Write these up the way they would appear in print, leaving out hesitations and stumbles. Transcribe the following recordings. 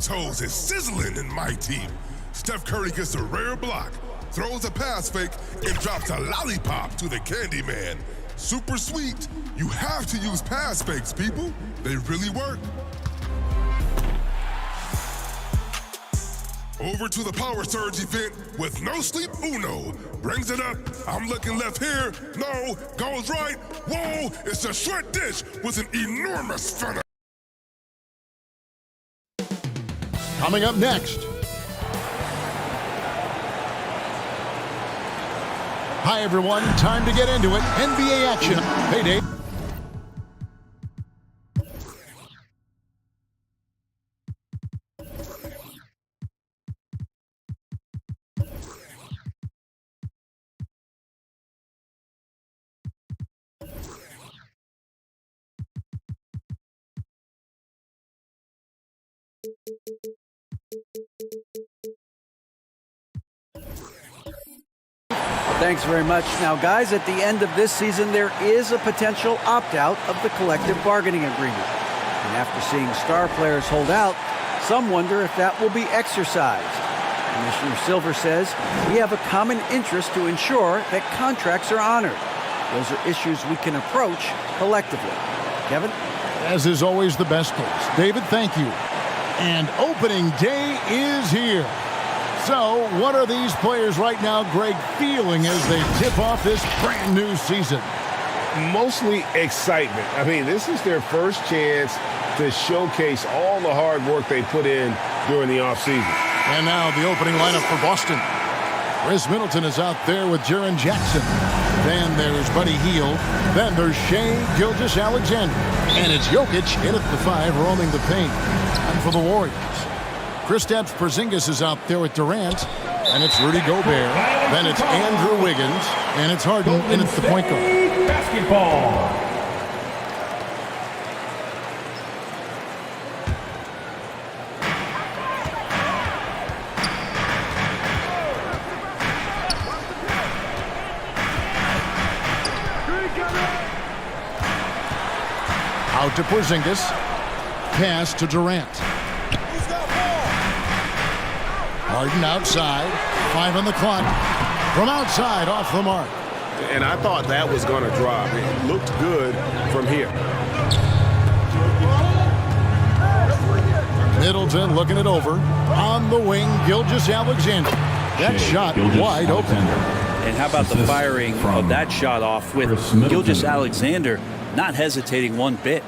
Toes is sizzling in my team. Steph Curry gets a rare block, throws a pass fake, and drops a lollipop to the candy man. Super sweet. You have to use pass fakes, people. They really work. Over to the Power Surge event with No Sleep Uno. Brings it up. I'm looking left here. No. Goes right. Whoa. It's a short dish with an enormous funnel. Coming up next. Hi, everyone. Time to get into it. NBA action. Hey, Dave. Thanks very much. Now, guys, at the end of this season, there is a potential opt-out of the collective bargaining agreement. And after seeing star players hold out, some wonder if that will be exercised. Commissioner Silver says we have a common interest to ensure that contracts are honored. Those are issues we can approach collectively. Kevin? As is always the best place. David, thank you. And opening day is here. So, what are these players right now, Greg, feeling as they tip off this brand new season? Mostly excitement. I mean, this is their first chance to showcase all the hard work they put in during the offseason. And now the opening lineup for Boston. Chris Middleton is out there with REN JIE. Then there's Buddy Hield. Then there's Shai Gilgeous-Alexander. And it's Jokic in at the 5, roaming the paint. And for the Warriors, Kristaps Porzingis is out there with Durant, and it's Rudy Gobert. Then it's Andrew Wiggins, and it's Harden in at the point guard. Basketball. Out to Porzingis. Pass to Durant. Harden outside. 5 on the clock. From outside, off the mark. And I thought that was going to drop. It looked good from here. Middleton looking it over. On the wing, Gilgeous-Alexander. That shot wide open. And how about the firing of that shot off with Gilgeous-Alexander not hesitating one bit.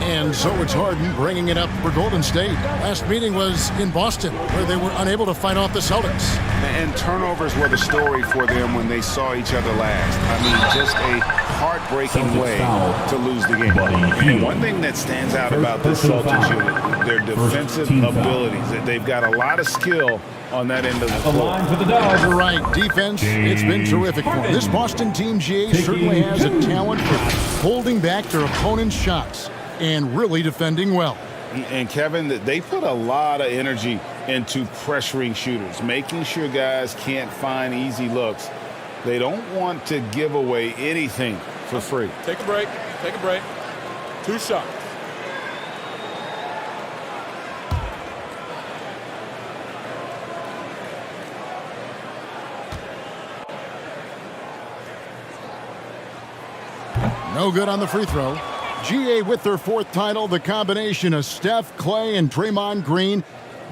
And so it's Harden bringing it up for Golden State. Last meeting was in Boston, where they were unable to fight off the Celtics. And turnovers were the story for them when they saw each other last. I mean, just a heartbreaking way to lose the game. And one thing that stands out about this Celtics unit, their defensive abilities. They've got a lot of skill on that end of the floor. You're right. Defense, it's been terrific for them. This Boston team, GA, certainly has a talent for holding back their opponent's shots and really defending well. And Kevin, they put a lot of energy into pressuring shooters, making sure guys can't find easy looks. They don't want to give away anything for free. Take a break. Take a break. 2 shots. No good on the free throw. GA with their 4th title, the combination of Steph, Clay, and Draymond Green,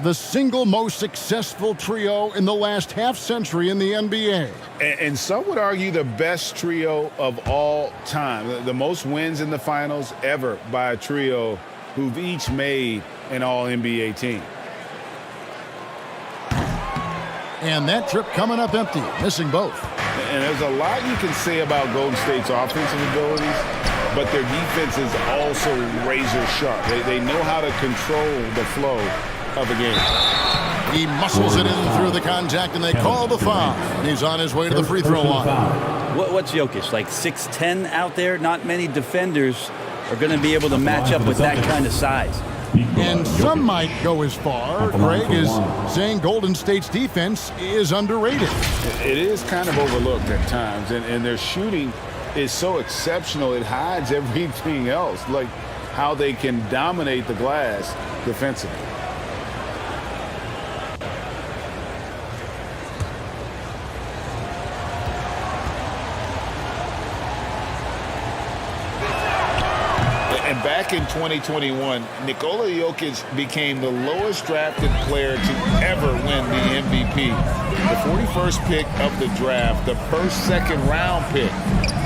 the single most successful trio in the last half-century in the NBA. And some would argue the best trio of all time, the most wins in the finals ever by a trio who've each made an All-NBA team. And that trip coming up empty, missing both. And there's a lot you can say about Golden State's offensive abilities, but their defense is also razor sharp. They know how to control the flow of a game. He muscles it in through the contact, and they call the foul. And he's on his way to the free throw line. What's Jokic, like 6'10" out there? Not many defenders are going to be able to match up with that kind of size. And some might go as far, Greg, as saying Golden State's defense is underrated. It is kind of overlooked at times, and their shooting is so exceptional it hides everything else, like how they can dominate the glass defensively. And back in 2021, Nikola Jokic became the lowest drafted player to ever win the MVP. The 41st pick of the draft, the first second-round pick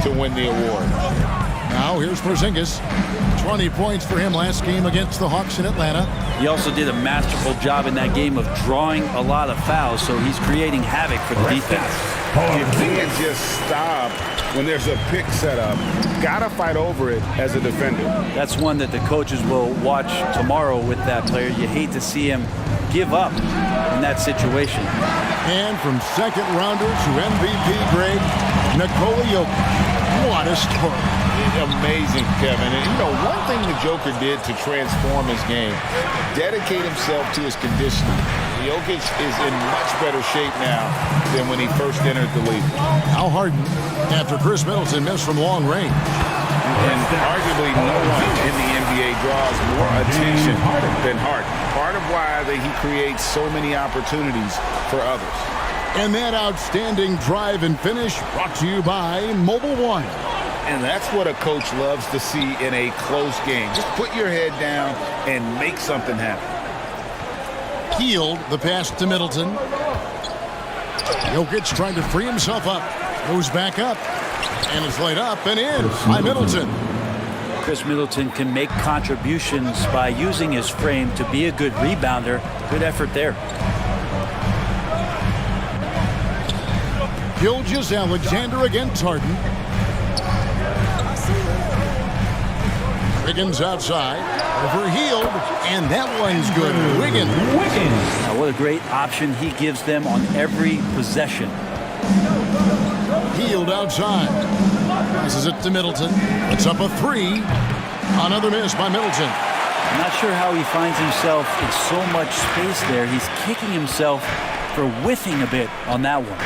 to win the award. Now here's Porzingis. 20 points for him last game against the Hawks in Atlanta. He also did a masterful job in that game of drawing a lot of fouls, so he's creating havoc for the defense. You can't just stop when there's a pick set up. Gotta fight over it as a defender. That's one that the coaches will watch tomorrow with that player. You hate to see him give up in that situation. And from second rounder to MVP, Greg, Nikola Jokic. What a story. Amazing, Kevin. And you know, one thing the Joker did to transform his game, dedicate himself to his conditioning. Jokic is in much better shape now than when he first entered the league. Al Harden, after Chris Middleton missed from long range. And arguably no one in the NBA draws more attention than Harden. Part of why he creates so many opportunities for others. And that outstanding drive and finish brought to you by Mobile One. And that's what a coach loves to see in a close game. Just put your head down and make something happen. Healed the pass to Middleton. Jokic trying to free himself up. Moves back up. And it's laid up and in by Middleton. Chris Middleton can make contributions by using his frame to be a good rebounder. Good effort there. Gilgeous-Alexander against Harden. Wiggins outside, overhealed, and that one's good. Wiggins. Now, what a great option he gives them on every possession. Hield outside. Passes it to Middleton. It's up a 3. Another miss by Middleton. I'm not sure how he finds himself in so much space there. He's kicking himself for whiffing a bit on that one.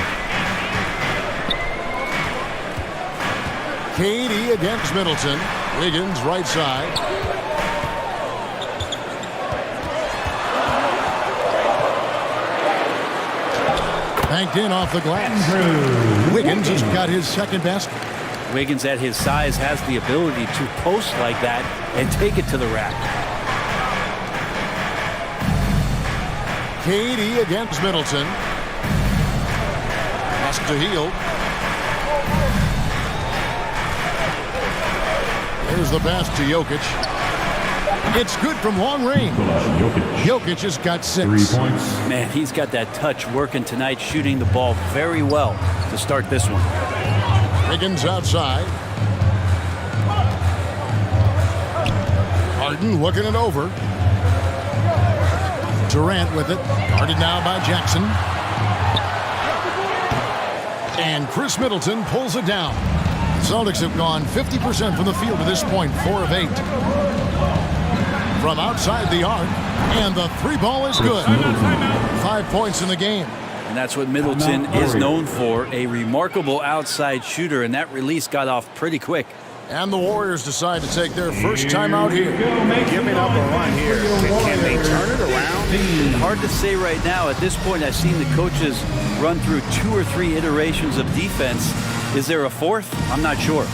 KD against Middleton. Wiggins right side. Banked in off the glass. Wiggins has got his second basket. Wiggins at his size has the ability to post like that and take it to the rack. KD against Middleton. Pass to Hield. Here's the pass to Jokic. It's good from long range. Jokic has got 6. 3 points. Man, he's got that touch working tonight, shooting the ball very well to start this one. Wiggins outside. Harden looking it over. Durant with it. Guarded now by Jackson. And Chris Middleton pulls it down. Celtics have gone 50% from the field to this point, 4 of 8. From outside the arc, and the 3 ball is good. 5 points in the game. And that's what Middleton is known for, a remarkable outside shooter, and that release got off pretty quick. And the Warriors decide to take their first time out here. Giving up a run here. Can they turn it around? Hard to say right now. At this point, I've seen the coaches run through 2 or 3 iterations of defense. Is there a 4th? I'm not sure.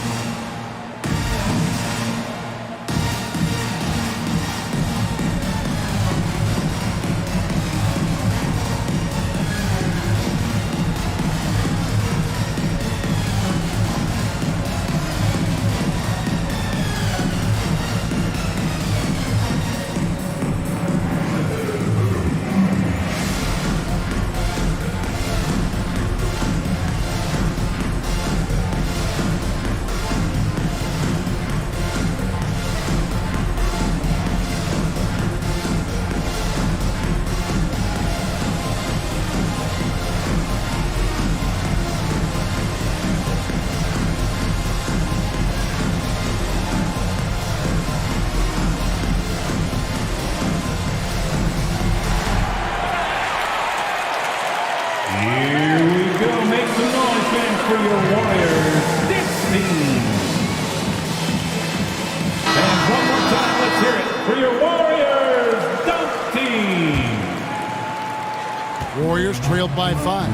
Warriors trailed by 5.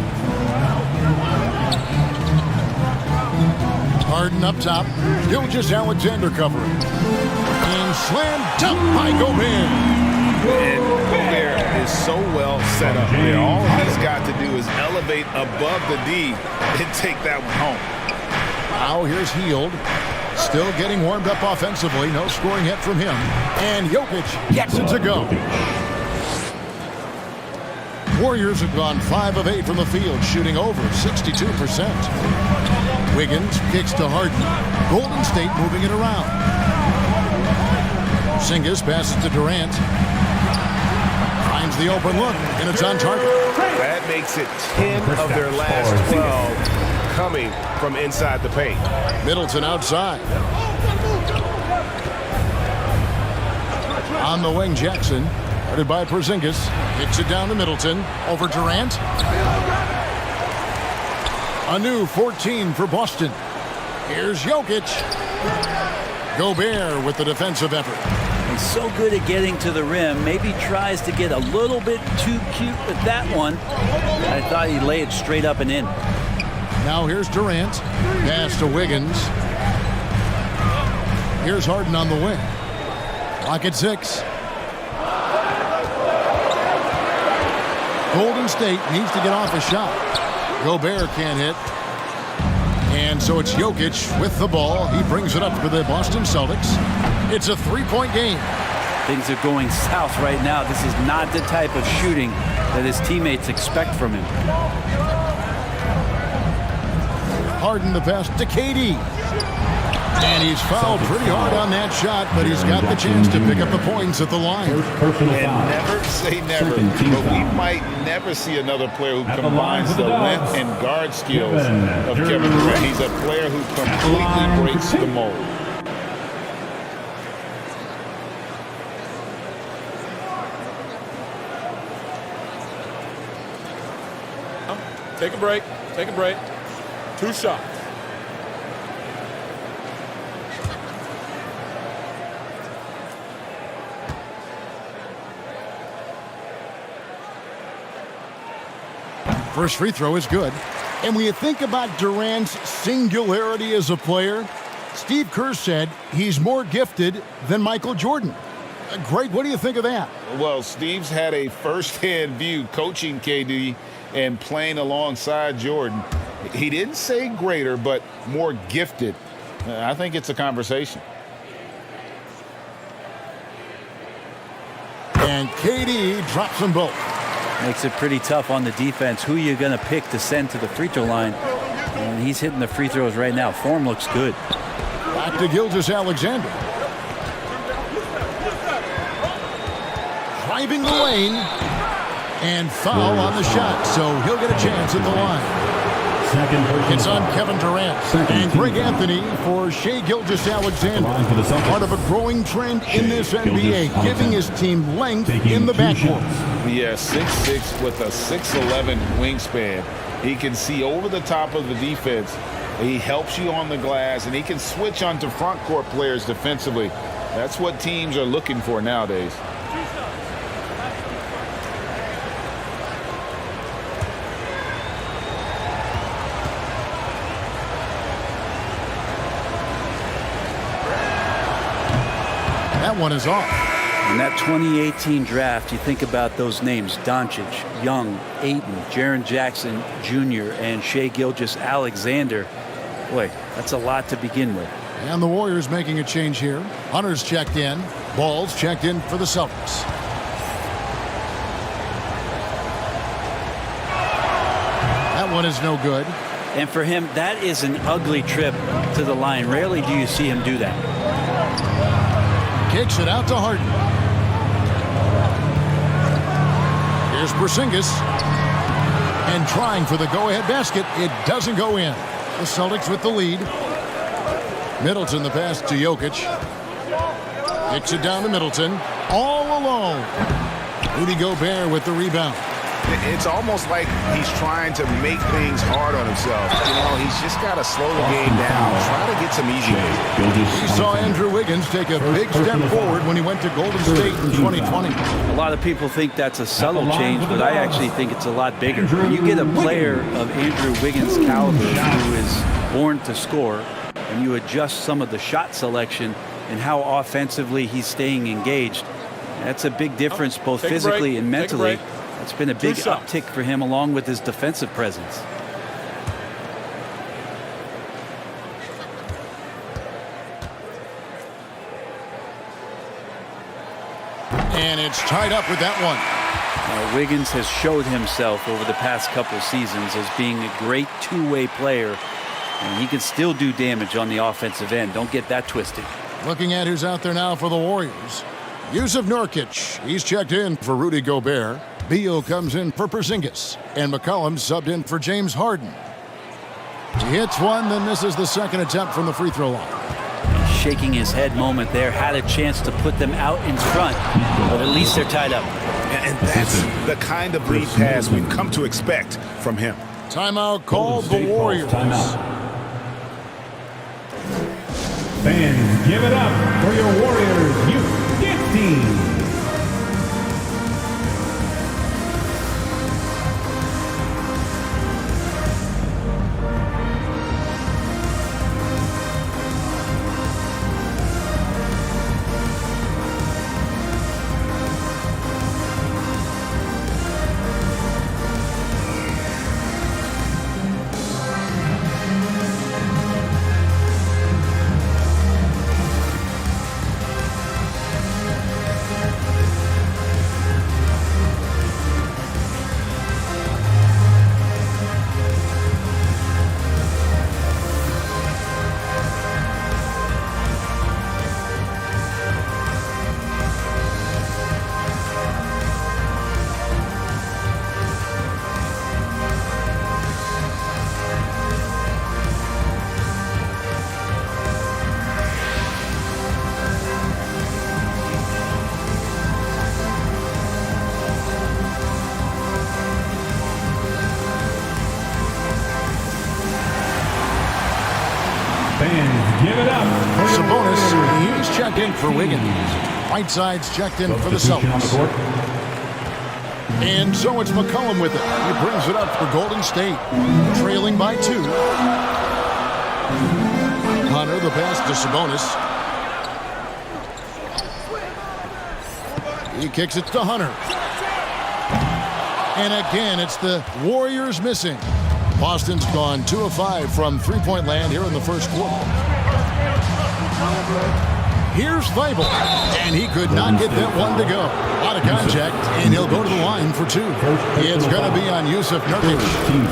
Harden up top. Gilgeous-Alexander covering. And slam dunk by Gobert. And Gobert is so well set up there. All he's got to do is elevate above the D and take that one home. Now here's Hield. Still getting warmed up offensively. No scoring yet from him. And Jokic gets it to go. Warriors have gone 5 of 8 from the field, shooting over 62%. Wiggins kicks to Harden. Golden State moving it around. Porzingis passes to Durant. Finds the open look, and it's on target. That makes it 10 of their last 12 coming from inside the paint. Middleton outside. On the wing, Jackson. Guarded by Porzingis. Kicks it down to Middleton. Over Durant. A new 14 for Boston. Here's Jokic. Gobert with the defensive effort. He's so good at getting to the rim. Maybe tries to get a little bit too cute with that one. I thought he'd lay it straight up and in. Now here's Durant. Pass to Wiggins. Here's Harden on the wing. Clock at 6. Golden State needs to get off a shot. Gobert can't hit. And so it's Jokic with the ball. He brings it up for the Boston Celtics. It's a 3-point game. Things are going south right now. This is not the type of shooting that his teammates expect from him. Harden the pass to KD. And he's fouled pretty hard on that shot, but he's got the chance to pick up the points at the line. And never say never, but we might never see another player who combines the length and guard skills of Kevin Durant. He's a player who completely breaks the mold. Take a break. Take a break. 2 shots. First free throw is good. And when you think about Durant's singularity as a player, Steve Kerr said he's more gifted than Michael Jordan. Greg, what do you think of that? Well, Steve's had a first-hand view coaching KD and playing alongside Jordan. He didn't say greater, but more gifted. I think it's a conversation. And KD drops them both. Makes it pretty tough on the defense. Who you're going to pick to send to the free throw line. And he's hitting the free throws right now. Form looks good. Back to Gilgeous-Alexander. Driving the lane. And foul on the shot. So he'll get a chance at the line. It's on Kevin Durant and Greg Anthony for Shai Gilgeous-Alexander. Part of a growing trend in this NBA, giving his team length in the backcourt. Yeah, 6'6" with a 6'11" wingspan. He can see over the top of the defense. He helps you on the glass, and he can switch onto front court players defensively. That's what teams are looking for nowadays. That one is off. In that 2018 draft, you think about those names: Doncic, Young, Ayton, Jaren Jackson Jr., and Shai Gilgeous-Alexander. Boy, that's a lot to begin with. And the Warriors making a change here. Hunter's checked in. Ball's checked in for the Celtics. That one is no good. And for him, that is an ugly trip to the line. Rarely do you see him do that. Kicks it out to Harden. Here's Porzingis. And trying for the go-ahead basket. It doesn't go in. The Celtics with the lead. Middleton the pass to Jokic. Kicks it down to Middleton. All alone. Rudy Gobert with the rebound. It's almost like he's trying to make things hard on himself. You know, he's just got to slow the game down. Try to get some easy ones. We saw Andrew Wiggins take a big step forward when he went to Golden State in 2020. A lot of people think that's a subtle change, but I actually think it's a lot bigger. When you get a player of Andrew Wiggins' caliber who is born to score, and you adjust some of the shot selection and how offensively he's staying engaged, that's a big difference both physically and mentally. It's been a big uptick for him along with his defensive presence. And it's tied up with that one. Now, Wiggins has showed himself over the past couple seasons as being a great two-way player, and he can still do damage on the offensive end. Don't get that twisted. Looking at who's out there now for the Warriors. Yusuf Nurkic. He's checked in for Rudy Gobert. Beal comes in for Porzingis. And McCollum subbed in for James Harden. He hits one, then misses the second attempt from the free throw line. Shaking his head moment there. Had a chance to put them out in front, but at least they're tied up. And that's the kind of lead pass we've come to expect from him. Timeout called the Warriors. Fans, give it up for your Warriors Youth Dance Team. Sabonis, he's checked in for Wiggins. Whiteside's checked in for the Celtics. And so it's McCollum with it. He brings it up for Golden State, trailing by 2. Hunter, the pass to Sabonis. He kicks it to Hunter. And again, it's the Warriors missing. Boston's gone 2 of 5 from three-point land here in the first quarter. Here's Thibault, and he could not get that one to go. Out of contact, and he'll go to the line for two. It's going to be on Yusuf Nurkic.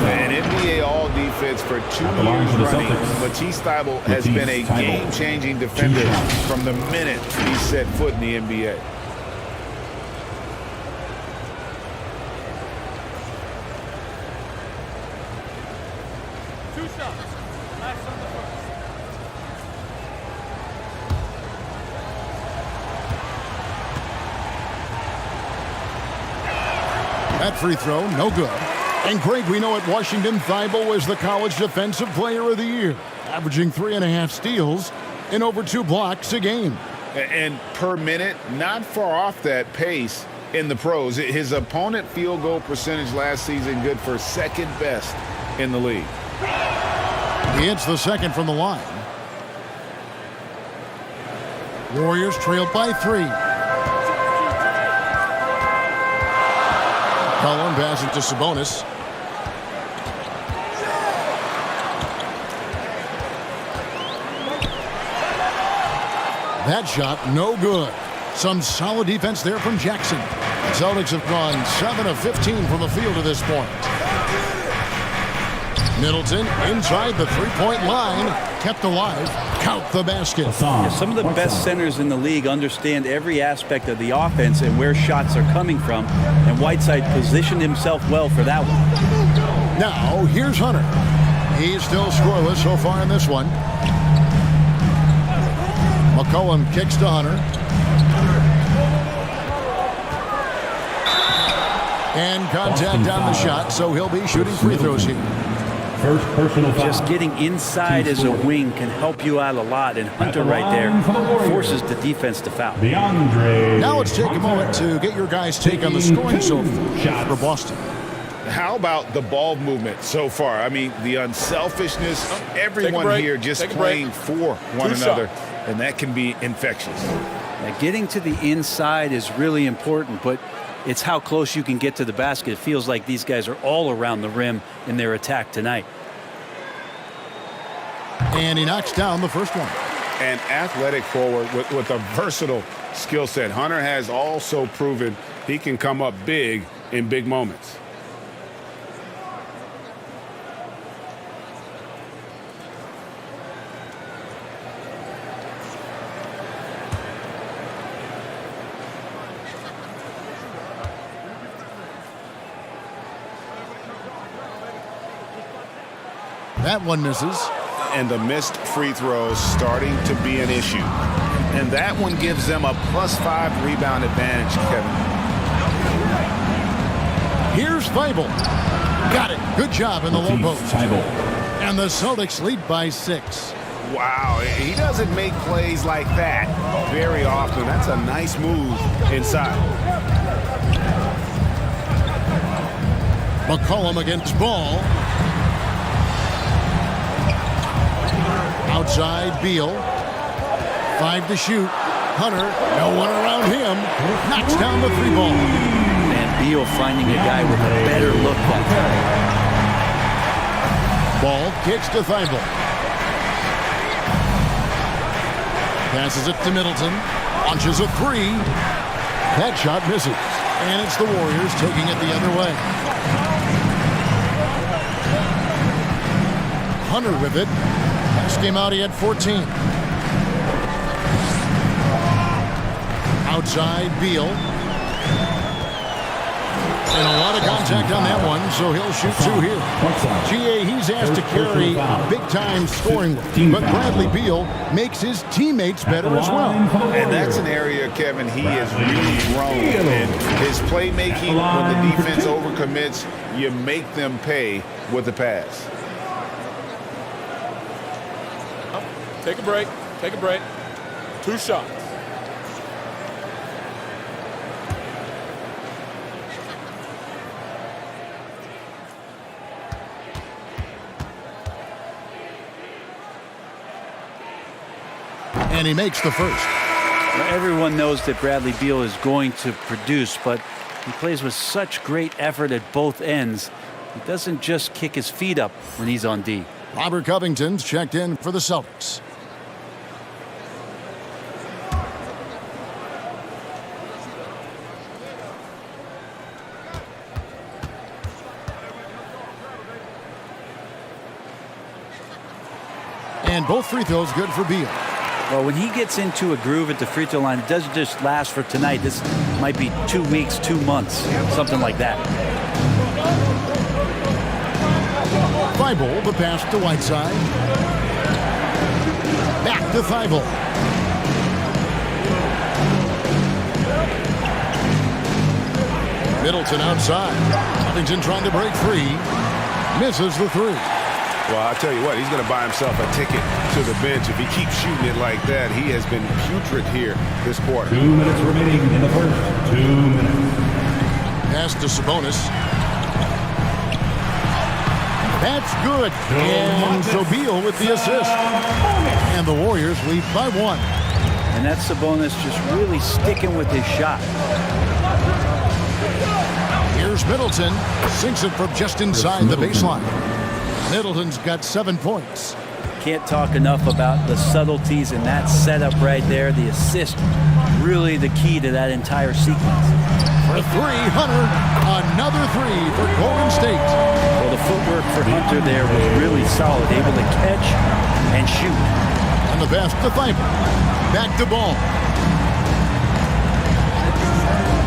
An NBA All-Defense for 2 years running. Matisse Thybulle has been a game-changing defender from the minute he set foot in the NBA. That free throw, no good. And Greg, we know at Washington, Thibault was the College Defensive Player of the Year, averaging 3.5 steals and over 2 blocks a game. And per minute, not far off that pace in the pros. His opponent field goal percentage last season good for second best in the league. He hits the second from the line. Warriors trailed by 3. Cullen passing to Sabonis. That shot, no good. Some solid defense there from Jackson. Celtics have gone 7 of 15 from the field to this point. Middleton inside the three-point line, kept alive, count the basket. Yeah, some of the best centers in the league understand every aspect of the offense and where shots are coming from, and Whiteside positioned himself well for that one. Now, here's Hunter. He's still scoreless so far in this one. McCollum kicks to Hunter. And contact on the shot, so he'll be shooting free throws here. First personal foul. Just getting inside as a wing can help you out a lot, and Hunter right there forces the defense to foul. Now let's take a moment to get your guys' take on the scoring so far for Boston. How about the ball movement so far? I mean, the unselfishness, everyone here just playing for one another, and that can be infectious. Now, getting to the inside is really important, but it's how close you can get to the basket. It feels like these guys are all around the rim in their attack tonight. And he knocks down the first one. An athletic forward with a versatile skill set. Hunter has also proven he can come up big in big moments. That one misses. And the missed free throws starting to be an issue. And that one gives them a +5 rebound advantage, Kevin. Here's Thibault. Got it. Good job in the low post. And the Celtics lead by 6. Wow, he doesn't make plays like that very often. That's a nice move inside. McCollum against Ball. Outside, Beal. 5 to shoot. Hunter, no one around him. Knocks down the 3-ball. And Beal finding a guy with a better look that time. Ball kicks to Thibault. Passes it to Middleton. Launches a 3. That shot misses. And it's the Warriors taking it the other way. Hunter with it. Last game out, he had 14. Outside, Beal. And a lot of contact on that one, so he'll shoot 2 here. GA, he's asked to carry big-time scoring work, but Bradley Beal makes his teammates better as well. And that's an area, Kevin, he has really grown in. His playmaking, when the defense overcommits, you make them pay with the pass. Take a break. Take a break. 2 shots. And he makes the first. Well, everyone knows that Bradley Beal is going to produce, but he plays with such great effort at both ends. He doesn't just kick his feet up when he's on D. Robert Covington's checked in for the Celtics. And both free throws good for Beal. Well, when he gets into a groove at the free throw line, it doesn't just last for tonight. This might be 2 weeks, 2 months, something like that. Thibault, the pass to Whiteside. Back to Thibault. Middleton outside. Covington trying to break free. Misses the three. Well, I'll tell you what, he's going to buy himself a ticket to the bench. If he keeps shooting it like that, he has been putrid here this quarter. 2 minutes remaining in the first. 2 minutes. Pass to Sabonis. That's good. And so Beal with the assist. And the Warriors lead by 1. And that's Sabonis just really sticking with his shot. Here's Middleton. Sinks it from just inside the baseline. Middleton's got 7 points. Can't talk enough about the subtleties in that setup right there. The assist, really the key to that entire sequence. For three, Hunter. Another three for Golden State. Well, the footwork for Hunter there was really solid. Able to catch and shoot. And the pass to Thibault. Back to Ball.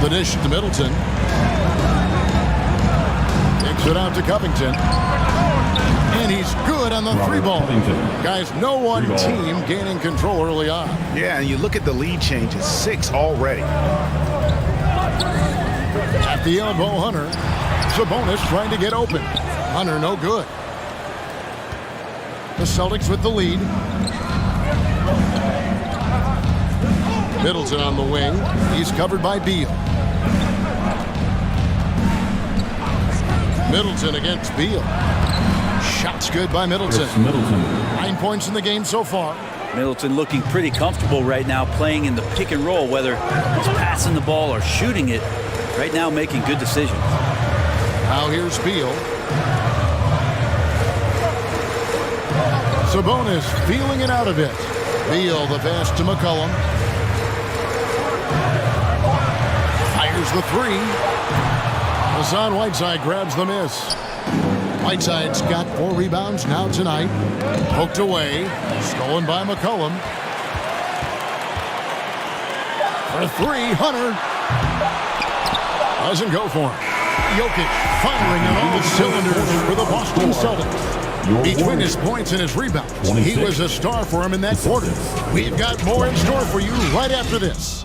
The dish to Middleton. Takes it out to Covington. And he's good on the three ball. Guys, no one team gaining control early on. Yeah, and you look at the lead changes, 6 already. At the elbow, Hunter. Sabonis trying to get open. Hunter no good. The Celtics with the lead. Middleton on the wing. He's covered by Beal. Middleton against Beal. Shots good by Middleton. 9 points in the game so far. Middleton looking pretty comfortable right now playing in the pick and roll, whether he's passing the ball or shooting it. Right now making good decisions. Now here's Beal. Sabonis feeling it out a bit. Beal the pass to McCollum. Fires the three. Hassan Whiteside grabs the miss. Whiteside's got 4 rebounds now tonight. Poked away. Stolen by McCollum. For three, Hunter. Doesn't go for him. Jokic firing on all cylinders for the Boston Celtics. Between his points and his rebounds, he was a star for him in that quarter. We've got more in store for you right after this.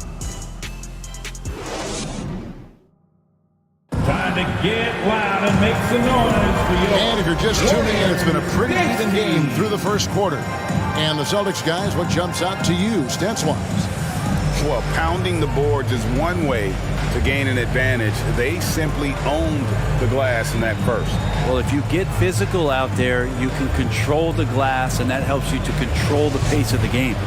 Time to get loud and make some noise for you. And if you're just tuning in, it's been a pretty even game through the first quarter. And the Celtics guys, what jumps out to you, stats-wise? Well, pounding the boards is one way to gain an advantage. They simply owned the glass in that first. Well, if you get physical out there, you can control the glass, and that helps you to control the pace of the game.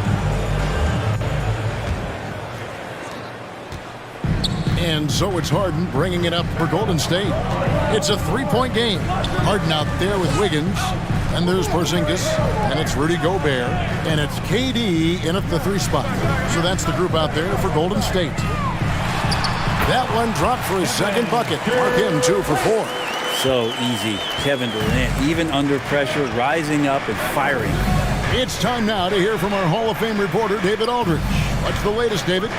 And so it's Harden bringing it up for Golden State. It's a 3-point game. Harden out there with Wiggins. And there's Porzingis. And it's Rudy Gobert. And it's KD in at the 3 spot. So that's the group out there for Golden State. That one dropped for his second bucket. Mark him 2 for 4. So easy. Kevin Durant, even under pressure, rising up and firing. It's time now to hear from our Hall of Fame reporter, David Aldridge. What's the latest, David?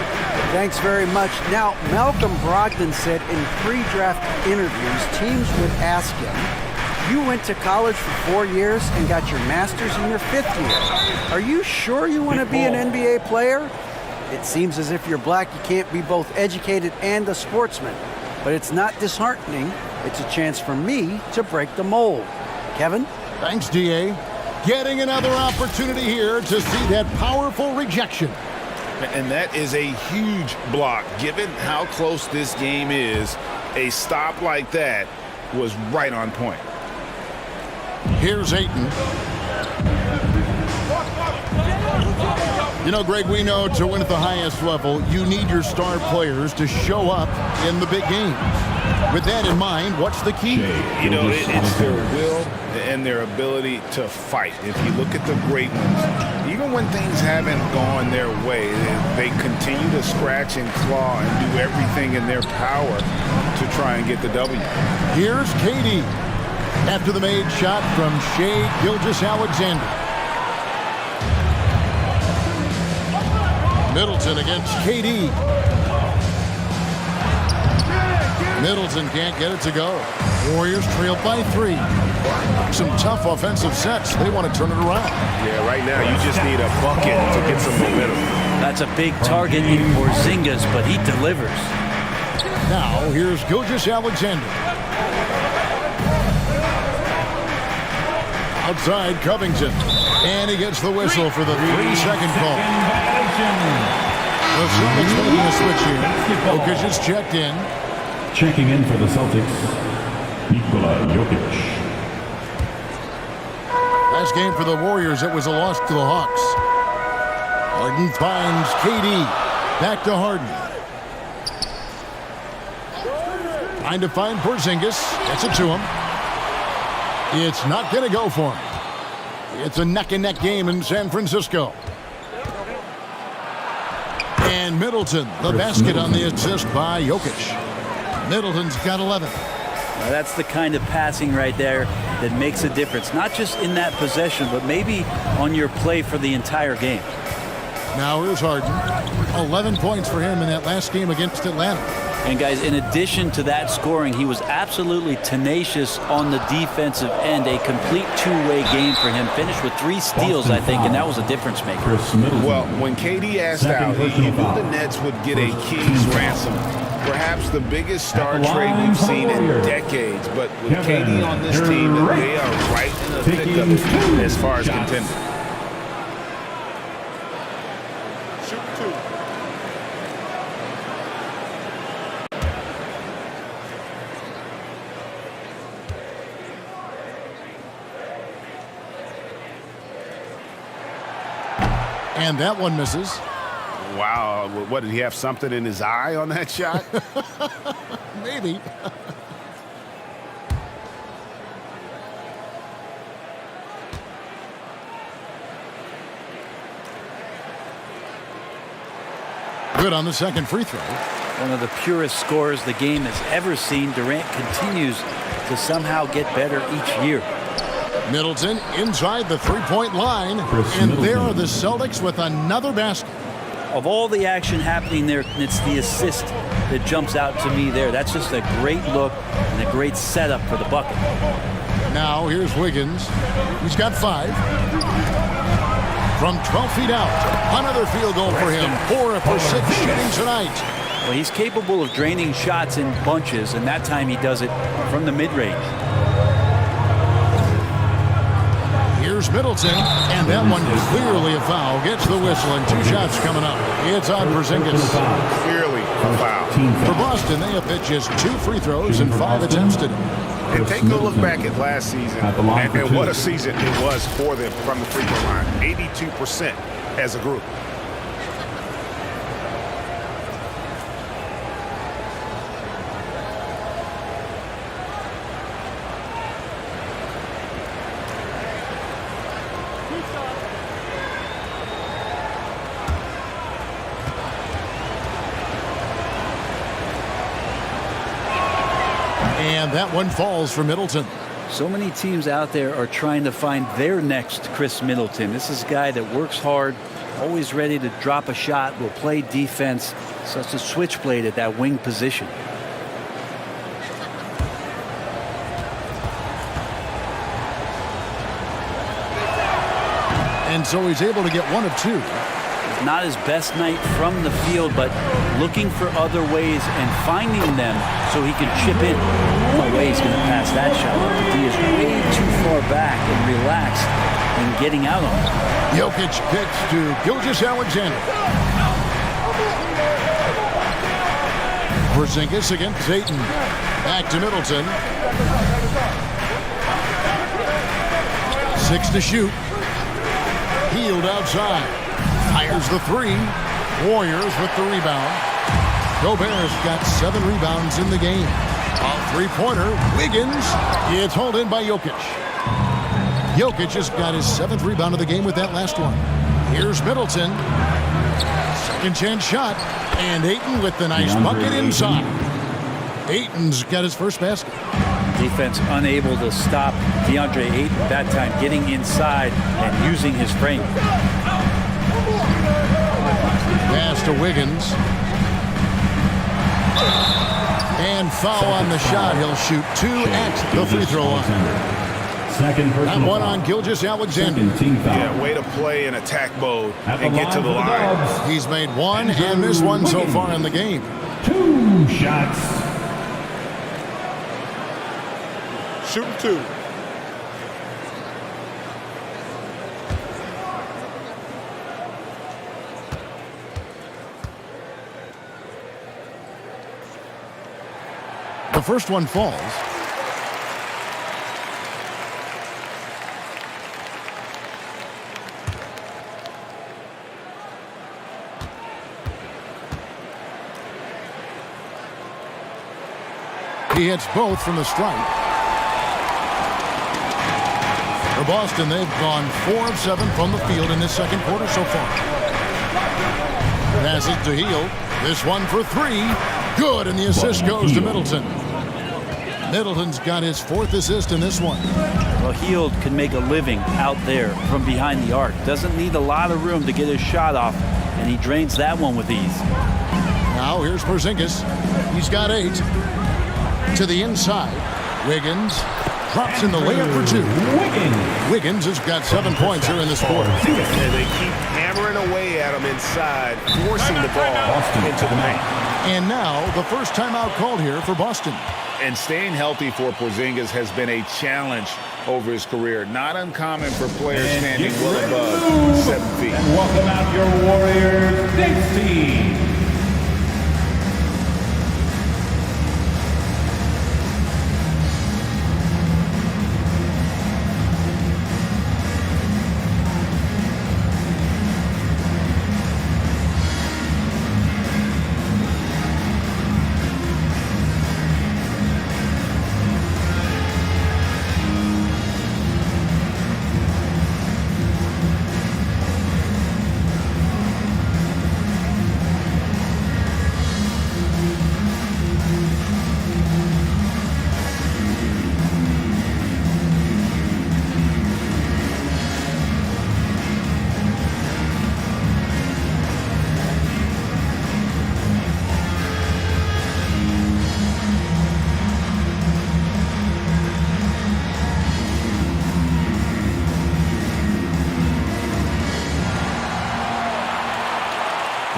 Thanks very much. Now, Malcolm Brogdon said in pre-draft interviews, teams would ask him, you went to college for 4 years and got your master's in your 5th year. Are you sure you want to be an NBA player? It seems as if you're black, you can't be both educated and a sportsman. But it's not disheartening. It's a chance for me to break the mold. Kevin? Thanks, DA. Getting another opportunity here to see that powerful rejection. And that is a huge block. Given how close this game is, a stop like that was right on point. Here's Ayton. You know, Greg, we know to win at the highest level, you need your star players to show up in the big games. With that in mind, what's the key? You know, it's their will and their ability to fight. If you look at the great ones, even when things haven't gone their way, they continue to scratch and claw and do everything in their power to try and get the W. Here's KD after the made shot from Shai Gilgeous-Alexander. Middleton against KD. Middleton can't get it to go. Warriors trail by 3. Some tough offensive sets. They want to turn it around. Yeah, right now you just need a bucket to get some momentum. That's a big target in Porzingis, but he delivers. Now, here's Gilgeous-Alexander. Outside Covington. And he gets the whistle for the 3-second call. The Celtics making a switch here. Jokic is checked in. Checking in for the Celtics, Nikola Jokic. Last game for the Warriors, it was a loss to the Hawks. Harden finds KD. Back to Harden. Trying to find Porzingis. Gets it to him. It's not going to go for him. It's a neck-and-neck game in San Francisco. And Middleton, the basket on the assist by Jokic. Middleton's got 11. Now that's the kind of passing right there that makes a difference. Not just in that possession, but maybe on your play for the entire game. Now here's Harden. 11 points for him in that last game against Atlanta. And guys, in addition to that scoring, he was absolutely tenacious on the defensive end. A complete two-way game for him. Finished with 3 steals, I think, and that was a difference maker. Well, when KD asked out, he knew the Nets would get a king's ransom. Perhaps the biggest star trade we've seen in decades. But with KD on this team, they are right in the thick of it as far as contending. Shoot 2. And that one misses. Wow, what, did he have something in his eye on that shot? Maybe. Good on the second free throw. One of the purest scorers the game has ever seen. Durant continues to somehow get better each year. Middleton inside the three-point line. And there are the Celtics with another basket. Of all the action happening there, it's the assist that jumps out to me there. That's just a great look and a great setup for the bucket. Now here's Wiggins. He's got 5. From 12 feet out. Another field goal for him. 4 for 6 shooting tonight. Well, he's capable of draining shots in bunches, and that time he does it from the mid-range. Here's Middleton, and that one clearly a foul. Gets the whistle, and 2 shots coming up. It's on Porzingis. Clearly a foul. For Boston, they have hit just 2 free throws and 5 attempts today. And take a look back at last season, and what a season it was for them from the free throw line. 82% as a group. And that one falls for Middleton. So many teams out there are trying to find their next Chris Middleton. This is a guy that works hard, always ready to drop a shot, will play defense, such a switchblade at that wing position. And so he's able to get 1 of 2. Not his best night from the field, but looking for other ways and finding them so he can chip in. No way he's going to pass that shot. He is way too far back and relaxed in getting out on it. Jokic kicks to Gilgeous-Alexander. Porzingis against Ayton. Back to Middleton. 6 to shoot. Healed outside. Fires the 3. Warriors with the rebound. Gobert's got 7 rebounds in the game. A three-pointer. Wiggins. It's hauled in by Jokic. Jokic just got his 7th rebound of the game with that last one. Here's Middleton. Second chance shot. And Ayton with the nice bucket inside. Ayton's got his first basket. Defense unable to stop DeAndre Ayton that time, getting inside and using his frame. Pass to Wiggins. And foul on the shot. He'll shoot 2 at the free throw line. Second personal That one foul. on Gilgeous-Alexander. Second team foul. Yeah, way to play in attack mode At and get to the for line. Dubs. He's made 1 and missed 1 so far in the game. 2 shots. Shooting 2. The first one falls. He hits both from the stripe. For Boston, they've gone 4 of 7 from the field in this second quarter so far. Passes to Hield. This one for 3. Good, and the assist goes to Middleton. Middleton's got his 4th assist in this one. Well, Hield can make a living out there from behind the arc. Doesn't need a lot of room to get his shot off, and he drains that one with ease. Now here's Porzingis. He's got 8. To the inside. Wiggins drops in the layup for 2. Wiggins has got 7 points here in this quarter. And they keep hammering away at him inside, forcing the ball into the paint. And now the first timeout called here for Boston. And staying healthy for Porzingis has been a challenge over his career. Not uncommon for players standing well above 7 feet. And welcome out your Warriors, JAYCEE D.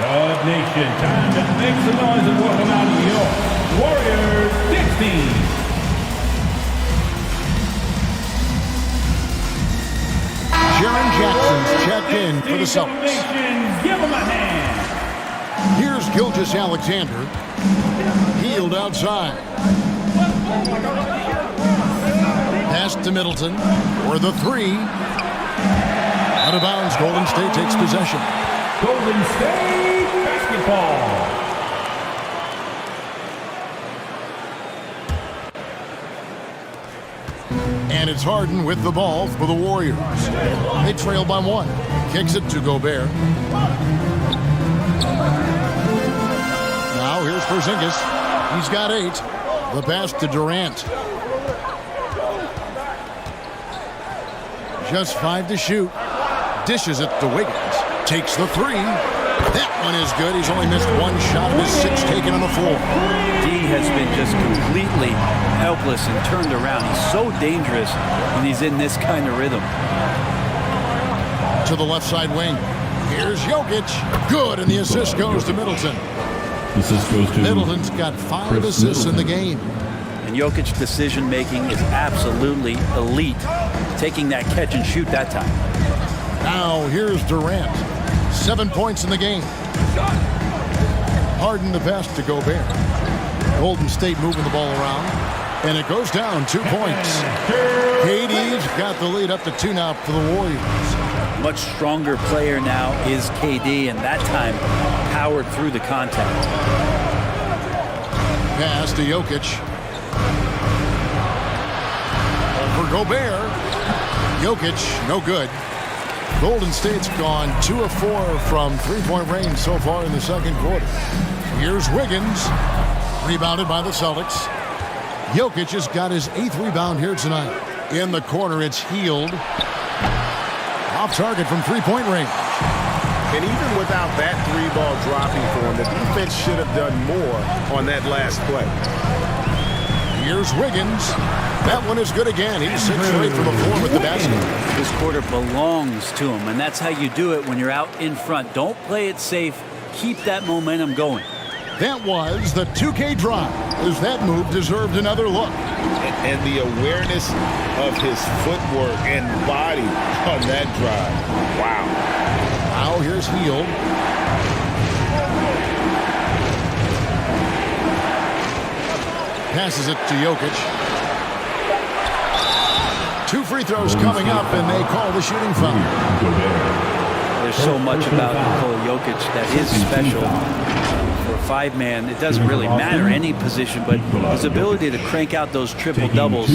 Dub Nation, time to make some noise and welcome out New York Warriors 16. Jaren Jackson's checked in for the Celtics. Give him a hand. Here's Gilgeous-Alexander. Hield outside. Pass to Middleton for the 3. Out of bounds, Golden State takes possession. Golden State basketball. And it's Harden with the ball for the Warriors. They trail by 1. Kicks it to Gobert. Now here's Porzingis. He's got 8. The pass to Durant. Just 5 to shoot. Dishes it to Wiggins. Takes the 3. That one is good. He's only missed 1 shot of his 6 taken on the floor. D has been just completely helpless and turned around. He's so dangerous when he's in this kind of rhythm. To the left side wing. Here's Jokic. Good, and the assist goes to Middleton. Assist goes to Middleton's got 5 assists in the game. And Jokic's decision-making is absolutely elite. Taking that catch and shoot that time. Now here's Durant. 7 points in the game. Harden the pass to Gobert. Golden State moving the ball around. And it goes down 2 points. KD's got the lead up to 2 now for the Warriors. Much stronger player now is KD, and that time powered through the contact. Pass to Jokic. For Gobert. Jokic, no good. Golden State's gone 2 of 4 from 3-point range so far in the second quarter. Here's Wiggins. Rebounded by the Celtics. Jokic has got his 8th rebound here tonight. In the corner, it's Hield. Off target from 3-point range. And even without that 3-ball dropping for him, the defense should have done more on that last play. Here's Wiggins. That one is good again. He's 6 straight from the floor with the basket. This quarter belongs to him, and that's how you do it when you're out in front. Don't play it safe. Keep that momentum going. That was the 2K drive, as that move deserved another look. And the awareness of his footwork and body on that drive. Wow. Now here's Hield. Passes it to Jokic. 2 free throws coming up, and they call the shooting foul. There's so much about Nikola Jokic that is special. For a 5-man, it doesn't really matter any position, but his ability to crank out those triple-doubles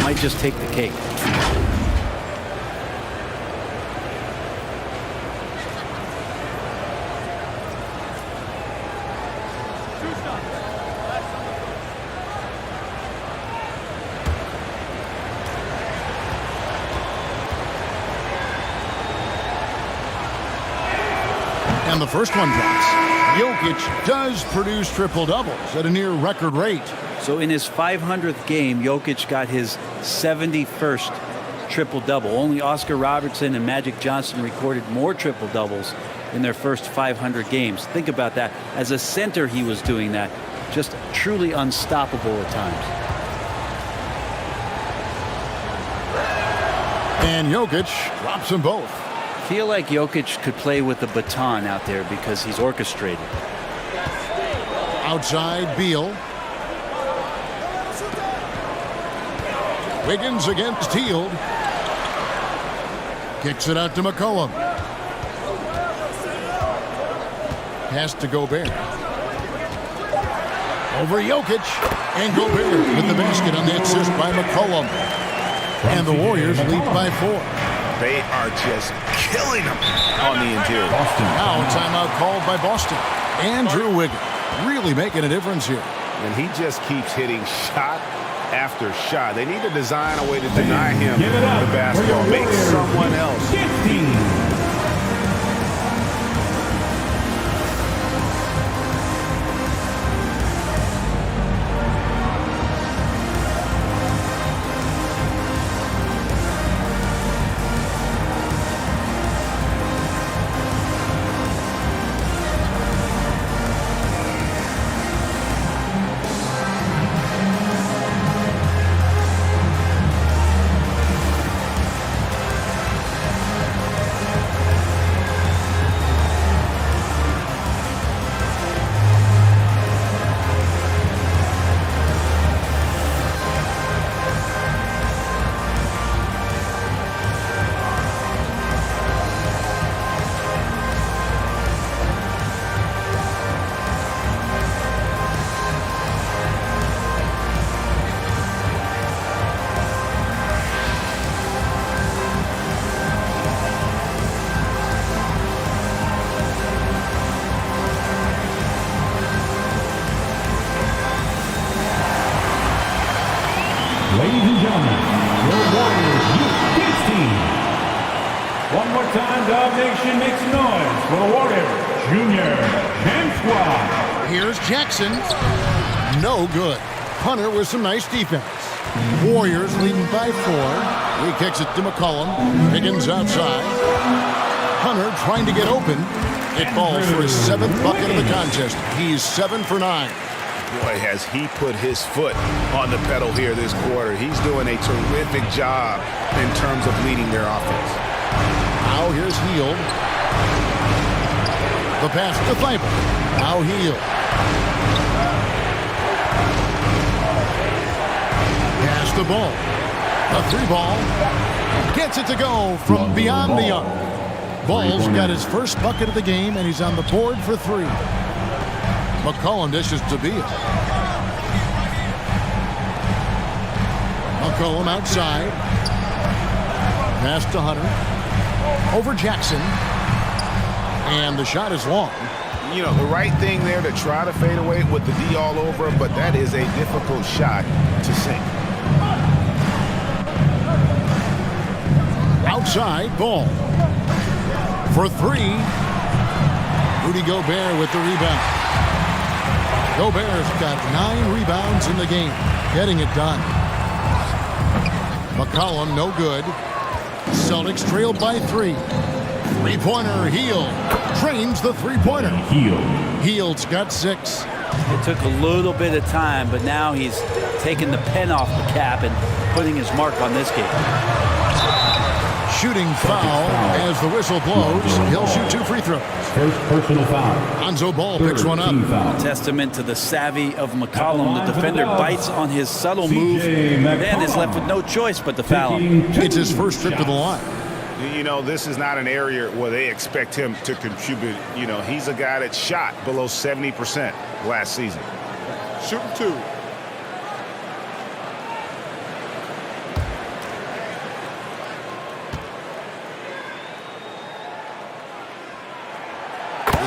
might just take the cake. And the first one drops. Jokic does produce triple-doubles at a near record rate. So in his 500th game, Jokic got his 71st triple-double. Only Oscar Robertson and Magic Johnson recorded more triple-doubles in their first 500 games. Think about that. As a center, he was doing that. Just truly unstoppable at times. And Jokic drops them both. I feel like Jokic could play with the baton out there because he's orchestrated. Outside, Beal. Wiggins against Hield. Kicks it out to McCollum. Pass to Gobert. Over Jokic. And Gobert with the basket on the assist by McCollum. And the Warriors lead by 4. They are just killing them on the interior. Now timeout called by Boston. Andrew Wiggins really making a difference here. And he just keeps hitting shot after shot. They need to design a way to deny him the basketball. Make someone else. Ladies and gentlemen, your Warriors Youth Kids team. One more time, Dog Nation makes noise for the Warriors Junior Gym Squad. Here's Jackson. No good. Hunter with some nice defense. Warriors leading by 4. He kicks it to McCollum. Higgins outside. Hunter trying to get open. It falls for his 7th bucket of the contest. He's 7 for 9. Boy, has he put his foot on the pedal here this quarter. He's doing a terrific job in terms of leading their offense. Now here's Hield. The pass to Thibault. Now Hield. Pass the ball. A 3-ball. Gets it to go from beyond the arc. Ball's got his first bucket of the game, and he's on the board for 3. McCollum dishes to Beal. McCollum outside. Pass to Hunter. Over Jackson. And the shot is long. You know, the right thing there to try to fade away with the D all over, but that is a difficult shot to sink. Outside, ball. For 3. Rudy Gobert with the rebound. Gobert's got 9 rebounds in the game, getting it done. McCollum, no good. Celtics trailed by 3. Three-pointer, Hield drains the three-pointer. Hield's got 6. It took a little bit of time, but now he's taking the pen off the cap and putting his mark on this game. Shooting foul as the whistle blows. He'll shoot 2 free throws. First personal foul. Lonzo Ball picks one up. Testament to the savvy of McCollum. The defender bites on his subtle move and is left with no choice but to foul him. It's his first trip to the line. You know, this is not an area where they expect him to contribute. You know, he's a guy that shot below 70% last season. Shooting 2.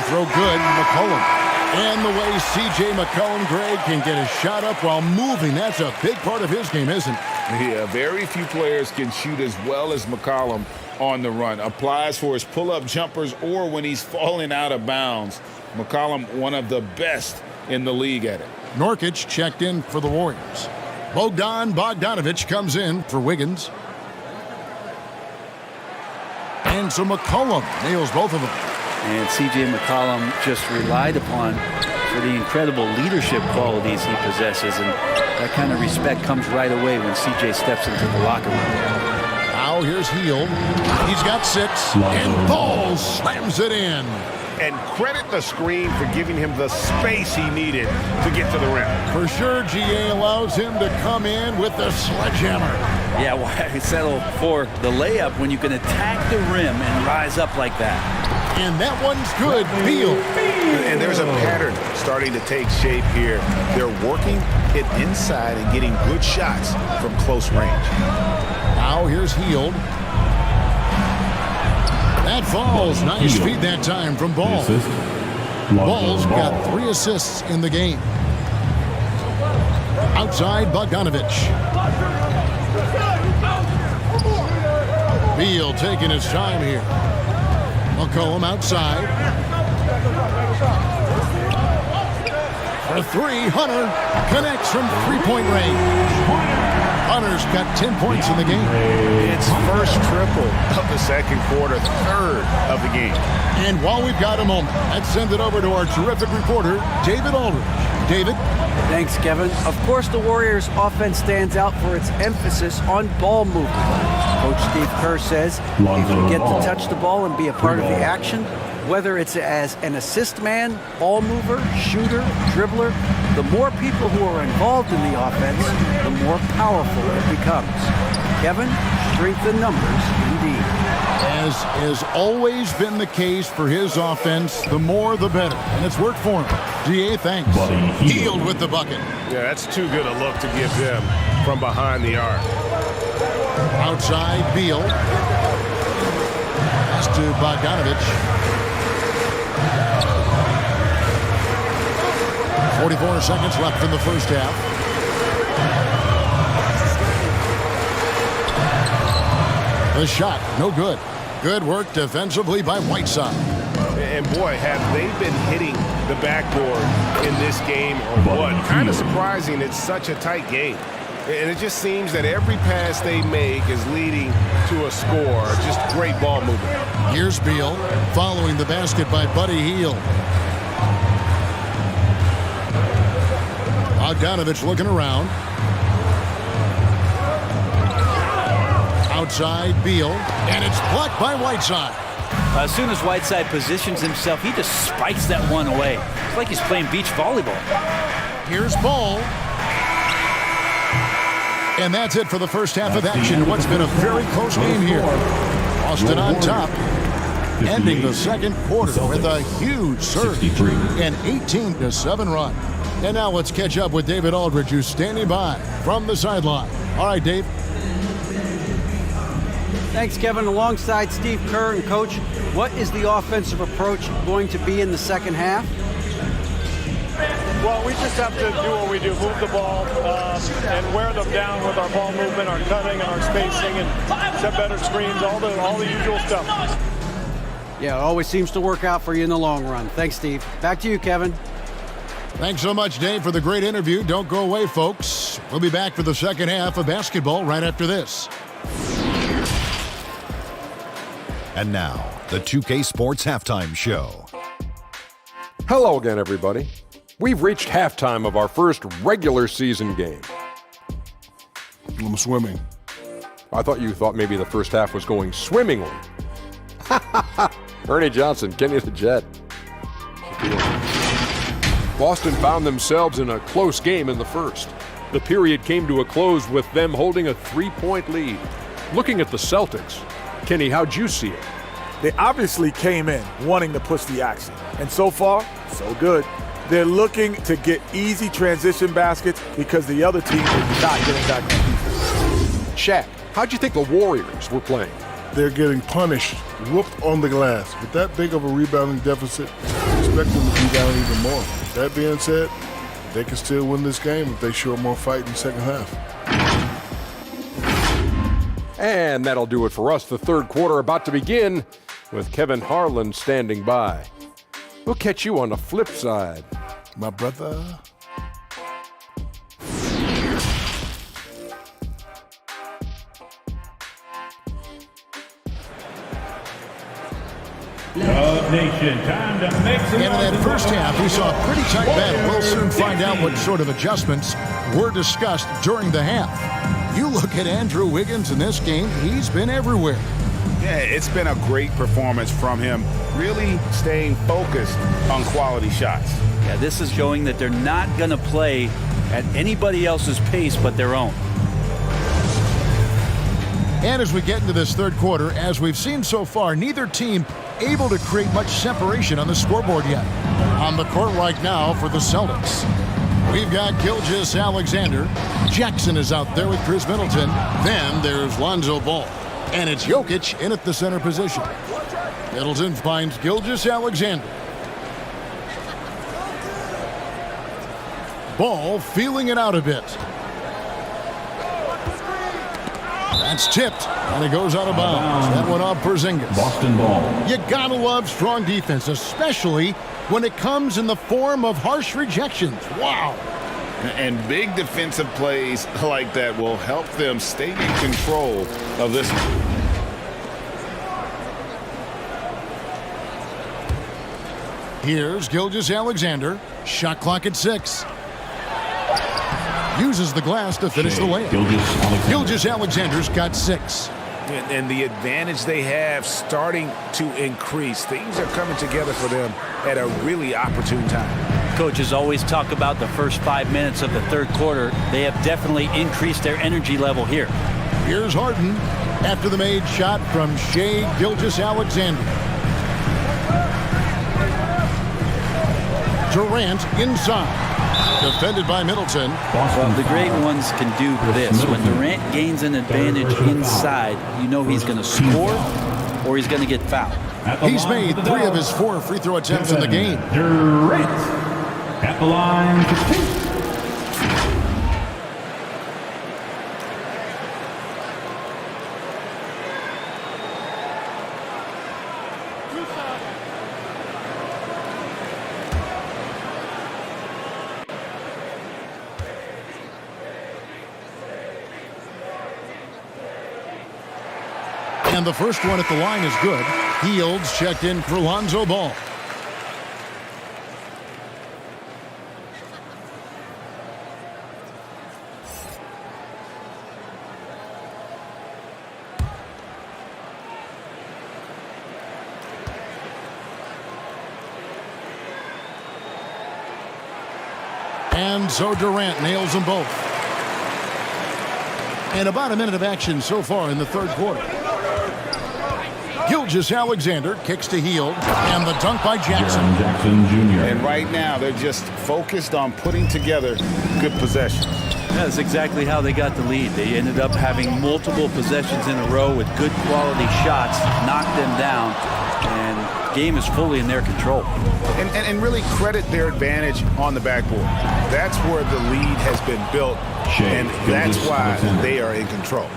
Throw good, McCollum. And the way C.J. McCollum, Greg, can get his shot up while moving, that's a big part of his game, isn't it? Yeah, very few players can shoot as well as McCollum on the run. Applies for his pull-up jumpers or when he's falling out of bounds. McCollum, one of the best in the league at it. Nurkic checked in for the Warriors. Bogdanovich comes in for Wiggins. And so McCollum nails both of them. And C.J. McCollum just relied upon for the incredible leadership qualities he possesses. And that kind of respect comes right away when C.J. steps into the locker room. Now here's Hield. He's got 6. And Ball slams it in. And credit the screen for giving him the space he needed to get to the rim. For sure, GA allows him to come in with the sledgehammer. Yeah, why settle for the layup when you can attack the rim and rise up like that? And that one's good. Beal. And there's a pattern starting to take shape here. They're working it inside and getting good shots from close range. Now here's Hield. That falls. Nice feed that time from Ball. Ball's got 3 assists in the game. Outside, Bogdanovich. Beal taking his time here. McCollum outside. For 3, Hunter connects from 3-point range. Hunter's got 10 points in the game. It's first triple of the second quarter, 3rd of the game. And while we've got a moment, let's send it over to our terrific reporter, David Aldridge. David? Thanks, Kevin. Of course, the Warriors' offense stands out for its emphasis on ball movement. Coach Steve Kerr says if you get to touch the ball and be a part of the action, whether it's as an assist man, ball mover, shooter, dribbler, the more people who are involved in the offense, the more powerful it becomes. Kevin, strength in numbers indeed. As has always been the case for his offense, the more the better. And it's worked for him. GA, thanks. Hield with the bucket. Yeah, that's too good a look to give them from behind the arc. Outside, Beal. Pass to Bogdanovich. 44 seconds left in the first half. The shot, no good. Good work defensively by Whiteside. And boy, have they been hitting the backboard in this game or what? Kind of surprising it's such a tight game. And it just seems that every pass they make is leading to a score. Just great ball movement. Here's Beal following the basket by Buddy Hield. Bogdanovich looking around. Outside, Beal, and it's blocked by Whiteside. As soon as Whiteside positions himself, he just spikes that one away. It's like he's playing beach volleyball. Here's Ball. And that's it for the first half of action. What's been a very close game here. Boston on top, ending the second quarter with a huge surge, an 18-7 run. And now let's catch up with David Aldridge, who's standing by from the sideline. All right, Dave. Thanks, Kevin. Alongside Steve Kerr and Coach, what is the offensive approach going to be in the second half? Well, we just have to do what we do, move the ball and wear them down with our ball movement, our cutting, and our spacing, and set better screens, all the usual stuff. Yeah, it always seems to work out for you in the long run. Thanks, Steve. Back to you, Kevin. Thanks so much, Dave, for the great interview. Don't go away, folks. We'll be back for the second half of basketball right after this. And now, the 2K Sports Halftime Show. Hello again, everybody. We've reached halftime of our first regular season game. I'm swimming. I thought you thought maybe the first half was going swimmingly. Ernie Johnson, Kenny the Jet. Boston found themselves in a close game in the first. The period came to a close with them holding a 3-point lead. Looking at the Celtics, Kenny, how'd you see it? They obviously came in wanting to push the action. And so far, so good. They're looking to get easy transition baskets because the other team is not getting back on defense. Shaq, how'd you think the Warriors were playing? They're getting punished, whooped on the glass. With that big of a rebounding deficit, expect them to be down even more. That being said, they can still win this game if they show more fight in the second half. And that'll do it for us. The third quarter about to begin with Kevin Harlan standing by. We'll catch you on the flip side. My brother. Dub Nation, time to make some And in that first half, we saw a pretty tight battle. We'll soon find out what sort of adjustments were discussed during the half. You look at Andrew Wiggins in this game, he's been everywhere. Yeah, it's been a great performance from him, really staying focused on quality shots. Yeah, this is showing that they're not going to play at anybody else's pace but their own. And as we get into this third quarter, as we've seen so far, neither team able to create much separation on the scoreboard yet. On the court right now for the Celtics, we've got Gilgeous-Alexander. Jackson is out there with Chris Middleton. Then there's Lonzo Ball. And it's Jokic in at the center position. Middleton finds Gilgeous-Alexander. Ball feeling it out a bit. That's tipped, and it goes out of bounds. That went off Porzingis. Boston ball. You gotta love strong defense, especially when it comes in the form of harsh rejections. Wow. And big defensive plays like that will help them stay in control of this one. Here's Gilgeous-Alexander. Shot clock at 6. Uses the glass to finish the layup. Gilgeous-Alexander's got 6. And the advantage they have starting to increase. Things are coming together for them at a really opportune time. Coaches always talk about the first 5 minutes of the third quarter. They have definitely increased their energy level here. Here's Harden after the made shot from Shai Gilgeous-Alexander. Durant inside. Defended by Middleton. Well, the great ones can do this. When Durant gains an advantage inside, you know he's going to score or he's going to get fouled. He's made 3 of his 4 free throw attempts in the game. Durant at the line to take. And the first one at the line is good. Fields checked in for Lonzo Ball. And so Durant nails them both. And about a minute of action so far in the third quarter. Gilgeous-Alexander kicks to Hield, and the dunk by Jackson. Jackson Jr. And right now, they're just focused on putting together good possessions. That's exactly how they got the lead. They ended up having multiple possessions in a row with good quality shots, knocked them down, and game is fully in their control. And really credit their advantage on the backboard. That's where the lead has been built, and that's why they are in control.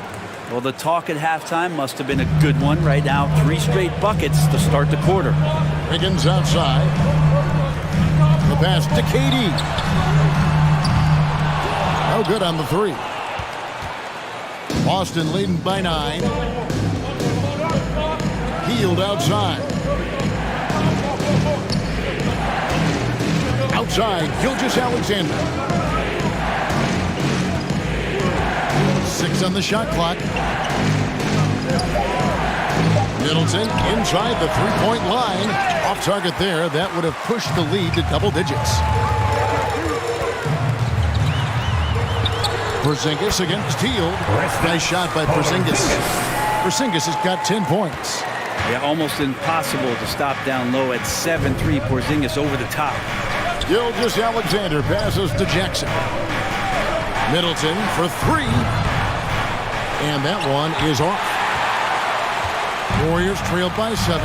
Well, the talk at halftime must have been a good one. Right now, 3 straight buckets to start the quarter. Wiggins outside. The pass to KD. No good on the 3. Boston leading by 9. Hield outside. Outside, Gilgeous-Alexander. 6 on the shot clock. Middleton inside the 3-point line. Off target there. That would have pushed the lead to double digits. Porzingis against Hield. Nice shot by Porzingis. Porzingis has got 10 points. Yeah, almost impossible to stop down low at 7-3. Porzingis over the top. Gilgeous-Alexander passes to Jackson. Middleton for 3. And that one is off. Warriors trailed by 7.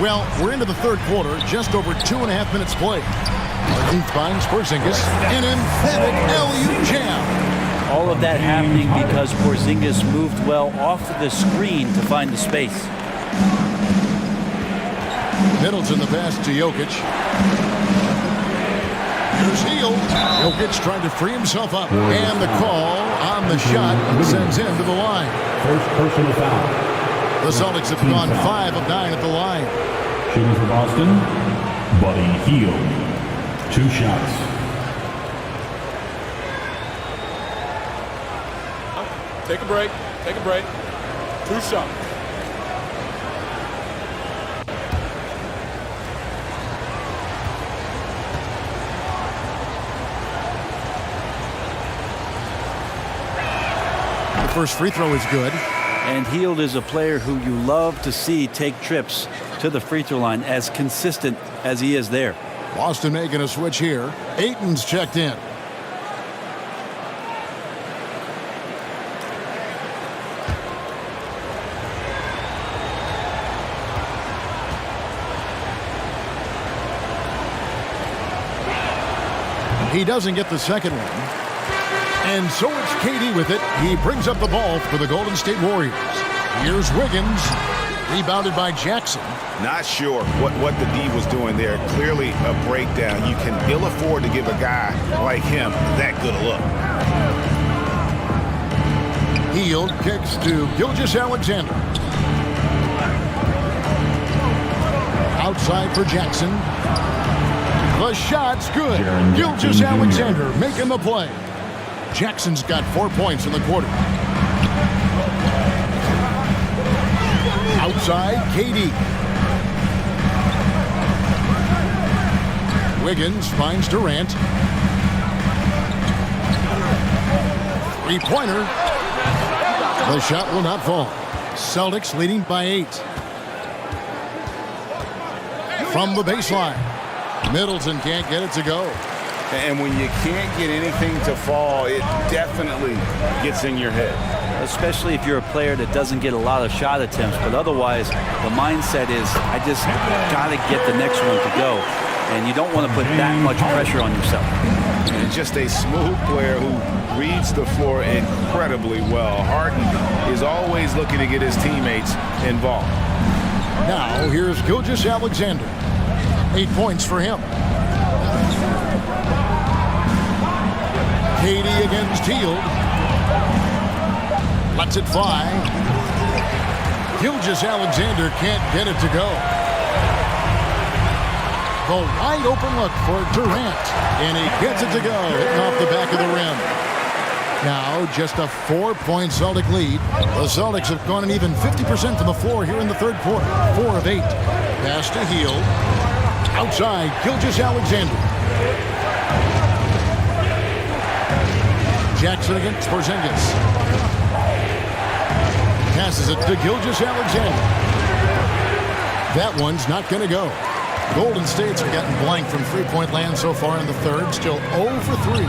Well, we're into the third quarter, just over 2.5 minutes played. He finds Porzingis, an emphatic LU jam. All of that happening because Porzingis moved well off of the screen to find the space. Middleton the pass to Jokic. Here's Hield. Jokic trying to free himself up. And the call on the shot sends him to the line. First personal foul. The Celtics have gone 5 of 9 at the line. Shooting for Boston, Buddy Hield. 2 shots. Take a break. Take a break. 2 shots. The first free throw is good. And Hield is a player who you love to see take trips to the free throw line, as consistent as he is there. Boston making a switch here. Ayton's checked in. He doesn't get the second one. And so it's KD with it. He brings up the ball for the Golden State Warriors. Here's Wiggins. Rebounded by Jackson. Not sure what the D was doing there. Clearly a breakdown. You can ill afford to give a guy like him that good a look. Hield kicks to Gilgeous-Alexander. Outside for Jackson. The shot's good. Gilgeous-Alexander making the play. Jackson's got 4 points in the quarter. Outside, KD. Wiggins finds Durant. 3-pointer. The shot will not fall. Celtics leading by 8. From the baseline. Middleton can't get it to go. And when you can't get anything to fall, it definitely gets in your head. Especially if you're a player that doesn't get a lot of shot attempts. But otherwise, the mindset is, I just got to get the next one to go. And you don't want to put that much pressure on yourself. And just a smooth player who reads the floor incredibly well. Harden is always looking to get his teammates involved. Now, here's Gilgeous-Alexander. 8 points for him. KD against Hield. Lets it fly. Gilgeous-Alexander can't get it to go. The wide open look for Durant. And he gets it to go. Hitting off the back of the rim. Now just a 4-point Celtic lead. The Celtics have gone an even 50% from the floor here in the third quarter. 4 of 8. Pass to Hield. Outside, Gilgeous-Alexander. Jackson against Porzingis. Passes it to Gilgeous-Alexander. That one's not going to go. Golden State's have gotten blank from three-point land so far in the third. Still 0 for 3.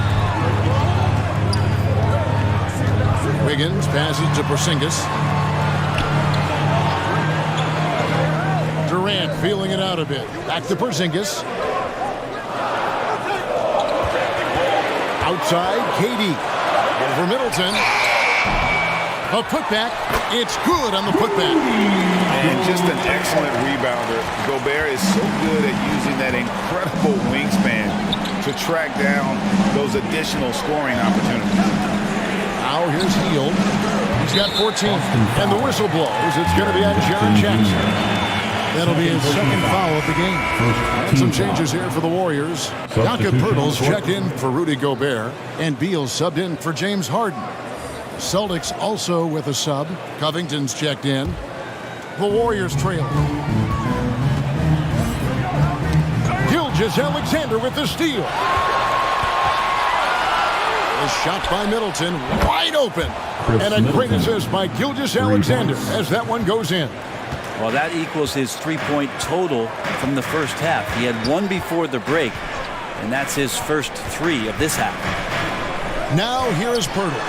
Wiggins passes to Porzingis. Durant feeling it out a bit. Back to Porzingis. Outside, KD. Over Middleton. A putback. It's good on the putback. And just an excellent rebounder. Gobert is so good at using that incredible wingspan to track down those additional scoring opportunities. Now here's Hield. He's got 14. And the whistle blows. It's going to be on JORIZ Jackson. That'll be his second foul of the game. And some changes here for the Warriors. Jakob Poeltl's checked in for Rudy Gobert. And Beal subbed in for James Harden. Celtics also with a sub. Covington's checked in. The Warriors trail. Gilgeous-Alexander with the steal. A shot by Middleton, wide open. And a great assist by Gilgeous-Alexander as that one goes in. Well, that equals his three-point total from the first half. He had one before the break, and that's his first three of this half. Now here is Poeltl.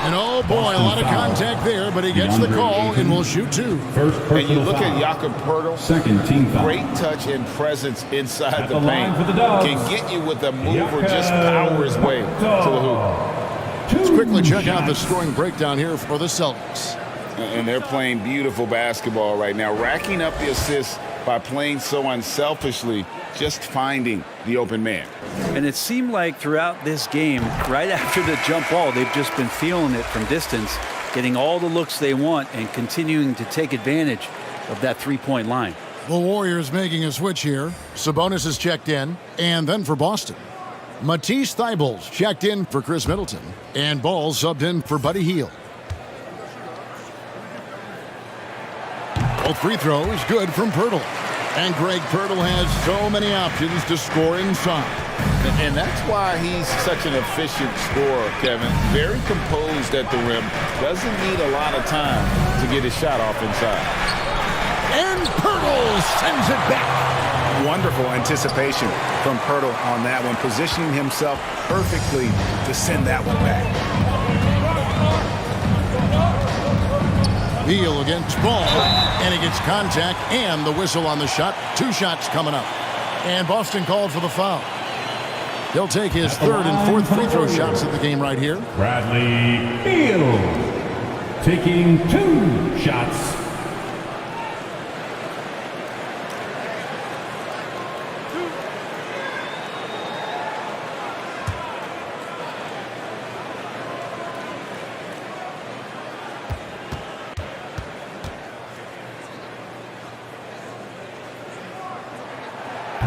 And oh boy, a lot of contact there, but he gets the call and will shoot two. And you look at Jakob Poeltl, second team foul. Great touch and presence inside the paint. Can get you with a move or just power his way to the hoop. Let's quickly check out the scoring breakdown here for the Celtics. And they're playing beautiful basketball right now, racking up the assists by playing so unselfishly, just finding the open man. And it seemed like throughout this game, right after the jump ball, they've just been feeling it from distance, getting all the looks they want and continuing to take advantage of that three-point line. The Warriors making a switch here. Sabonis is checked in, and then for Boston. Matisse Thybulle's checked in for Chris Middleton, and Ball subbed in for Buddy Hield. Both free throws good from Poeltl. And Greg Poeltl has so many options to score inside. And that's why he's such an efficient scorer, Kevin. Very composed at the rim. Doesn't need a lot of time to get his shot off inside. And Poeltl sends it back. Wonderful anticipation from Poeltl on that one, positioning himself perfectly to send that one back. Beal against Ball, and he gets contact and the whistle on the shot. Two shots coming up. And Boston called for the foul. He'll take his third and fourth free throw shots of the game right here. Bradley Beal taking 2 shots.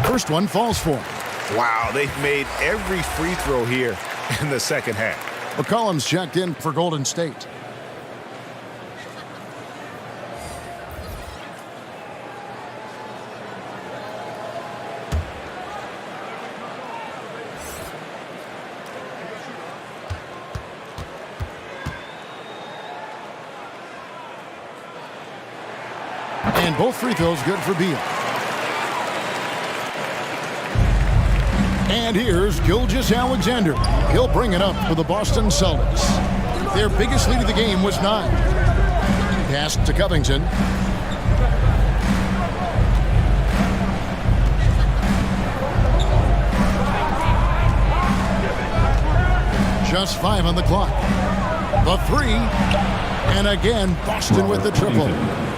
First one falls for him. Wow, they've made every free throw here in the second half. McCollum's checked in for Golden State. And both free throws good for Beal. And here's Gilgeous-Alexander. He'll bring it up for the Boston Celtics. Their biggest lead of the game was 9. Pass to Covington. Just 5 on the clock. The 3. And again, Boston with the triple.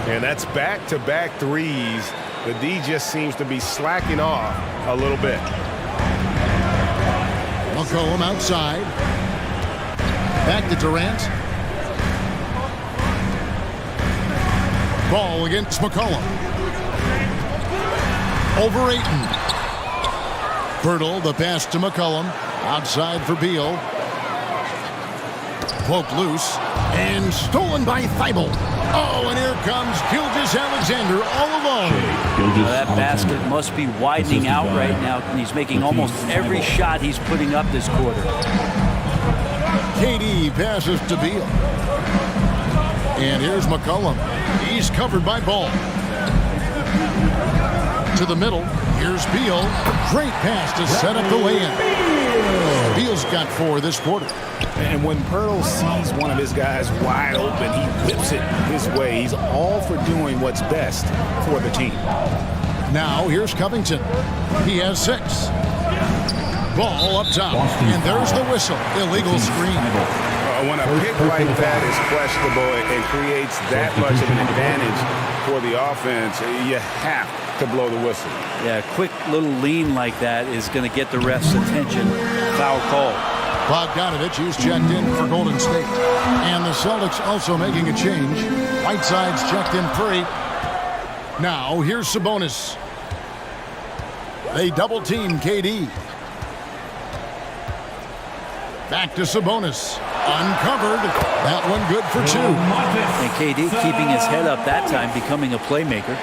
And that's back-to-back threes. The D just seems to be slacking off a little bit. McCollum outside. Back to Durant. Ball against McCollum. Over Ayton. Poeltl, the pass to McCollum. Outside for Beal. Poked loose. And stolen by Thibault. Oh, and here comes Gilgeous-Alexander all alone. That basket must be widening out right now. He's making almost every shot he's putting up this quarter. KD passes to Beal. And here's McCollum. He's covered by Ball. To the middle. Here's Beal. Great pass to set up the lay-in. Beal's got 4 this quarter. And when Poeltl sees one of his guys wide open, he whips it his way. He's all for doing what's best for the team. Now here's Covington. He has 6. Ball up top, and there's the whistle. Illegal screen. When a pick like that is questionable and creates that much of an advantage for the offense, you have to blow the whistle. Yeah, a quick little lean like that is going to get the ref's attention. Foul call. Bogdanovich is checked in for Golden State. And the Celtics also making a change. Whiteside's checked in free. Now, here's Sabonis. They double-team KD. Back to Sabonis. Uncovered. That one good for 2. And KD keeping his head up that time, becoming a playmaker.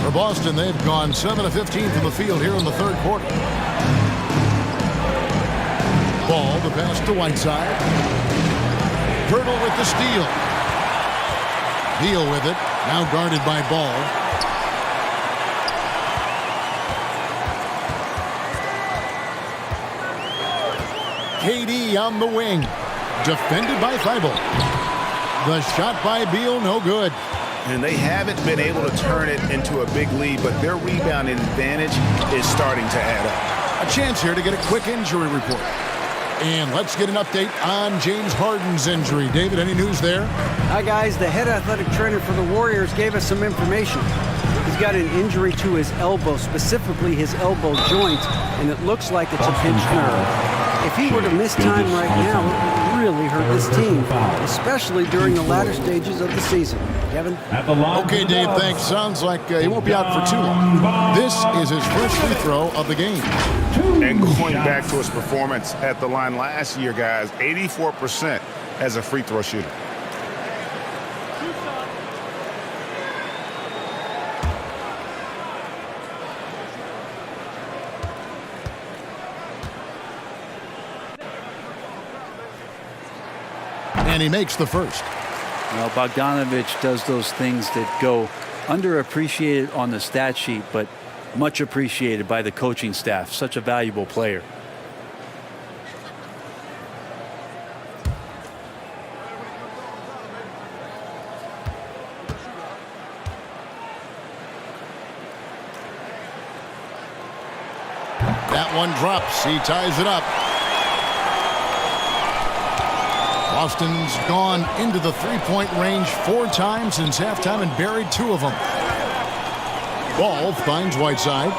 For Boston, they've gone 7 of 15 from the field here in the third quarter. Ball, the pass to Whiteside. Pirtle with the steal. Deal with it. Now guarded by Ball. KD on the wing. Defended by Thibault. The shot by Beal, no good. And they haven't been able to turn it into a big lead, but their rebounding advantage is starting to add up. A chance here to get a quick injury report. And let's get an update on James Harden's injury. David, any news there? Hi, guys. The head athletic trainer for the Warriors gave us some information. He's got an injury to his elbow, specifically his elbow joint, and it looks like it's a pinched nerve. If he were to miss time right now, it would really hurt this team, especially during the latter stages of the season. Kevin? Okay, Dave, thanks. Sounds like he won't be out for too long. This is his first free throw of the game. And going back to his performance at the line last year, guys, 84% as a free throw shooter. And he makes the first. Well, Bogdanovich does those things that go underappreciated on the stat sheet, but much appreciated by the coaching staff. Such a valuable player. That one drops. He ties it up. Boston's gone into the three-point range 4 times since halftime and buried 2 of them. Ball finds Whiteside.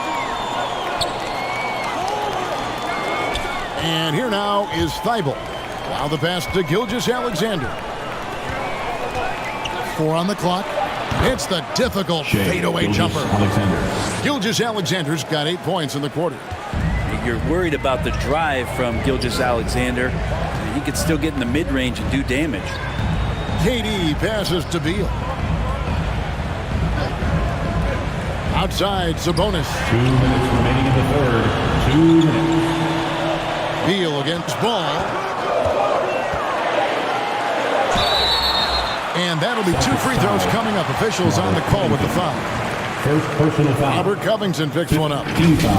And here now is Thibault. Now the pass to Gilgeous-Alexander. 4 on the clock. It's the difficult fadeaway jumper. Gilgeous-Alexander's got 8 points in the quarter. You're worried about the drive from Gilgeous-Alexander. He could still get in the mid-range and do damage. KD passes to Beal. Outside, Sabonis. 2 minutes remaining in the third. 2 minutes. Beal against Ball. And that'll be 2 free throws coming up. Officials on the call with the foul. First personal foul. Robert Covington picks one up.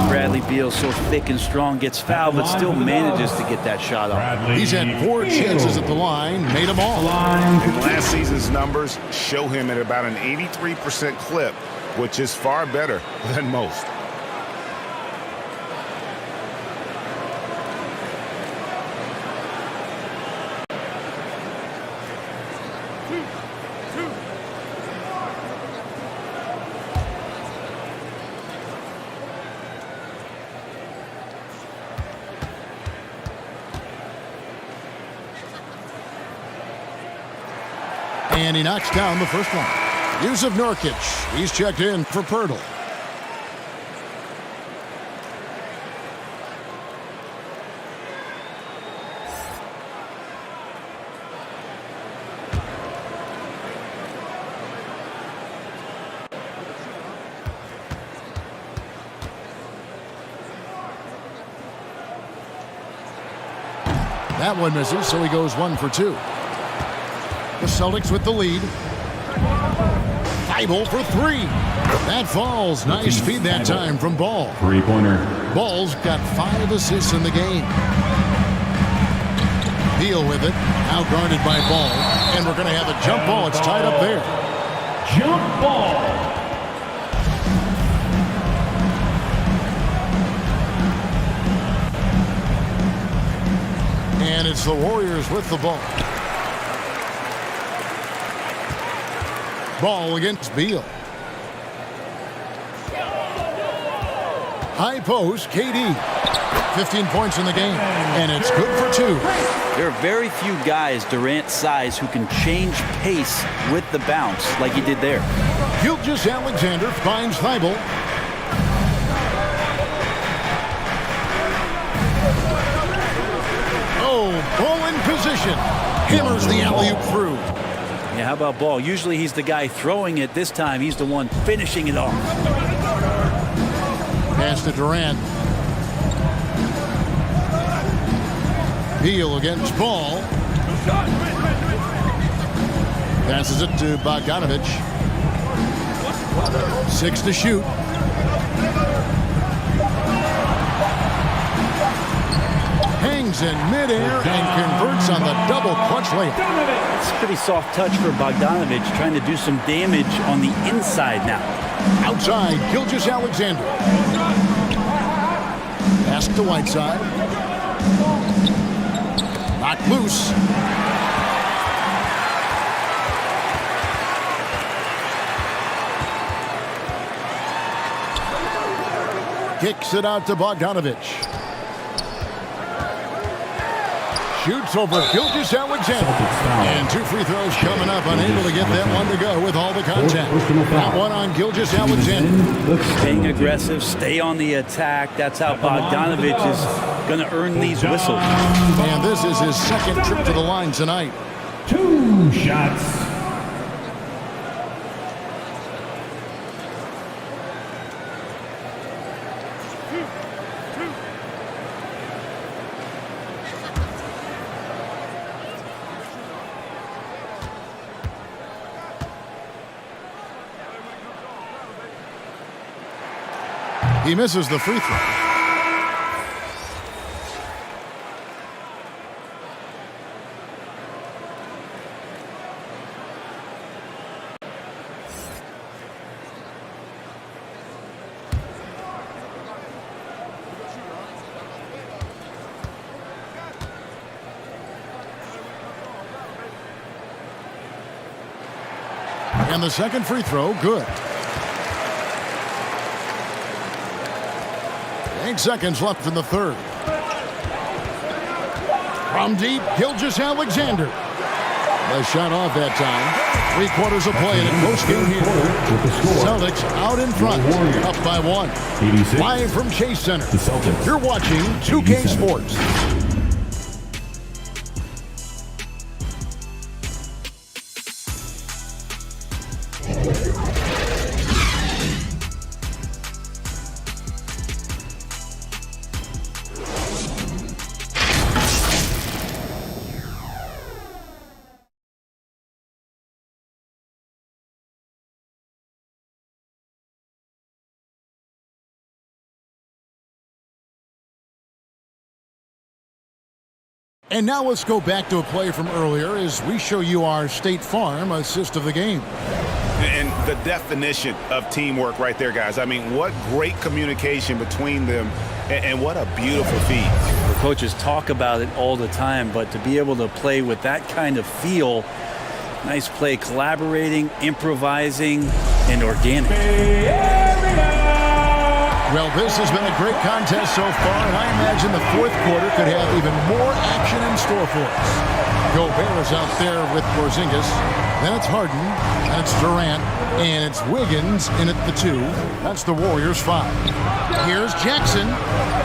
Bradley Beal, so thick and strong, gets fouled, but still manages to get that shot off. He's had 4 chances at the line, made them all. And last season's numbers show him at about an 83% clip, which is far better than most. And he knocks down the first one. Yusuf Nurkic, he's checked in for Pirtle. That one misses, so he goes 1 for 2. The Celtics with the lead. Thibault for 3. That falls. Nice feed that time from Ball. 3-pointer. Ball's got 5 assists in the game. Deal with it. Now guarded by Ball. And we're going to have a jump ball. It's tied up there. Jump ball. And it's the Warriors with the ball. Ball against Beal. High post, KD. 15 points in the game, and it's good for 2. There are very few guys Durant's size who can change pace with the bounce like he did there. Gilgeous-Alexander finds Thibault. Oh, ball in position. Hammers the alley-oop through. Yeah, how about Ball? Usually he's the guy throwing it. This time he's the one finishing it off. Pass to Durant. Beal against Ball. Passes it to Bogdanovic. 6 to shoot. Hangs in midair and converts on the double clutch layup. It's a pretty soft touch for Bogdanovic, trying to do some damage on the inside now. Outside, Gilgeous-Alexander. Pass to Whiteside. Knocked loose. Kicks it out to Bogdanovic. Shoots over Gilgeous-Alexander. And 2 free throws coming up. Unable to get that one to go with all the contact. That one on Gilgeous-Alexander. Staying aggressive, stay on the attack. That's how Bogdanovic is going to earn these whistles. And this is his second trip to the line tonight. 2 shots. He misses the free throw. And the second free throw, good. 8 seconds left in the third. From deep, Gilgeous-Alexander. The shot off that time. 3 quarters of play in a close game here. Celtics out in front, up by 1. Live from Chase Center. You're watching 2K Sports. And now let's go back to a play from earlier as we show you our State Farm assist of the game. And the definition of teamwork right there, guys. I mean, what great communication between them, and what a beautiful feed. The coaches talk about it all the time, but to be able to play with that kind of feel, nice play, collaborating, improvising, and organic. Well, this has been a great contest so far, and I imagine the fourth quarter could have even more action in store for us. Gobert is out there with Porzingis. Then it's Harden, then it's Durant, and it's Wiggins in at the 2. That's the Warriors' 5. Here's Jackson.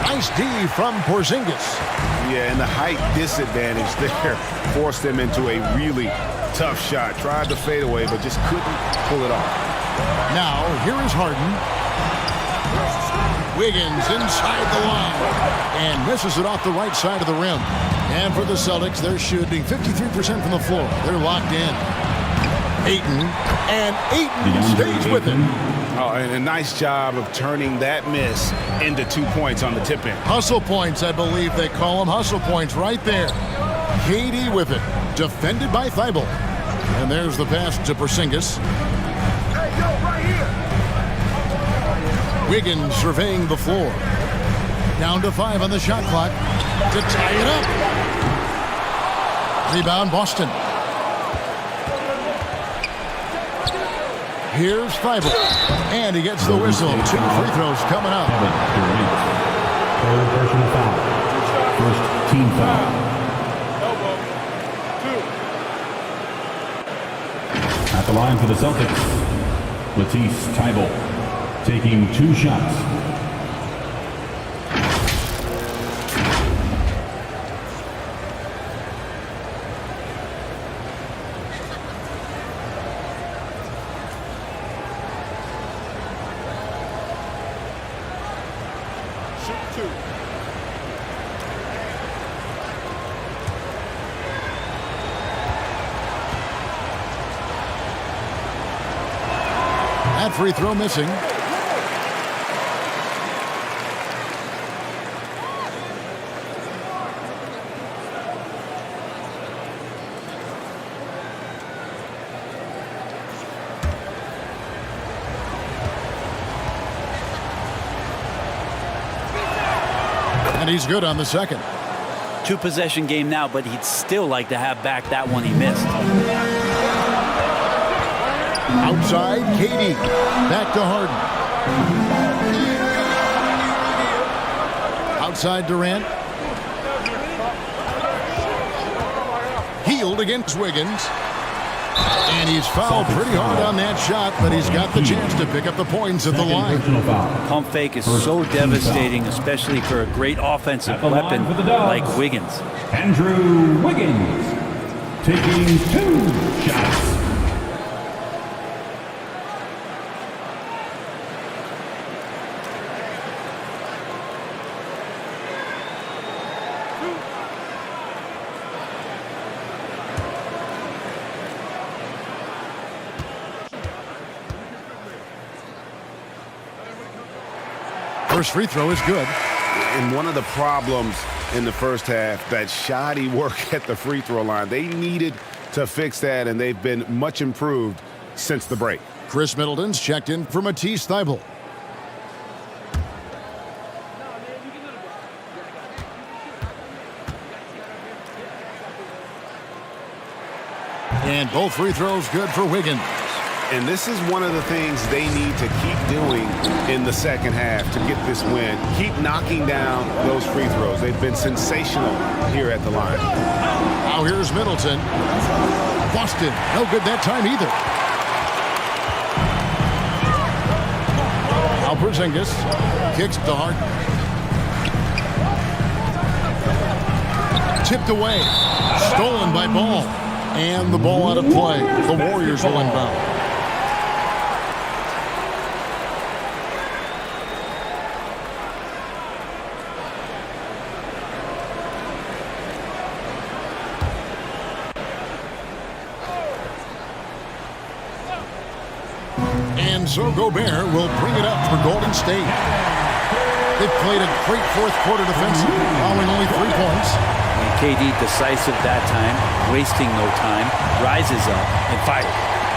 Nice D from Porzingis. Yeah, and the height disadvantage there forced them into a really tough shot. Tried to fade away, but just couldn't pull it off. Now, here is Harden. Wiggins inside the line and misses it off the right side of the rim. And for the Celtics, they're shooting 53% from the floor. They're locked in. Ayton, and Ayton stays with it. Oh, and a nice job of turning that miss into 2 points on the tip in. Hustle points, I believe they call them. Hustle points right there. KD with it, defended by Thibault. And there's the pass to Porzingis. Hey, yo, right here. Wiggins surveying the floor. Down to 5 on the shot clock to tie it up. Rebound, Boston. Here's Thibault. And he gets the whistle. 2 free throws coming up. Third personal foul. First team foul. At the line for the Celtics, Thibault taking 2 shots. That free throw missing. And he's good on the second. 2-possession game now, but he'd still like to have back that one he missed. Outside, KD. Back to Harden. Outside, Durant. Healed against Wiggins. And he's fouled pretty hard on that shot, but he's got the chance to pick up the points at the line. Pump fake is so devastating, especially for a great offensive weapon like Wiggins. Andrew Wiggins taking 2 shots. First free throw is good. And one of the problems in the first half, that shoddy work at the free throw line. They needed to fix that, and they've been much improved since the break. Chris Middleton's checked in for Thibault. And both free throws good for Wiggins. And this is one of the things they need to keep doing in the second half to get this win. Keep knocking down those free throws. They've been sensational here at the line. Now here's Middleton. Boston, no good that time either. Now Porzingis kicks to Harden. Tipped away. Stolen by Ball. And the ball out of play. The Warriors will inbound. And so Gobert will bring it up for Golden State. They've played a great fourth quarter defensively, allowing only 3 points. And KD decisive that time, wasting no time, rises up and fires.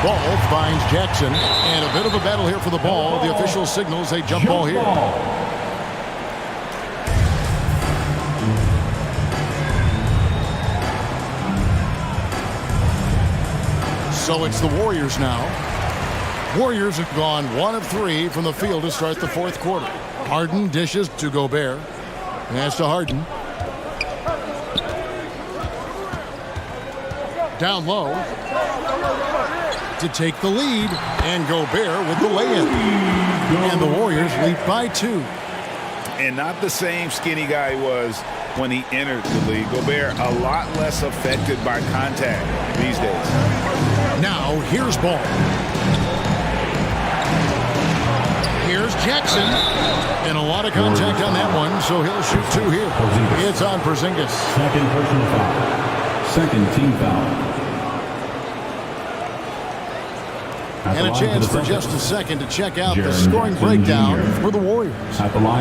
Ball finds Jackson, and a bit of a battle here for the ball. The official signals a jump ball here. So it's the Warriors now. Warriors have gone 1 of 3 from the field to start the fourth quarter. Harden dishes to Gobert. Pass to Harden. Down low to take the lead, and Gobert with the lay-in. And the Warriors lead by 2. And not the same skinny guy he was when he entered the league. Gobert a lot less affected by contact these days. Now here's Ball. Here's Jackson. And a lot of contact on that one, so he'll shoot 2 here. It's on Porzingis. Second personal foul. Second team foul. And a chance for just a second to check out the scoring breakdown for the Warriors.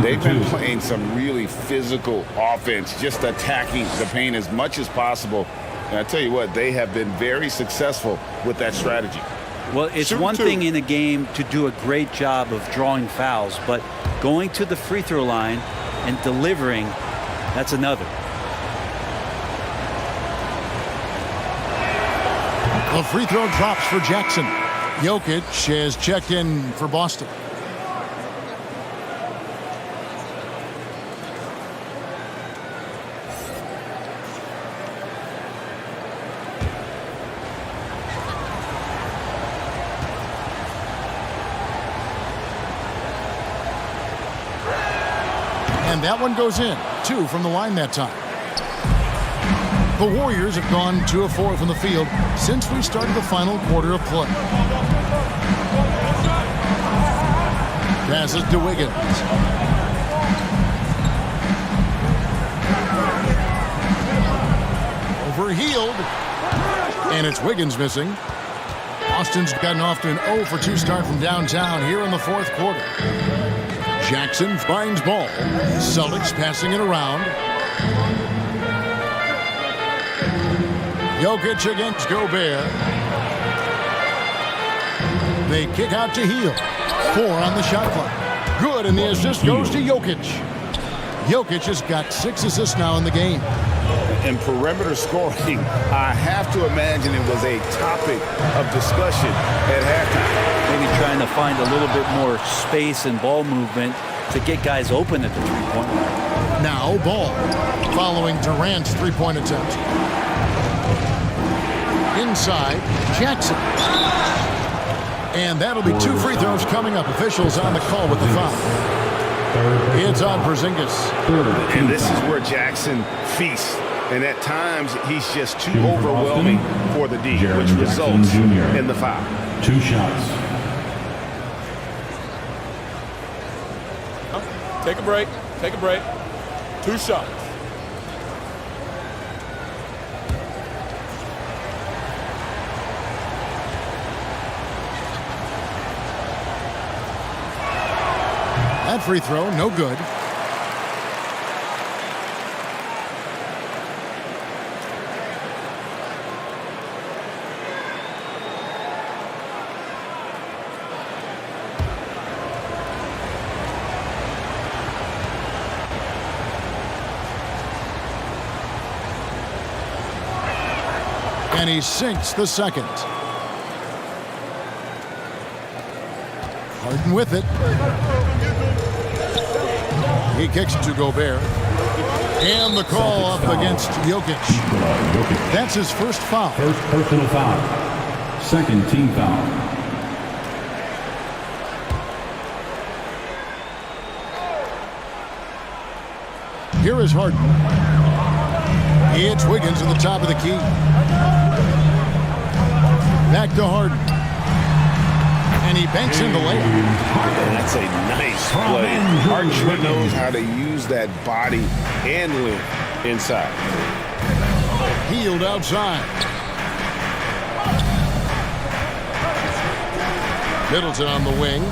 They've been playing some really physical offense, just attacking the paint as much as possible. And I tell you what, they have been very successful with that strategy. Well, it's one thing in a game to do a great job of drawing fouls, but going to the free throw line and delivering, that's another. The free throw drops for Jackson. Jokic has checked in for Boston. And that one goes in. 2 from the line that time. The Warriors have gone 2 of 4 from the field since we started the final quarter of play. Passes to Wiggins. Overhealed. And it's Wiggins missing. Boston's gotten off to an 0 for 2 start from downtown here in the fourth quarter. Jackson finds ball. Celtics passing it around. Jokic against Gobert. They kick out to Hield. 4 on the shot clock. Good, and the assist goes to Jokic. Jokic has got 6 assists now in the game. And perimeter scoring, I have to imagine it was a topic of discussion at halftime. Maybe trying to find a little bit more space and ball movement to get guys open at the three-point line. Now Ball, following Durant's three-point attempt. Inside, Jackson. And that'll be 2 free throws coming up. Officials on the call with the foul. It's on Porzingis. And this is where Jackson feasts. And at times, he's just too overwhelming for the D, which results in the foul. 2 shots. Take a break. Take a break. 2 shots. That free throw, no good. And he sinks the second. Harden with it. He kicks it to Gobert. And the call up against Jokic. That's his first foul. First personal foul. Second team foul. Here is Harden. It's Wiggins at the top of the key. Back to Harden. And he banks in the layup. That's a nice play. Harden sure knows how to use that body and length inside. Hield outside. Middleton on the wing.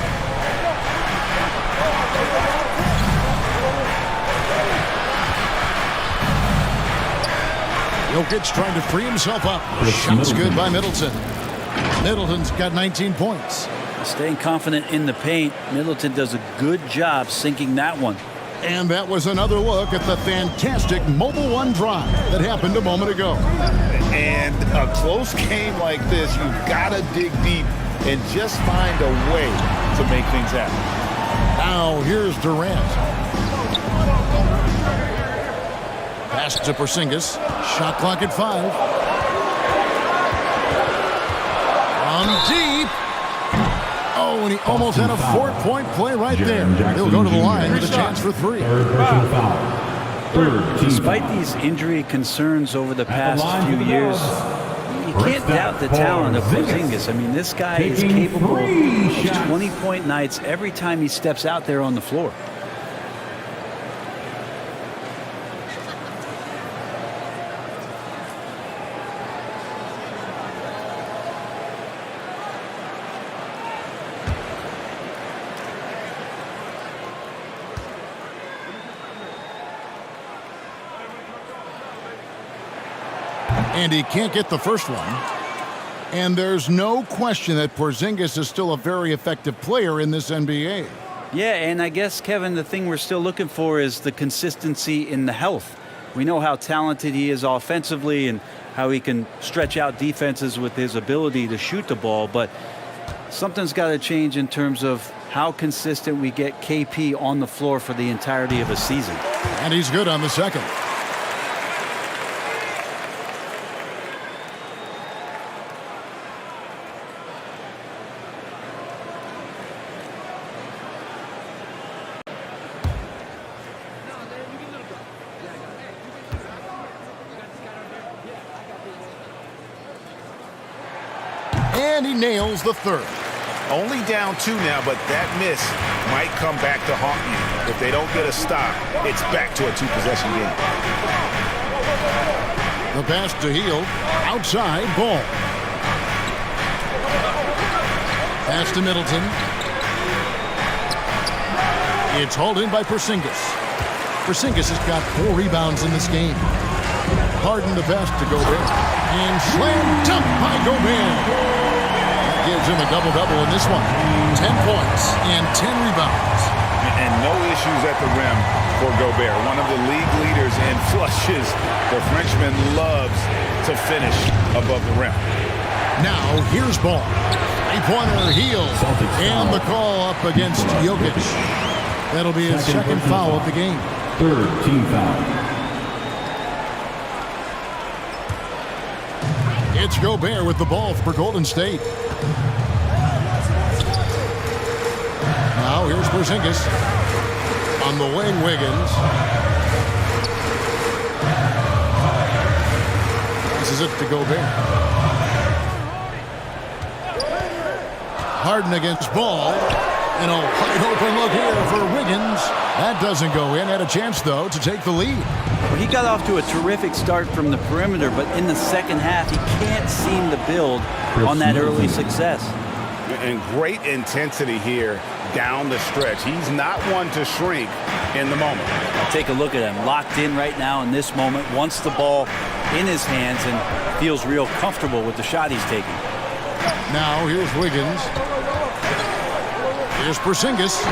Jokic trying to free himself up. Shot's good by Middleton. Middleton's got 19 points. Staying confident in the paint, Middleton does a good job sinking that one. And that was another look at the fantastic Mobile One drive that happened a moment ago. And a close game like this, you've got to dig deep and just find a way to make things happen. Now here's Durant. Pass to Porzingis. Shot clock at 5. On deep. Oh, and he almost had a 4-point play right there. He'll go to the line with a chance for 3. Despite these injury concerns over the past few years, you can't doubt the talent of Porzingis. I mean, this guy is capable of 20-point nights every time he steps out there on the floor. And he can't get the first one. And there's no question that Porzingis is still a very effective player in this NBA. Yeah, and I guess, Kevin, the thing we're still looking for is the consistency in the health. We know how talented he is offensively and how he can stretch out defenses with his ability to shoot the ball, but something's got to change in terms of how consistent we get KP on the floor for the entirety of a season. And he's good on the second. And he nails the third. Only down 2 now, but that miss might come back to haunt you. If they don't get a stop, it's back to a 2-possession game. The pass to Hield. Outside, Ball. Pass to Middleton. It's hauled in by Porzingis. Porzingis has got 4 rebounds in this game. Harden the best to Gobert. And slam dunk by Gobert. Gives him a double-double in this one. 10 points and 10 rebounds. And no issues at the rim for Gobert. One of the league leaders in flushes. The Frenchman loves to finish above the rim. Now, here's Ball. Three-pointer, Hield. And the call up against Jokic. That'll be his second foul of the game. Third team foul. It's Gobert with the ball for Golden State. Now here's Porzingis. On the wing, Wiggins. This is it to Gobert. Harden against Ball. And a wide open look here for Wiggins. That doesn't go in. Had a chance, though, to take the lead. Well, he got off to a terrific start from the perimeter, but in the second half, he can't seem to build on that early success. And great intensity here down the stretch. He's not one to shrink in the moment. Now take a look at him. Locked in right now in this moment. Wants the ball in his hands and feels real comfortable with the shot he's taking. Now here's Wiggins. Here's Porzingis.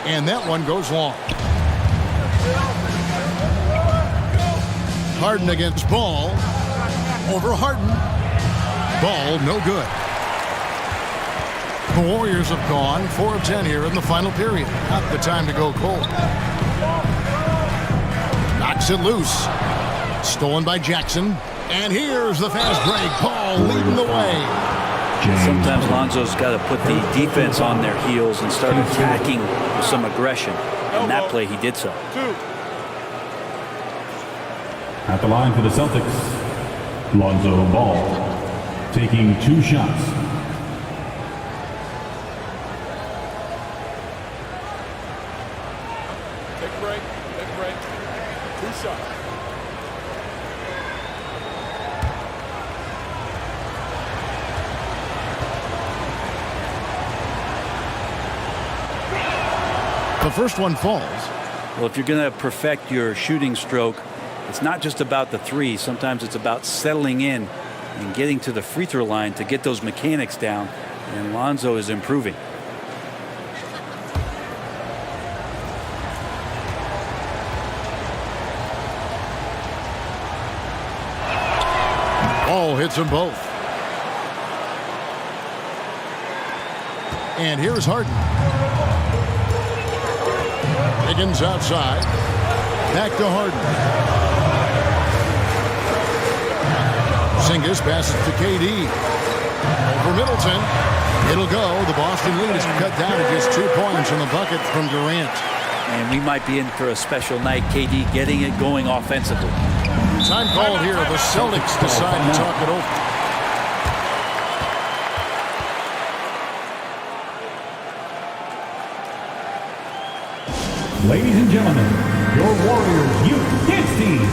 And that one goes long. Harden against Ball. Over Harden. Ball no good. The Warriors have gone 4 of 10 here in the final period. Not the time to go cold. Knocks it loose. Stolen by Jackson. And here's the fast break. Ball leading the way. Sometimes Lonzo's got to put the defense on their heels and start attacking with some aggression. And that play, he did so. At the line for the Celtics, Lonzo Ball, taking 2 shots. Take a break. Take a break. 2 shots. The first one falls. Well, if you're going to perfect your shooting stroke, it's not just about the three. Sometimes it's about settling in and getting to the free throw line to get those mechanics down. And Lonzo is improving. Ball hits them both. And here's Harden. Wiggins outside. Back to Harden. Porzingis passes to KD. Over Middleton. It'll go. The Boston lead is cut down to just 2 points in the bucket from Durant. And we might be in for a special night. KD getting it going offensively. Time called here. The Celtics decide to talk it over. Ladies and gentlemen, your Warriors Youth Dance Team.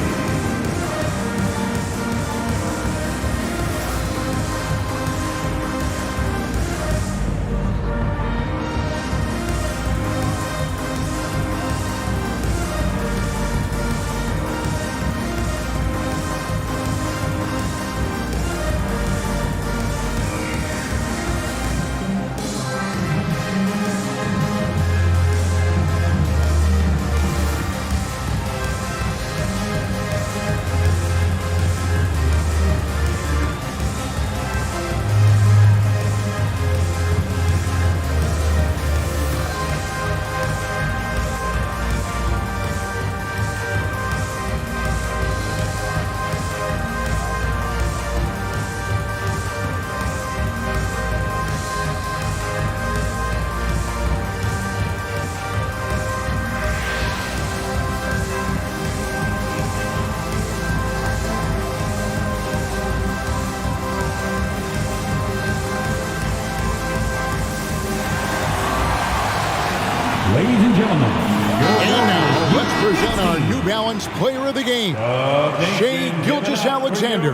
everyone's player of the game, Shai Gilgeous-Alexander.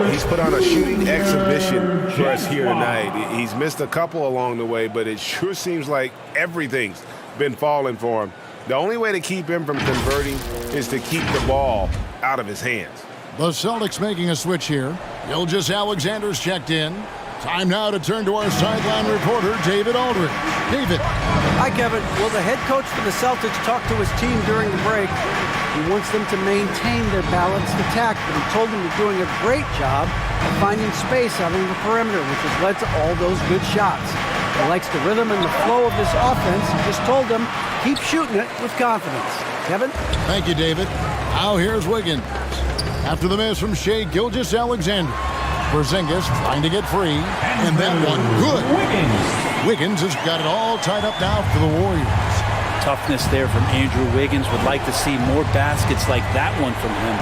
He's put on a shooting exhibition for us here tonight. He's missed a couple along the way, but it sure seems like everything's been falling for him. The only way to keep him from converting is to keep the ball out of his hands. The Celtics making a switch here. Gilgeous-Alexander's checked in. Time now to turn to our sideline reporter, David Aldridge. David. Hi, Kevin. Well, the head coach for the Celtics talked to his team during the break. He wants them to maintain their balanced attack, but he told them they're doing a great job of finding space out on the perimeter, which has led to all those good shots. He likes the rhythm and the flow of this offense. He just told them, keep shooting it with confidence. Kevin? Thank you, David. Now here's Wiggins. After the miss from Shai Gilgeous-Alexander. Porzingis trying to get free, and then one good. Wiggins has got it all tied up now for the Warriors. Toughness there from Andrew Wiggins. Would like to see more baskets like that one from him.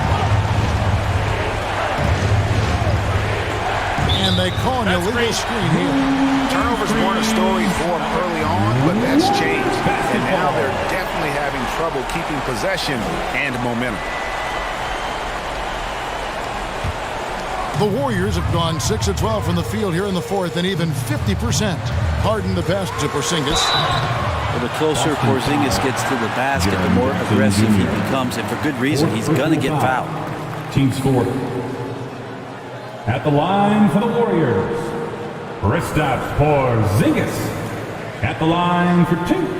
And they call an illegal screen here. Turnovers weren't a story for them early on, but that's changed. And now they're definitely having trouble keeping possession and momentum. The Warriors have gone 6 of 12 from the field here in the fourth, and even 50%. Harden the best to Porzingis. Well, the closer Porzingis gets to the basket, the more aggressive he becomes, and for good reason. He's going to get fouled. Team score. At the line for the Warriors, Kristaps Porzingis. At the line for 2.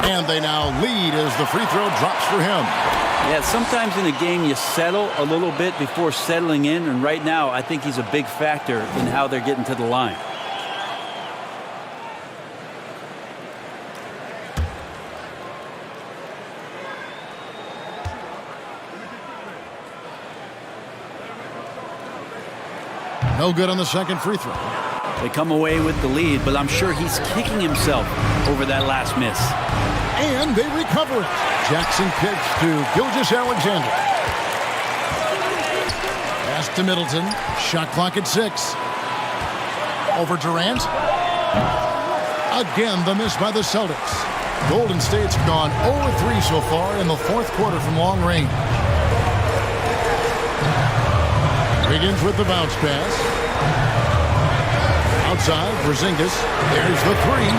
And they now lead as the free throw drops for him. Yeah, sometimes in a game you settle a little bit before settling in, and right now I think he's a big factor in how they're getting to the line. No good on the second free throw. They come away with the lead, but I'm sure he's kicking himself over that last miss. And they recover it. Jackson kicks to Gilgeous-Alexander. Pass to Middleton. Shot clock at 6. Over Durant. Again, the miss by the Celtics. Golden State's gone 0-3 so far in the fourth quarter from long range. Begins with the bounce pass. Outside, Porzingis. There's the 3.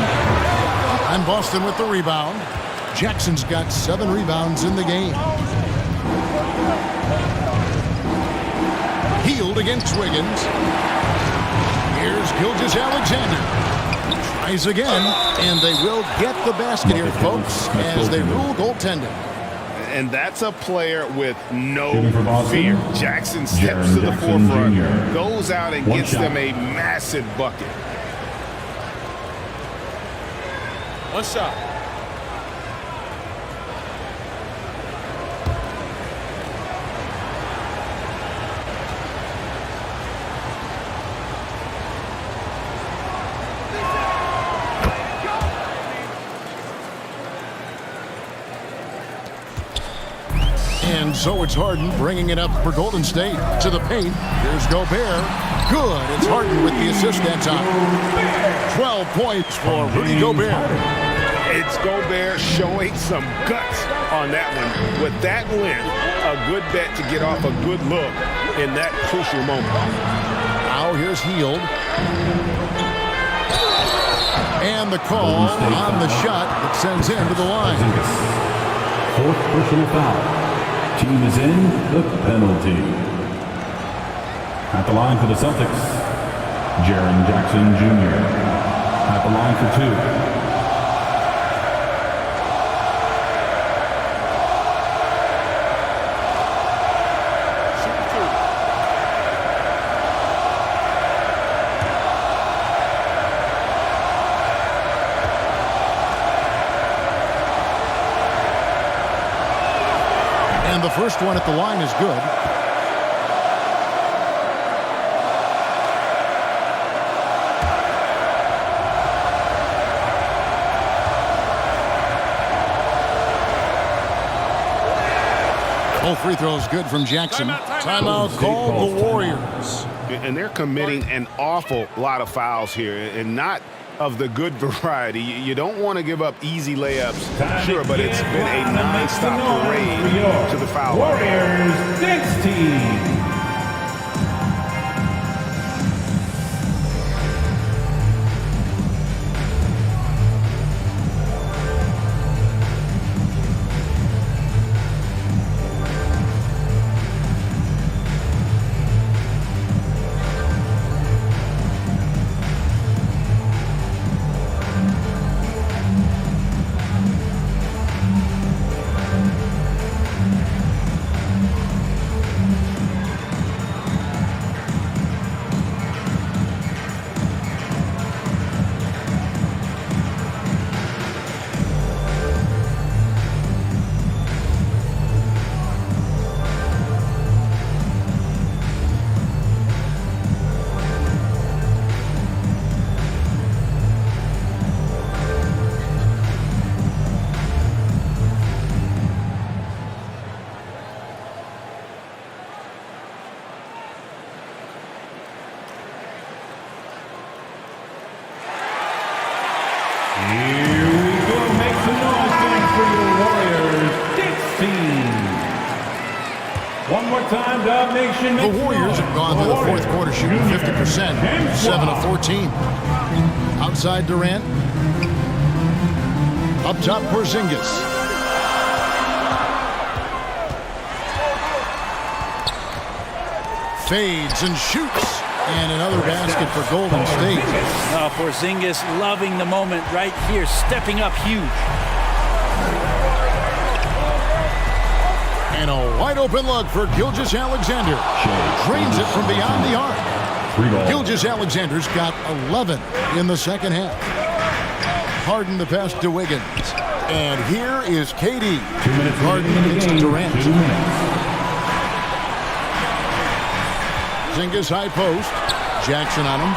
And Boston with the rebound. Jackson's got 7 rebounds in the game. Healed against Wiggins. Here's Gilgeous-Alexander. Tries again, and they will get the basket here, folks, as they rule goaltending. And that's a player with no fear. Jackson steps to the forefront, goes out and gets them a massive bucket. One shot. And so it's Harden bringing it up for Golden State to the paint. Here's Gobert. Good. It's Harden with the assist that time. 12 points for Rudy Gobert. It's Gobert showing some guts on that one. With that length, a good bet to get off a good look in that crucial moment. Now here's Hield. And the call on the shot that sends him to the line. Fourth personal foul. Team is in the penalty. At the line for the Celtics, Jaren Jackson Jr. At the line for 2. And the first one at the line is good. Both free throws good from Jackson. Timeout called the Warriors. And they're committing an awful lot of fouls here, and not of the good variety. You don't want to give up easy layups, sure, but it's been a non-stop parade to the foul line. Warriors 16. The Warriors have gone through the fourth quarter shooting 50%, 7 of 14. Outside Durant. Up top Porzingis. Fades and shoots. And another basket for Golden State. Porzingis loving the moment right here, stepping up huge. And a wide open look for Gilgeous-Alexander. Drains it from beyond the arc. Gilgeous-Alexander's got 11 in the second half. Harden the pass to Wiggins. And here is KD. Harden gets to Durant. Porzingis high post. Jackson on him.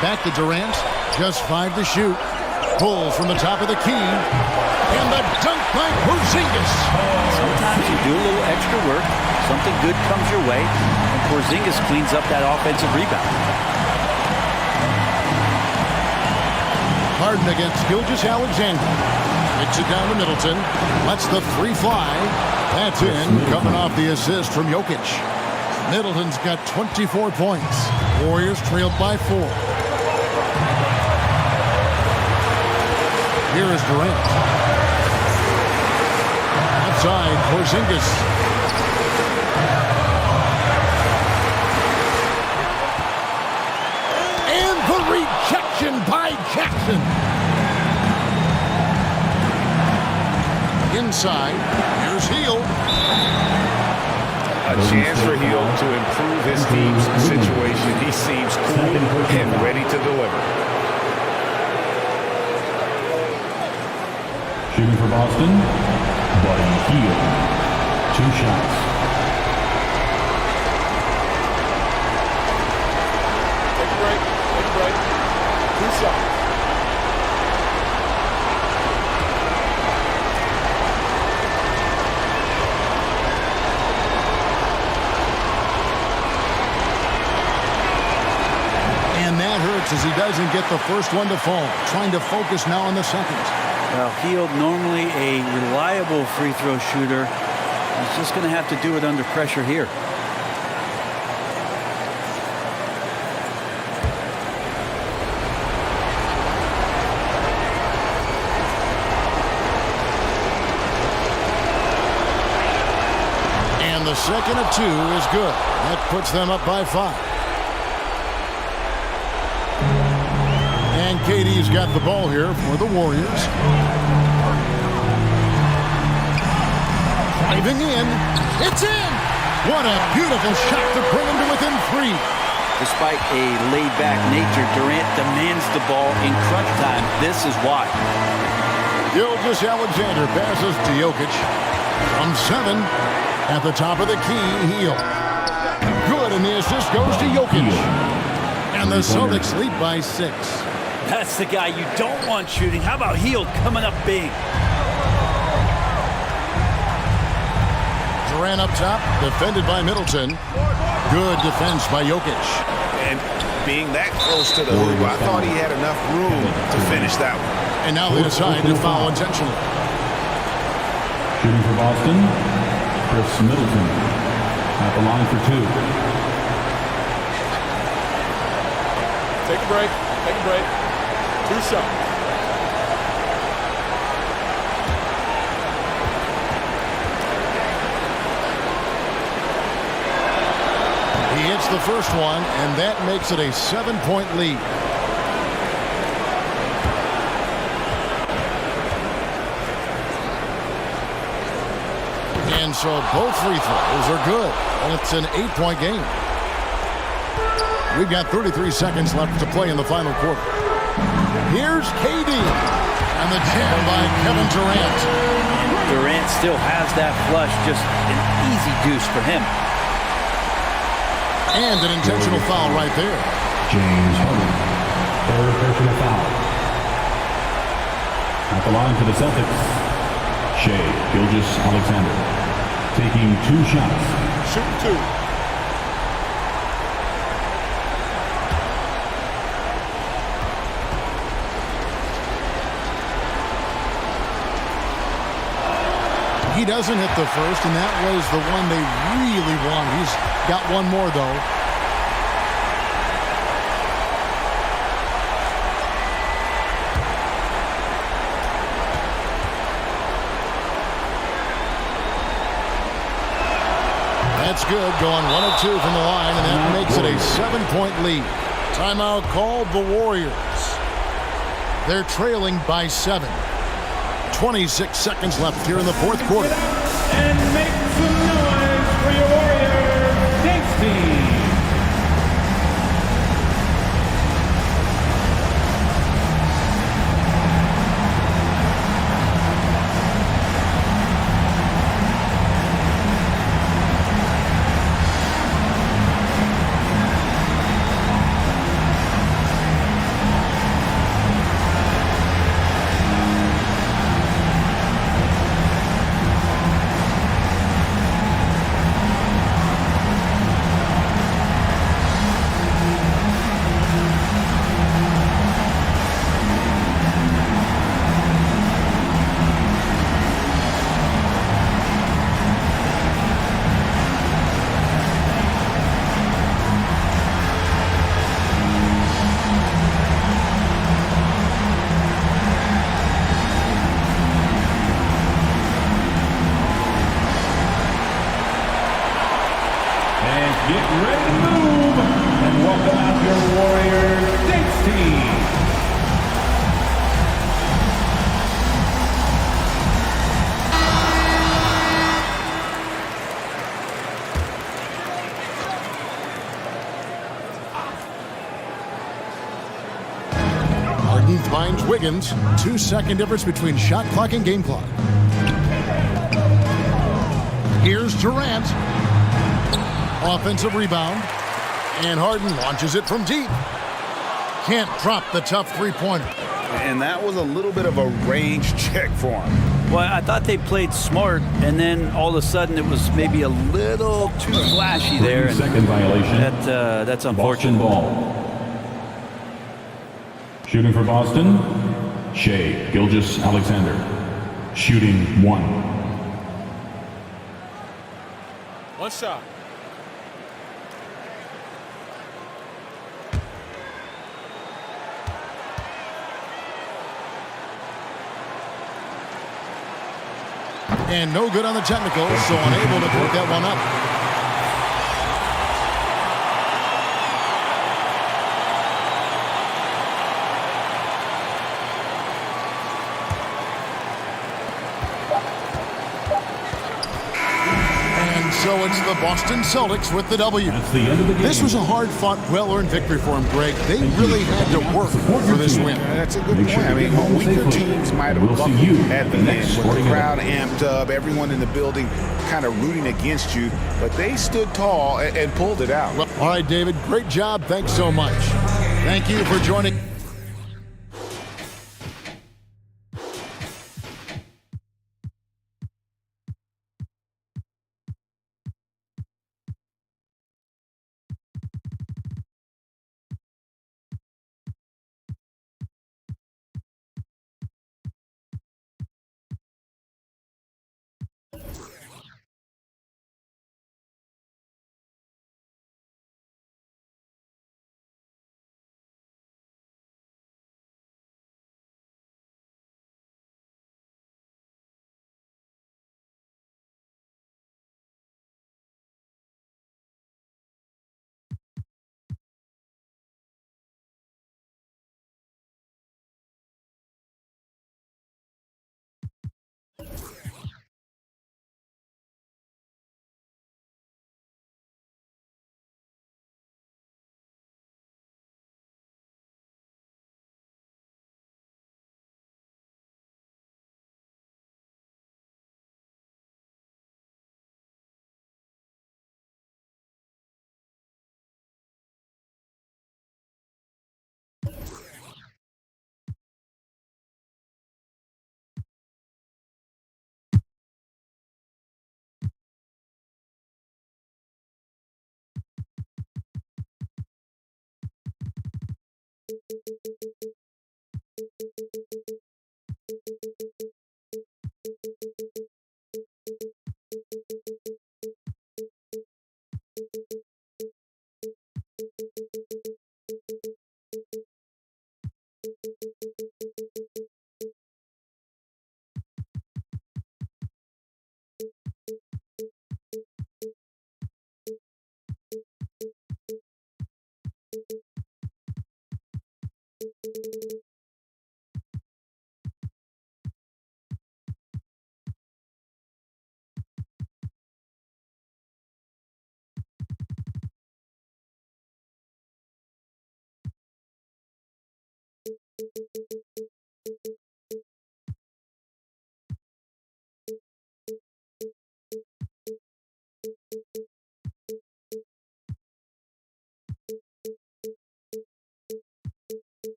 Back to Durant. Just 5 to shoot. Pulls from the top of the key. And the dunk by Porzingis. Sometimes you do a little extra work, something good comes your way, and Porzingis cleans up that offensive rebound. Harden against Gilgeous-Alexander. Kicks it down to Middleton. Lets the three fly. That's in, coming off the assist from Jokic. Middleton's got 24 points. Warriors trailed by 4. Here is Durant. Outside, Porzingis. And the rejection by Jackson. Inside, here's Hield. A chance for Hield to improve his team's situation. He seems cool and ready to deliver. Shooting for Boston, Buddy Hield. 2 shots. Take a break. Take a break. 2 shots. And that hurts as he doesn't get the first one to fall. Trying to focus now on the second. Well, Hield, normally a reliable free throw shooter, he's just going to have to do it under pressure here. And the second of 2 is good. That puts them up by 5. And KD's got the ball here for the Warriors. Driving in. It's in! What a beautiful shot to bring him to within 3. Despite a laid-back nature, Durant demands the ball in crunch time. This is why. Gilgeous-Alexander passes to Jokic. From 7, at the top of the key, Hield. Good, and the assist goes to Jokic. And the Celtics lead by 6. That's the guy you don't want shooting. How about Hield coming up big? Durant up top, defended by Middleton. Good defense by Jokic. And being that close to the hoop, I thought he had enough room to finish that one. And now they decide to foul intentionally. Shooting for Boston, Chris Middleton at the line for 2. Take a break. Take a break. 2 shots. He hits the first one, and that makes it a 7-point lead. And so both free throws are good, and it's an 8-point game. We've got 33 seconds left to play in the final quarter. Here's KD, and the jam by Kevin Durant. Durant still has that flush, just an easy deuce for him. And an intentional foul right there. James Harden, third personal foul. At the line for the Celtics, Shai Gilgeous-Alexander, taking 2 shots. Shoot 2. He doesn't hit the first, and that was the one they really want. He's got one more, though. That's good, going 1 of 2 from the line, and that makes it a 7-point lead. Timeout called the Warriors. They're trailing by 7. 26 seconds left here in the fourth quarter. And make some noise for your Warriors, JAYCEE. Get ready to move and welcome out your Warriors, JAYCEE. Harden finds Wiggins. 2-second difference between shot clock and game clock. Here's Durant. Offensive rebound. And Harden launches it from deep. Can't drop the tough three-pointer. And that was a little bit of a range check for him. Well, I thought they played smart, and then all of a sudden it was maybe a little too flashy there. Second violation. That's unfortunate. Boston ball. Shooting for Boston, Shai Gilgeous-Alexander. Shooting 1. 1 shot. And no good on the technical, so unable to put that one up. So it's the Boston Celtics with the W. That's the end of the game. This was a hard-fought, well-earned victory for them, Greg. They really had to work for this win. That's a good point. I mean, weaker teams might have buckled at the end with the crowd amped up, everyone in the building kind of rooting against you, but they stood tall and pulled it out. Well, all right, David, great job. Thanks so much. Thank you for joining.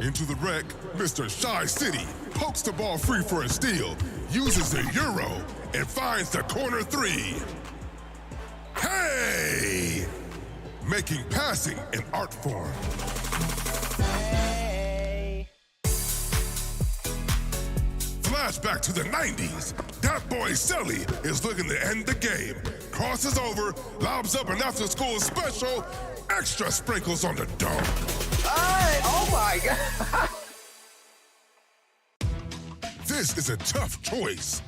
Into the wreck, Mr. JAYCEE D pokes the ball free for a steal, uses the Euro, and finds the corner three. Hey! Making passing an art form. Flashback to the 90s. That boy Selly is looking to end the game. Crosses over, lobs up an after-school special, extra sprinkles on the dome. Oh my God. This is a tough choice.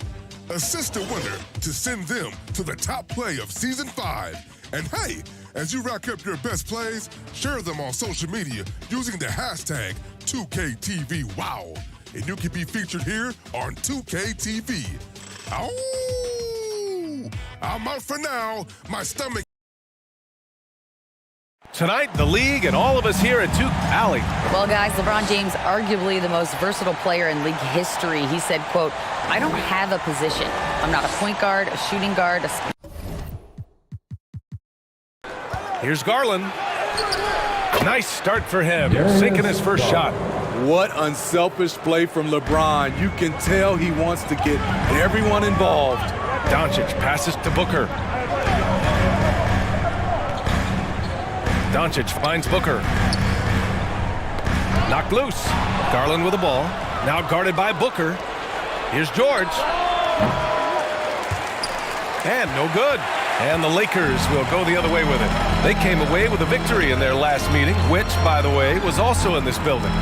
Assist the winner to send them to the top play of Season 5. And hey, as you rack up your best plays, share them on social media using the hashtag 2KTVWOW. And you can be featured here on 2KTV. Oh, I'm out for now. My stomach. Tonight, the league and all of us here at Alley. Well, guys, LeBron James, arguably the most versatile player in league history. He said, quote, "I don't have a position. I'm not a point guard, a shooting guard, Here's Garland. Nice start for him, sinking his first shot. What unselfish play from LeBron. You can tell he wants to get everyone involved. Doncic passes to Booker. Doncic finds Booker. Knocked loose. Garland with the ball. Now guarded by Booker. Here's George. And no good. And the Lakers will go the other way with it. They came away with a victory in their last meeting, which, by the way, was also in this building.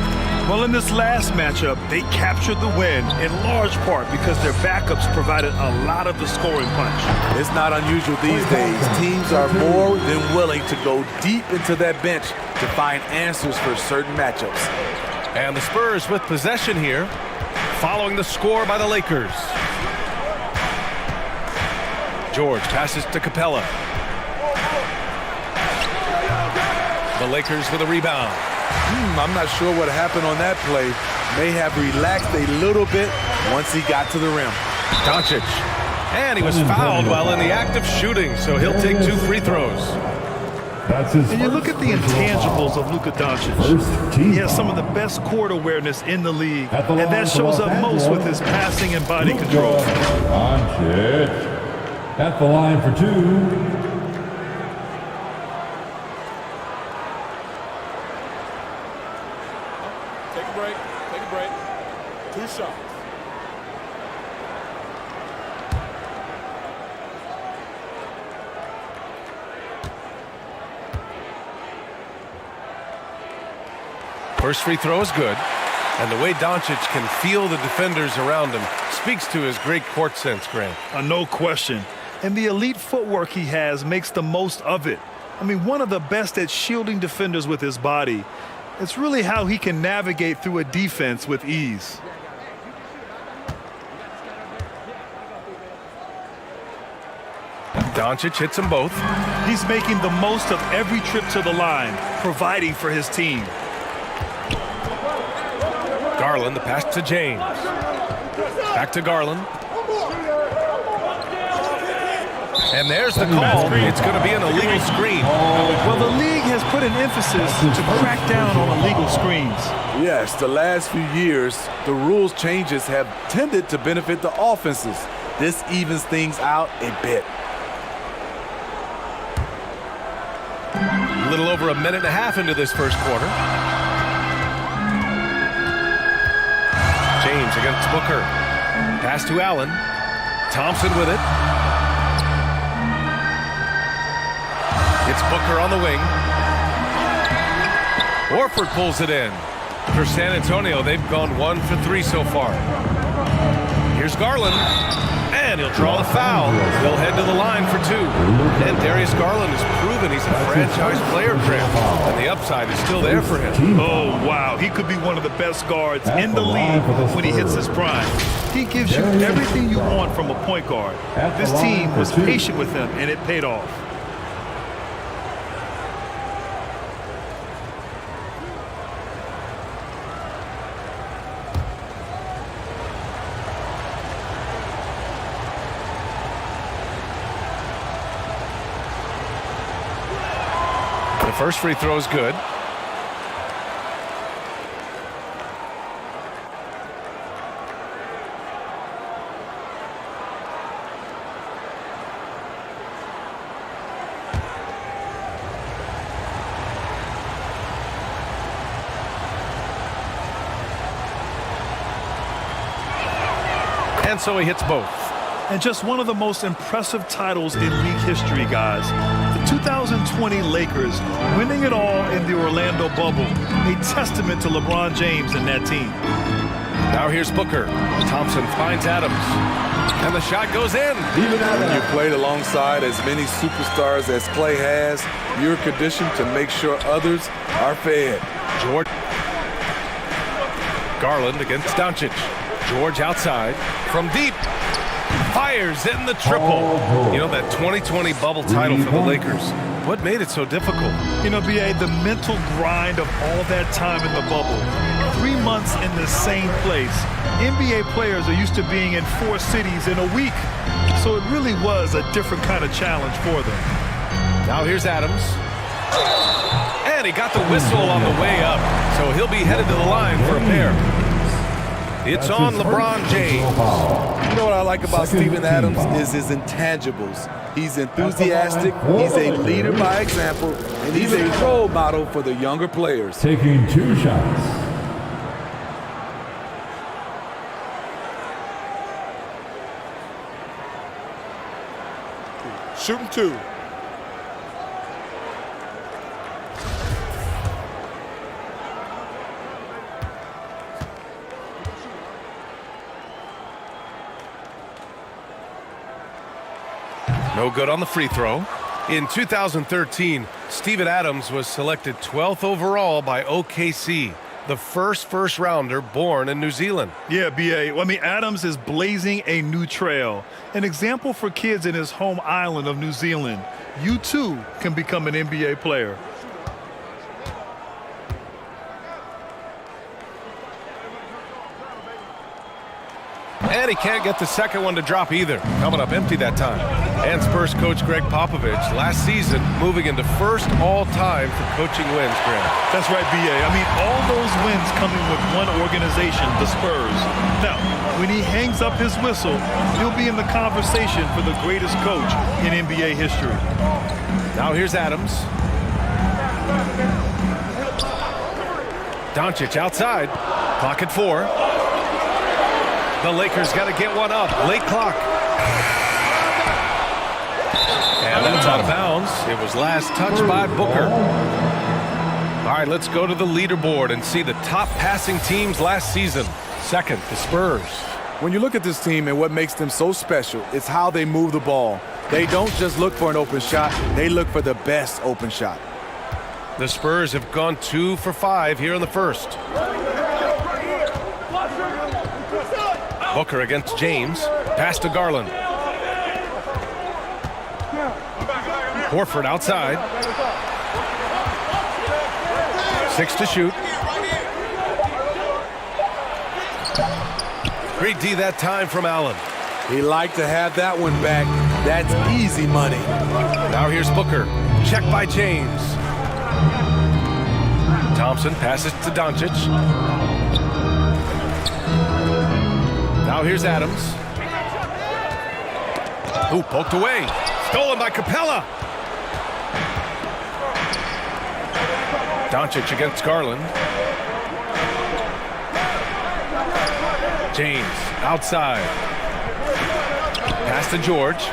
Well, in this last matchup, they captured the win in large part because their backups provided a lot of the scoring punch. It's not unusual these days. Teams are more than willing to go deep into that bench to find answers for certain matchups. And the Spurs with possession here, following the score by the Lakers. George passes to Capella. The Lakers with a rebound. I'm not sure what happened on that play. May have relaxed a little bit once he got to the rim. Doncic. And he was fouled while in the act of shooting, so he'll take 2 free throws. And you look at the intangibles of Luka Doncic. He has some of the best court awareness in the league, and that shows up most with his passing and body control. Doncic at the line for 2. Take a break. 2 shots. First free throw is good. And the way Doncic can feel the defenders around him speaks to his great court sense, Grant. No question. And the elite footwork he has makes the most of it. I mean, one of the best at shielding defenders with his body. It's really how he can navigate through a defense with ease. Doncic hits them both. He's making the most of every trip to the line, providing for his team. Garland, the pass to James. Back to Garland. And there's the call. It's going to be an illegal screen. Well, the league has put an emphasis to crack down on illegal screens. Yes, the last few years, the rules changes have tended to benefit the offenses. This evens things out a bit. A little over a minute and a half into this first quarter. James against Booker. Pass to Allen. Thompson with it. It's Booker on the wing. Horford pulls it in. For San Antonio, they've gone 1 for 3 so far. Here's Garland. And he'll draw the foul. They'll head to the line for 2. And Darius Garland has proven he's a franchise player, Grant. And the upside is still there for him. Oh, wow. He could be one of the best guards in the league when he hits his prime. He gives you everything you want from a point guard. This team was patient with him, and it paid off. The first free throw is good. And so he hits both. And just one of the most impressive titles in league history, guys. The 2020 Lakers winning it all in the Orlando bubble. A testament to LeBron James and that team. Now here's Booker. Thompson finds Adams. And the shot goes in. When you played alongside as many superstars as Clay has, you're conditioned to make sure others are fed. George. Garland against Doncic. George outside. From deep. Fires in the triple. You know, that 2020 bubble title for the Lakers. What made it so difficult? You know, B.A., the mental grind of all that time in the bubble. 3 months in the same place. NBA players are used to being in 4 cities in a week. So it really was a different kind of challenge for them. Now here's Adams. And he got the whistle on the way up. So he'll be headed to the line for a pair. It's on LeBron James. You know what I like about Steven Adams is his intangibles. He's enthusiastic, he's a leader by example, and he's a role model for the younger players. Taking 2 shots. Shooting 2. No good on the free throw. In 2013, Steven Adams was selected 12th overall by OKC, the first rounder born in New Zealand. Yeah, B.A. Well, I mean, Adams is blazing a new trail. An example for kids in his home island of New Zealand. You, too, can become an NBA player. And he can't get the second one to drop either. Coming up empty that time. And Spurs coach Greg Popovich last season moving into first all-time for coaching wins, Greg. That's right, B.A. I mean, all those wins coming with one organization, the Spurs. Now, when he hangs up his whistle, he'll be in the conversation for the greatest coach in NBA history. Now here's Adams. Doncic outside. Clock at 4. The Lakers got to get one up. Late clock. And that's out of bounds. It was last touched by Booker. All right, let's go to the leaderboard and see the top passing teams last season. Second, the Spurs. When you look at this team and what makes them so special, it's how they move the ball. They don't just look for an open shot, they look for the best open shot. The Spurs have gone 2 for 5 here in the first. Booker against James. Pass to Garland. Horford outside. 6 to shoot. Great D that time from Allen. He liked to have that one back. That's easy money. Now here's Booker. Check by James. Thompson passes to Doncic. Now here's Adams. Ooh, poked away. Stolen by Capella. Doncic against Garland. James outside. Pass to George.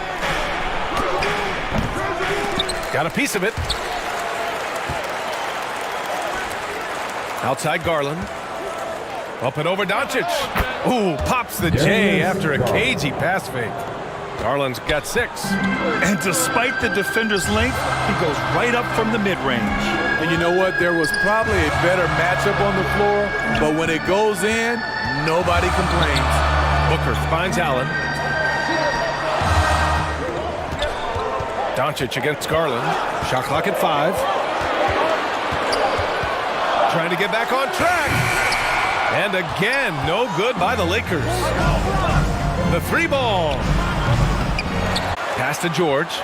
Got a piece of it. Outside Garland. Up and over Doncic. Ooh, pops the J after a cagey pass fake. Garland's got 6. And despite the defender's length, he goes right up from the mid-range. And you know what? There was probably a better matchup on the floor, but when it goes in, nobody complains. Booker finds Allen. Doncic against Garland. Shot clock at 5. Trying to get back on track. And again, no good by the Lakers. The 3-ball. Pass to George.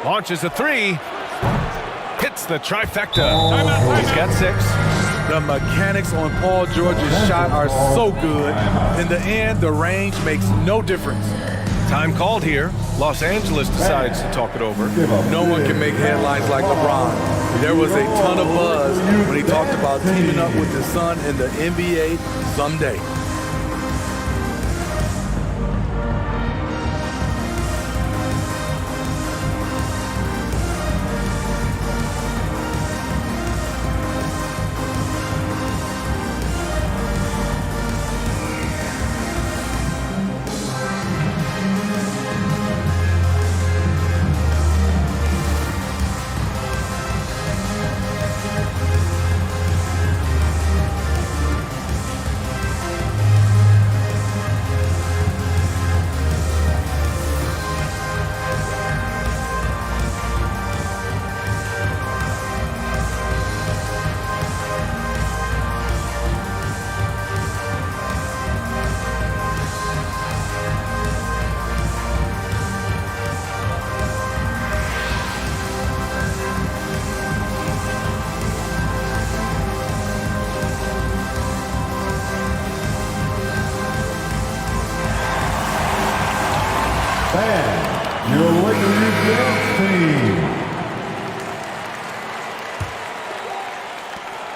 Launches a 3. Hits the trifecta. He's got 6. The mechanics on Paul George's shot are so good. In the end, the range makes no difference. Time called here. Los Angeles decides to talk it over. No one can make headlines like LeBron. There was a ton of buzz when he talked about teaming up with his son in the NBA someday.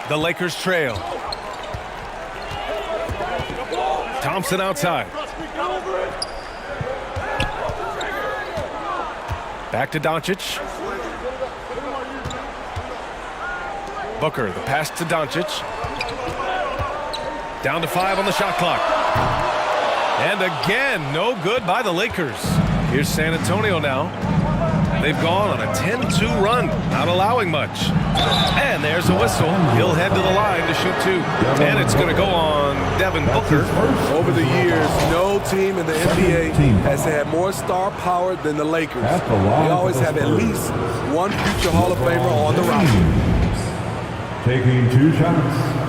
The Lakers trail. Thompson outside. Back to Doncic. Booker, the pass to Doncic. Down to 5 on the shot clock. And again, no good by the Lakers. Here's San Antonio now. They've gone on a 10-2 run, not allowing much. And there's a whistle. He'll head to the line to shoot 2. And it's going to go on Devin Booker. Over the years, no team in the NBA has had more star power than the Lakers. They always have at least one future Hall of Famer on the roster. Taking 2 shots.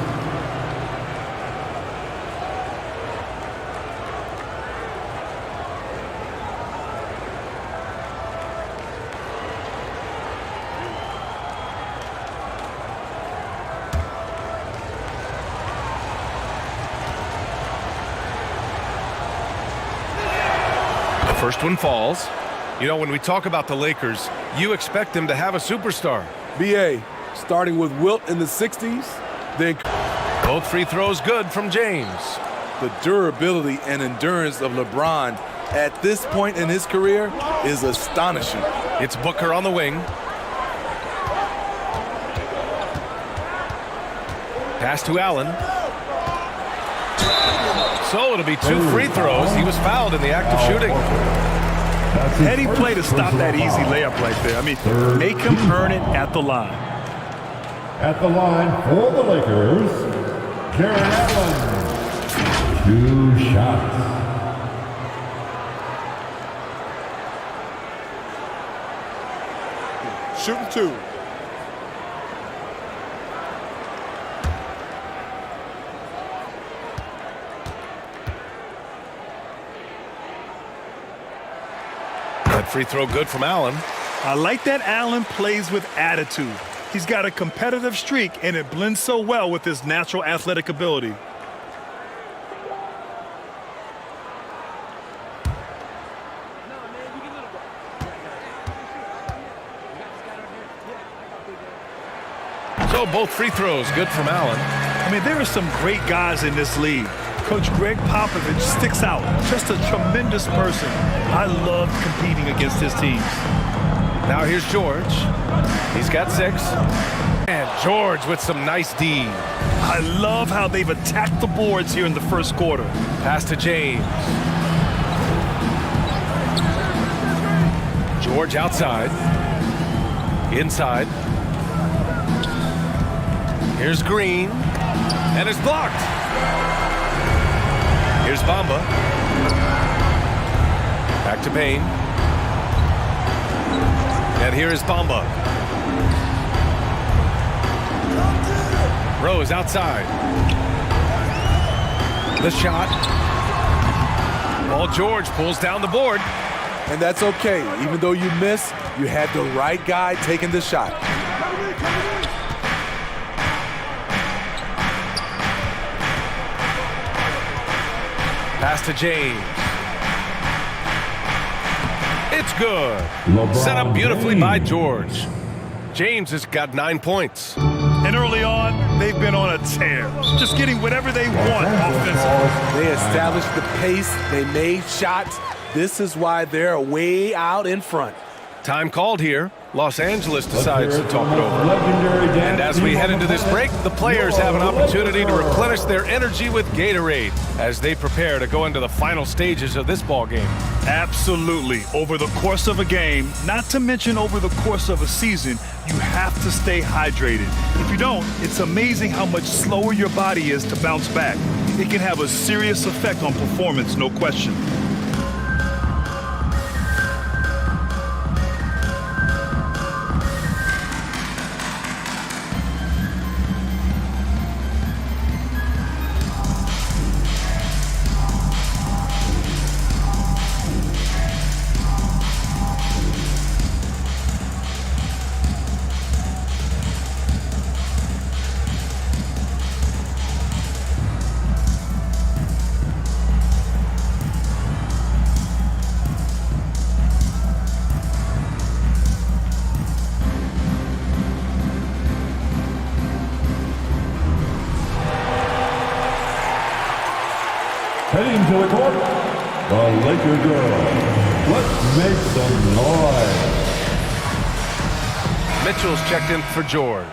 First one falls. You know, when we talk about the Lakers, you expect them to have a superstar. B.A. starting with Wilt in the 60s, then both free throws good from James. The durability and endurance of LeBron at this point in his career is astonishing. It's Booker on the wing. Pass to Allen. So it'll be 2 free throws. He was fouled in the act of shooting. Heady play to stop that easy layup right there. I mean, make him earn it at the line. At the line for the Lakers, Jarrett Allen. 2 shots. Shooting 2. Free throw good from Allen. I like that Allen plays with attitude. He's got a competitive streak, and it blends so well with his natural athletic ability. So both free throws good from Allen. I mean, there are some great guys in this league. Coach Greg Popovich sticks out. Just a tremendous person. I loved competing against his teams. Now here's George. He's got 6. And George with some nice D. I love how they've attacked the boards here in the first quarter. Pass to James. George outside. Inside. Here's Green. And it's blocked. Here's Bamba. Back to Payne. And here is Bamba. Rose outside. The shot. Paul George pulls down the board. And that's okay. Even though you miss, you had the right guy taking the shot. Pass to James. It's good. Set up beautifully by George. James has got 9 points. And early on, they've been on a tear. Just getting whatever they want offensively. They established the pace. They made shots. This is why they're way out in front. Time called here. Los Angeles decides to talk it over. And as we head into this break, the players have an opportunity to replenish their energy with Gatorade as they prepare to go into the final stages of this ball game. Absolutely. Over the course of a game, not to mention over the course of a season, you have to stay hydrated. If you don't, it's amazing how much slower your body is to bounce back. It can have a serious effect on performance, no question. Heading to the court, the Laker girls. Let's make some noise. Mitchell's checked in for George.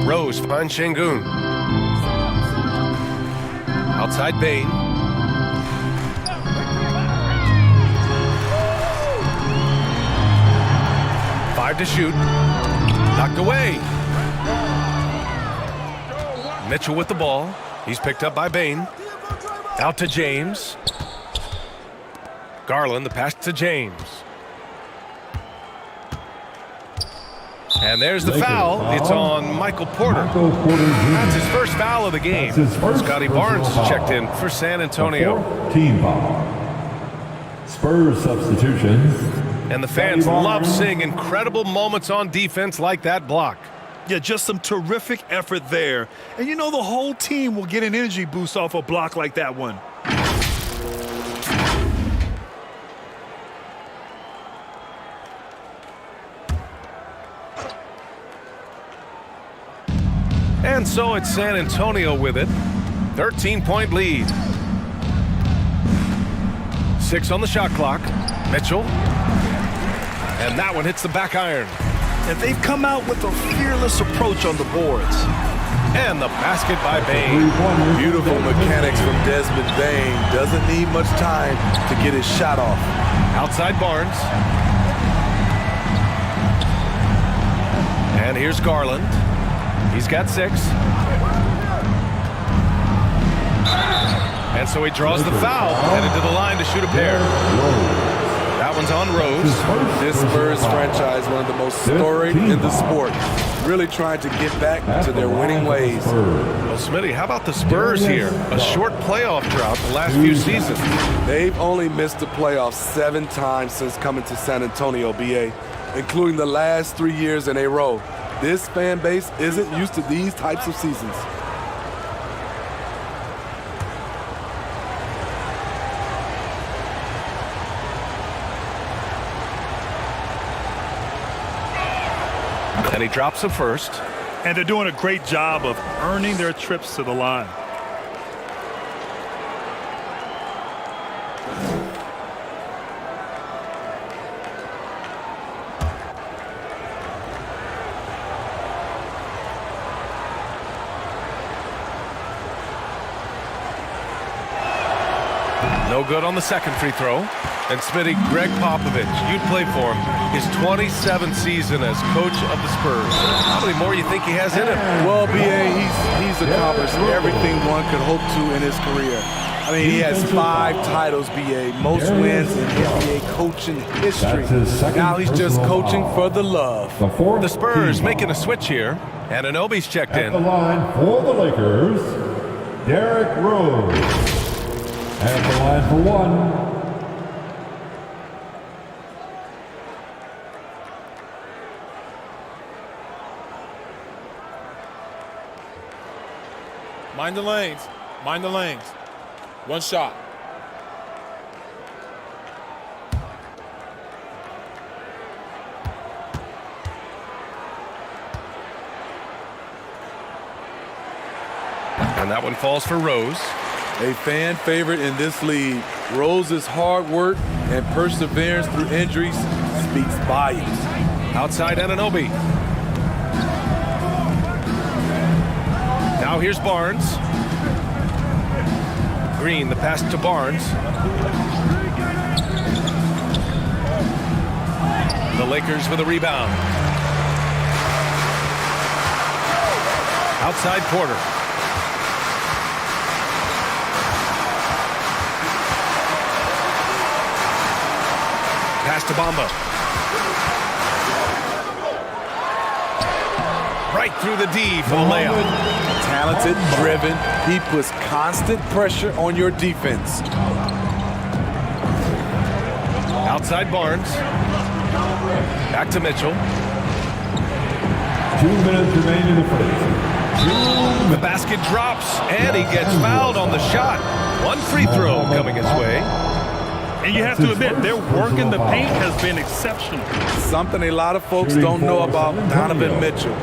Rose finds Şengün. Outside Bain. Five to shoot. Knocked away. Mitchell with the ball. He's picked up by Bain. Out to James. Garland, the pass to James. And there's the foul. It's on Michael Porter. That's his first foul of the game. Scotty Barnes checked in for San Antonio. Team foul. Spurs substitutions. And the fans love seeing incredible moments on defense like that block. Yeah, just some terrific effort there. And you know the whole team will get an energy boost off a block like that one. And so it's San Antonio with it. 13-point lead. 6 on the shot clock. Mitchell. And that one hits the back iron. And they've come out with a fearless approach on the boards. And the basket by Bain. Beautiful mechanics from Desmond Bain. Doesn't need much time to get his shot off. Outside Barnes. And here's Garland. He's got 6. And so he draws the foul, headed to the line to shoot a pair. That one's on Rose. This Spurs franchise, one of the most storied in the sport, really trying to get back to their winning ways. Well, Smitty, how about the Spurs here? A short playoff drought the last few seasons. They've only missed the playoffs 7 times since coming to San Antonio, BA, including the last 3 years in a row. This fan base isn't used to these types of seasons. And he drops the first. And they're doing a great job of earning their trips to the line. No good on the second free throw. And Smitty, Greg Popovich, you'd play for him. His 27th season as coach of the Spurs. How many more do you think he has in him? Well, BA, he's accomplished everything one could hope to in his career. I mean, he has 5 titles, BA, most wins in NBA coaching history. Now he's just coaching for the love. The Spurs making a switch here. And Anunoby's checked in. At the line for the Lakers, Derrick Rose. At the line for 1. Mind the lanes. Mind the lanes. One shot. And that one falls for Rose. A fan favorite in this league. Rose's hard work and perseverance through injuries speaks volumes. Outside Anunoby. Now here's Barnes. Green, the pass to Barnes. The Lakers with a rebound. Outside Porter. Pass to Bamba. Right through the D for the layup. Talented, driven, he puts constant pressure on your defense. Outside Barnes. Back to Mitchell. 2 minutes remain in the first. The basket drops, and he gets fouled on the shot. One free throw coming his way. And you have to admit, their work in the paint has been exceptional. Something a lot of folks don't know about Donovan Mitchell.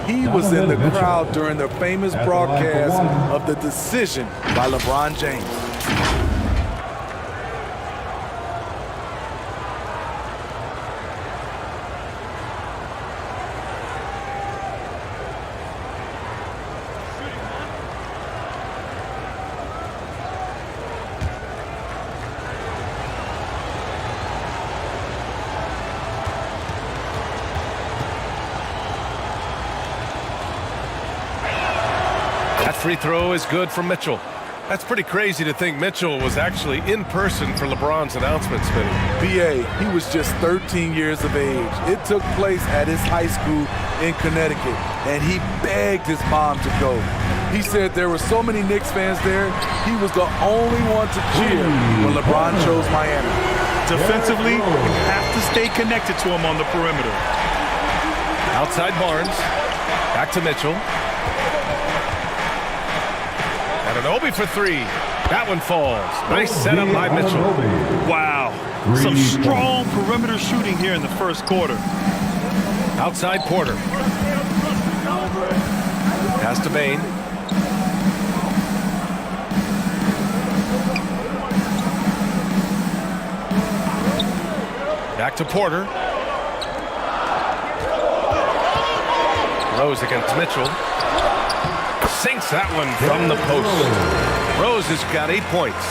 He was in the crowd during the famous broadcast of the decision by LeBron James. Free throw is good for Mitchell. That's pretty crazy to think Mitchell was actually in person for LeBron's announcement, Smitty. B.A., he was just 13 years of age. It took place at his high school in Connecticut, and he begged his mom to go. He said there were so many Knicks fans there, he was the only one to cheer when LeBron chose Miami. Defensively, you have to stay connected to him on the perimeter. Outside Barnes. Back to Mitchell. Anunoby for three. That one falls. Nice setup by Mitchell. Wow. Some strong perimeter shooting here in the first quarter. Outside Porter. Pass to Bane. Back to Porter. Rose against Mitchell. Sinks that one from the post. Rose has got 8 points.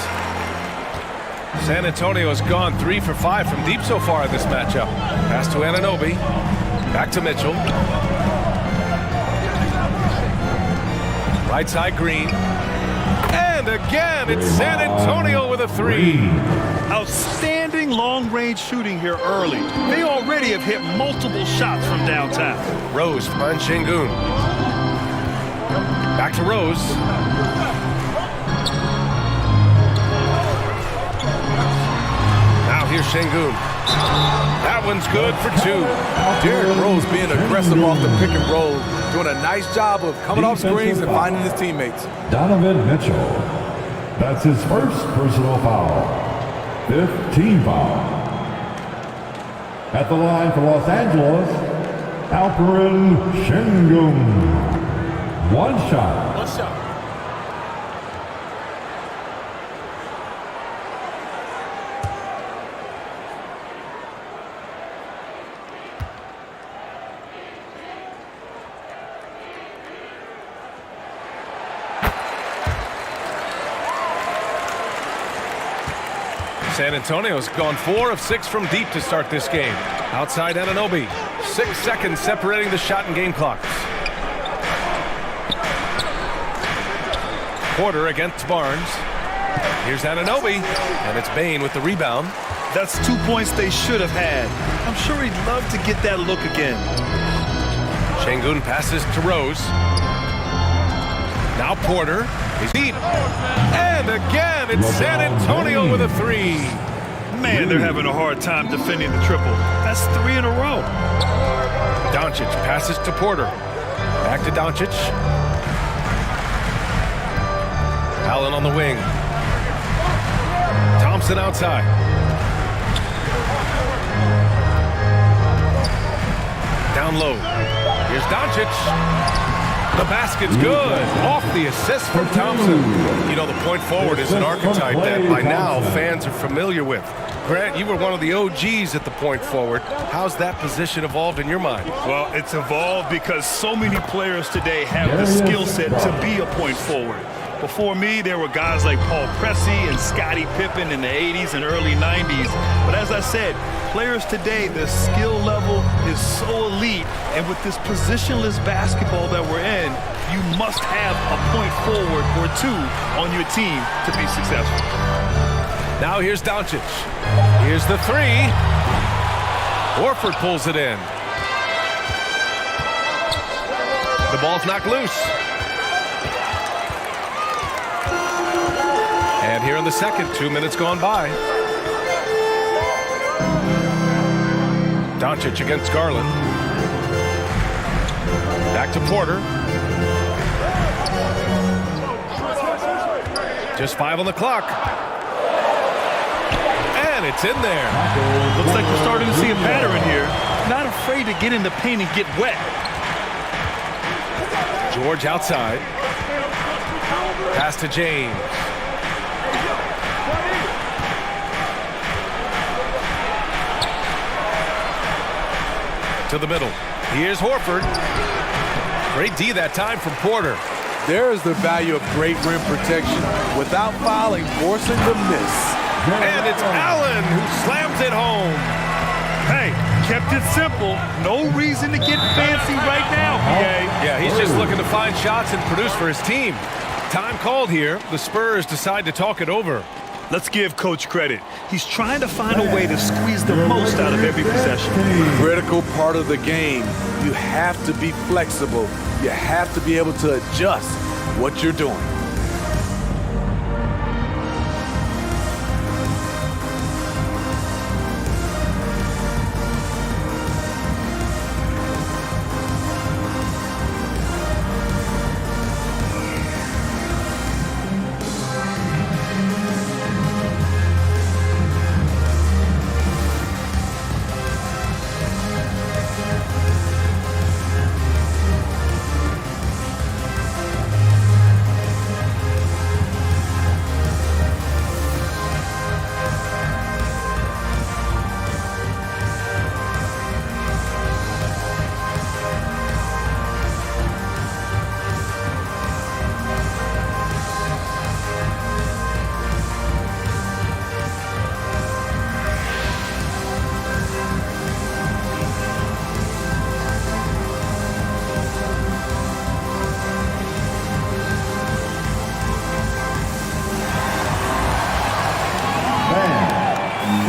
San Antonio has gone 3 for 5 from deep so far in this matchup. Pass to Anunoby. Back to Mitchell. Right side Green. And again, it's San Antonio with a three. Outstanding long-range shooting here early. They already have hit multiple shots from downtown. Rose from Şengün. Back to Rose. Now here's Şengün. That one's good for 2. Derrick Rose being aggressive off the pick and roll, doing a nice job of coming off screens and finding his teammates. Donovan Mitchell. That's his first personal foul. 5th team foul. At the line for Los Angeles, Alperen Şengün. One shot. One shot. San Antonio's gone 4 of 6 from deep to start this game. Outside Anunoby. 6 seconds separating the shot and game clocks. Porter against Barnes. Here's Anunoby, and it's Bane with the rebound. That's 2 points they should have had. I'm sure he'd love to get that look again. Şengün passes to Rose. Now Porter. He's deep. And again, it's San Antonio with a three. Man, they're having a hard time defending the triple. That's 3 in a row. Doncic passes to Porter. Back to Doncic. Allen on the wing. Thompson outside. Down low. Here's Doncic. The basket's good. Off the assist from Thompson. You know, the point forward is an archetype that by now fans are familiar with. Grant, you were one of the OGs at the point forward. How's that position evolved in your mind? Well, it's evolved because so many players today have the skill set to be a point forward. Before me, there were guys like Paul Pressey and Scottie Pippen in the 80s and early 90s. But as I said, players today, the skill level is so elite. And with this positionless basketball that we're in, you must have a point forward or 2 on your team to be successful. Now here's Doncic. Here's the three. Horford pulls it in. The ball's knocked loose. And here in the second, 2 minutes gone by. Doncic against Garland. Back to Porter. Just 5 on the clock. And And it's in there. Looks like we're starting to see a pattern here. Not afraid to get in the paint and get wet. George outside. Pass to James. To the middle. Here's Horford. Great D that time from Porter. There is the value of great rim protection without fouling, forcing the miss. And it's Allen who slams it home. Hey, kept it simple. No reason to get fancy right now, PA. Yeah, he's just looking to find shots and produce for his team. Time called here. The Spurs decide to talk it over. Let's give Coach credit. He's trying to find a way to squeeze the most out of every possession. Critical part of the game. You have to be flexible. You have to be able to adjust what you're doing.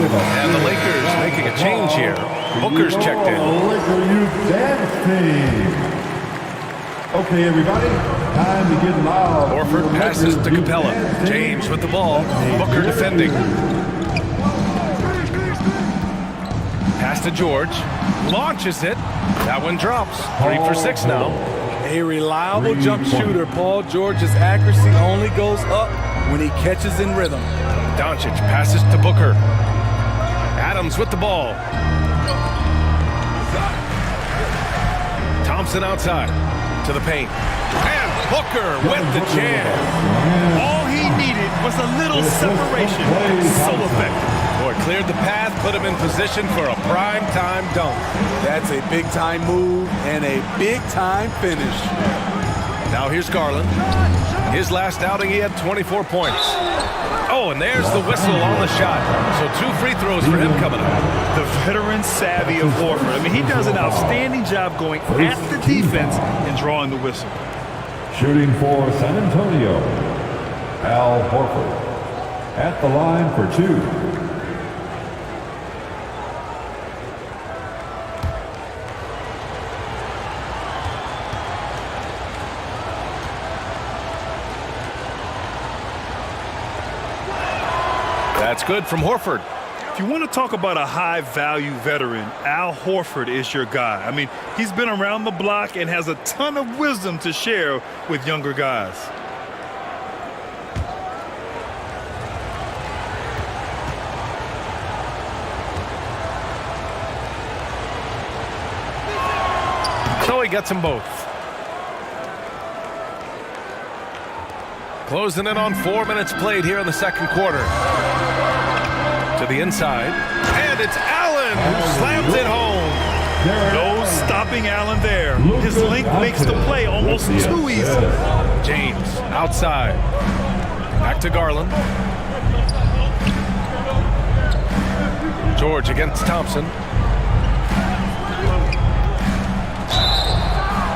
And the Lakers making a change here. Booker's checked in. Okay, everybody, time to get loud. Horford passes to Capella. James with the ball. Booker defending. Pass to George. Launches it. That one drops. 3 for 6 now. A reliable jump shooter. Paul George's accuracy only goes up when he catches in rhythm. Doncic passes to Booker. Adams with the ball. Thompson outside to the paint. And Booker with the jam. All he needed was a little separation. So effective. Boy, cleared the path, put him in position for a prime-time dunk. That's a big-time move and a big-time finish. Now here's Garland. His last outing, he had 24 points. Oh, and there's the whistle on the shot. So 2 free throws for him coming up. The veteran savvy of Horford. I mean, he does an outstanding job going at the defense and drawing the whistle. Shooting for San Antonio, Al Horford. At the line for 2. That's good from Horford. If you want to talk about a high-value veteran, Al Horford is your guy. I mean, he's been around the block and has a ton of wisdom to share with younger guys. So he gets them both. Closing in on 4 minutes played here in the second quarter. To the inside. And it's Allen who slams it home. No stopping Allen there. His length makes the play almost too easy. James outside. Back to Garland. George against Thompson.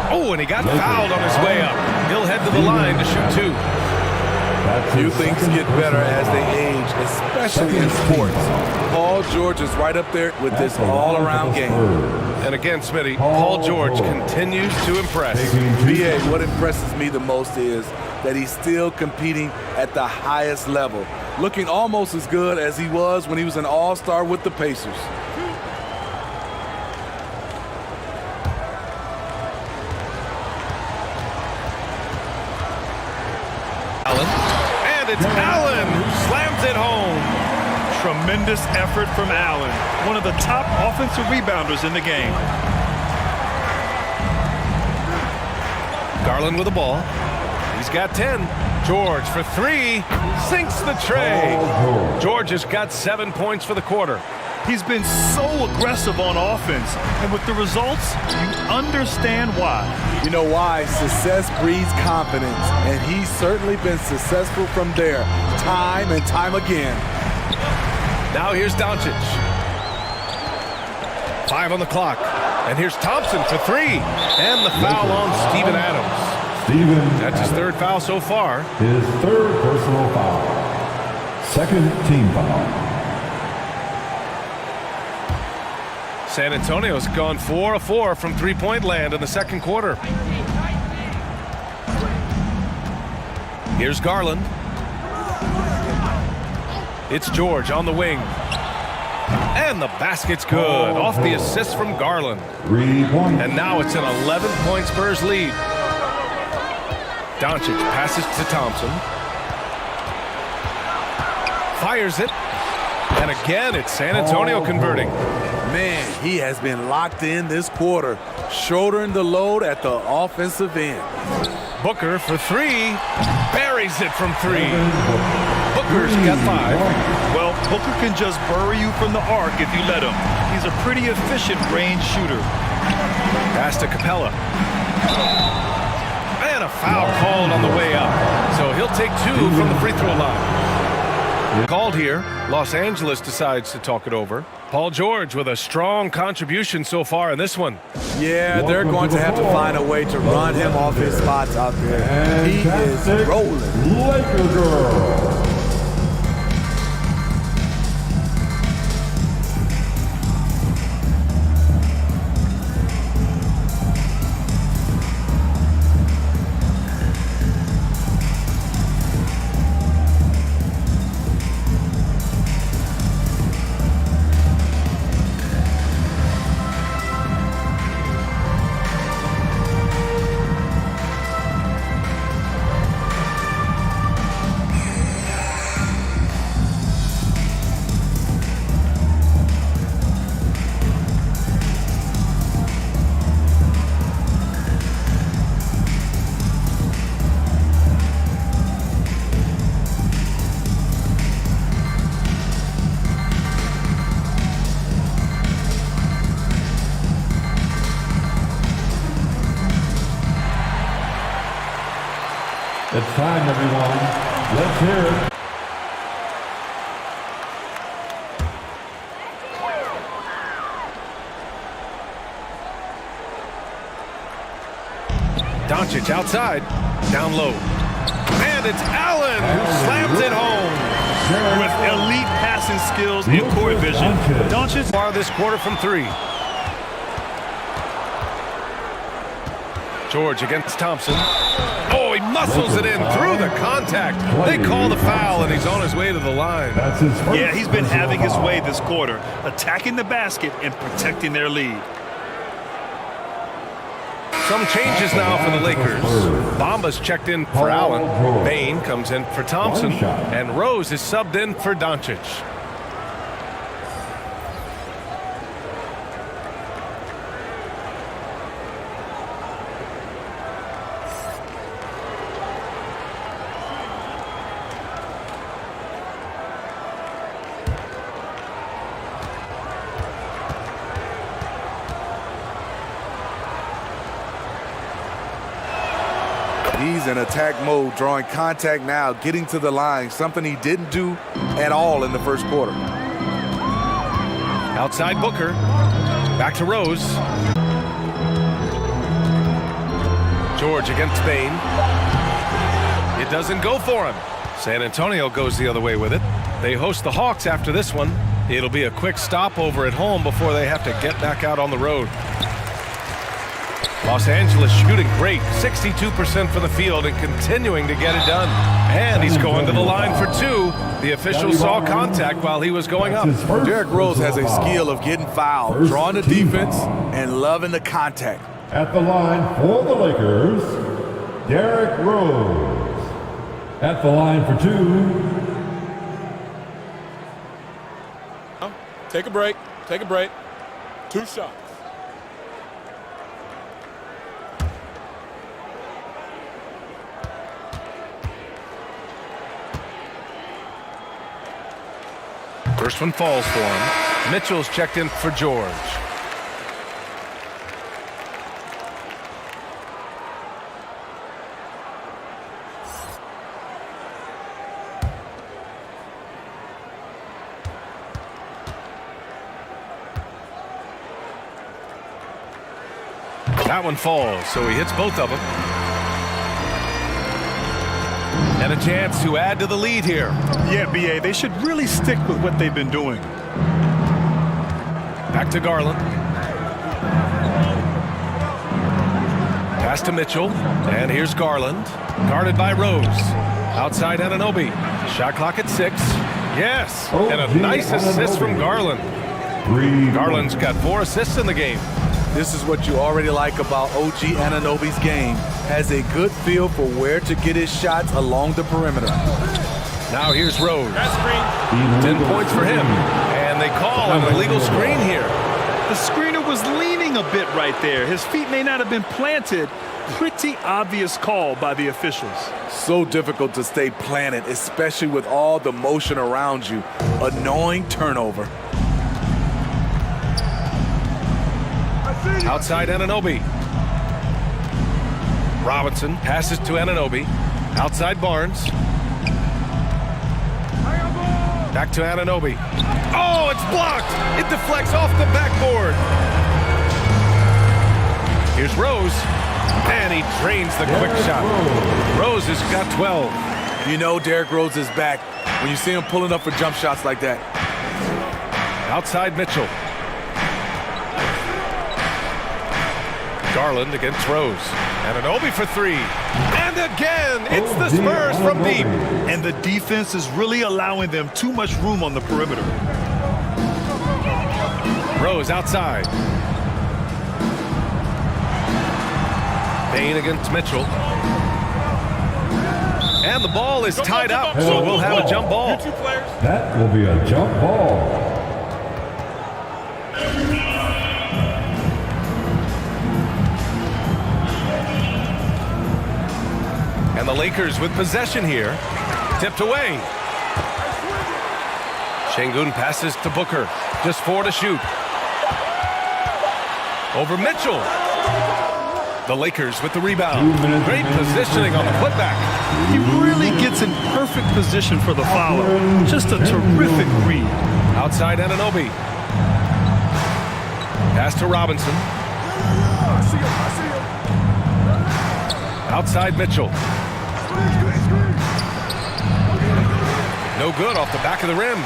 Oh, and he got fouled on his way up. He'll head to the line to shoot 2. Few things get better as they age, especially in sports. Paul George is right up there with this all-around game. And again, Smitty, Paul George continues to impress. BA, what impresses me the most is that he's still competing at the highest level, looking almost as good as he was when he was an all-star with the Pacers. Allen. And it's Allen who slams it home. Tremendous effort from Allen, one of the top offensive rebounders in the game. Garland with the ball. He's got 10. George for 3. Sinks the tray. George has got 7 points for the quarter. He's been so aggressive on offense, and with the results, you understand why. You know why? Success breeds confidence, and he's certainly been successful from there, time and time again. Now here's Doncic. 5 on the clock. And here's Thompson for 3. And the foul on Steven Adams. That's his 3rd foul so far. His 3rd personal foul. 2nd team foul. San Antonio's gone 4 of 4 from three-point land in the 2nd quarter. Here's Garland. It's George on the wing. And the basket's good. Off the assist from Garland. And now it's an 11-point Spurs lead. Doncic passes to Thompson. Fires it. And again, it's San Antonio converting. Man, he has been locked in this quarter, shouldering the load at the offensive end. Booker for 3. Buries it from 3. Booker's got 5. Well, Booker can just bury you from the arc if you let him. He's a pretty efficient range shooter. Pass to Capella. And a foul called on the way up. So he'll take 2 from the free throw line. Called here. Los Angeles decides to talk it over. Paul George with a strong contribution so far in this one. Yeah, they're going to have to find a way to run him off his spots out there. He is rolling. Laker girl. It's time, everyone. Let's hear it. Doncic outside, down low. And it's Allen who slams it home. With elite passing skills and court vision, Doncic far this quarter from 3. George against Thompson. Oh, he muscles it in through the contact. They call the foul, and he's on his way to the line. Yeah, he's been having his way this quarter, attacking the basket and protecting their lead. Some changes now for the Lakers. Bamba's checked in for Allen. Bain comes in for Thompson. And Rose is subbed in for Doncic. He's in attack mode, drawing contact now, getting to the line, something he didn't do at all in the first quarter. Outside Booker. Back to Rose. George against Bain. It doesn't go for him. San Antonio goes the other way with it. They host the Hawks after this one. It'll be a quick stopover at home before they have to get back out on the road. Los Angeles shooting great, 62% from the field and continuing to get it done. And he's going to the line for 2. The official saw contact while he was going up. Derrick Rose has a skill of getting fouled, drawing the defense, and loving the contact. At the line for the Lakers, Derrick Rose. At the line for 2. Take a break. Take a break. 2 shots. First one falls for him. Mitchell's checked in for George. That one falls, so he hits both of them. And a chance to add to the lead here. Yeah, B.A., they should really stick with what they've been doing. Back to Garland. Pass to Mitchell. And here's Garland. Guarded by Rose. Outside Anunoby. Shot clock at 6. Yes. And a nice assist from Garland. Garland's got 4 assists in the game. This is what you already like about OG Anunoby's game. Has a good feel for where to get his shots along the perimeter. Now here's Rose. 10 points for him. And they call an illegal screen here. The screener was leaning a bit right there. His feet may not have been planted. Pretty obvious call by the officials. So difficult to stay planted, especially with all the motion around you. Annoying turnover. Outside Anunoby. Robinson passes to Anunoby. Outside Barnes. Back to Anunoby. Oh, it's blocked. It deflects off the backboard. Here's Rose. And he drains the quick shot. Rose has got 12. You know Derrick Rose is back when you see him pulling up for jump shots like that. Outside Mitchell. Garland against Rose. Anunoby for 3. And again, it's the Spurs from deep. And the defense is really allowing them too much room on the perimeter. Rose outside. Payne against Mitchell. And the ball is tied up, so we'll have a jump ball. That will be a jump ball. And the Lakers with possession here. Tipped away. Şengün passes to Booker. Just 4 to shoot. Over Mitchell. The Lakers with the rebound. Great positioning on the putback. He really gets in perfect position for the follow. Just a terrific read. Outside Anunoby. Pass to Robinson. Outside Mitchell. No good off the back of the rim.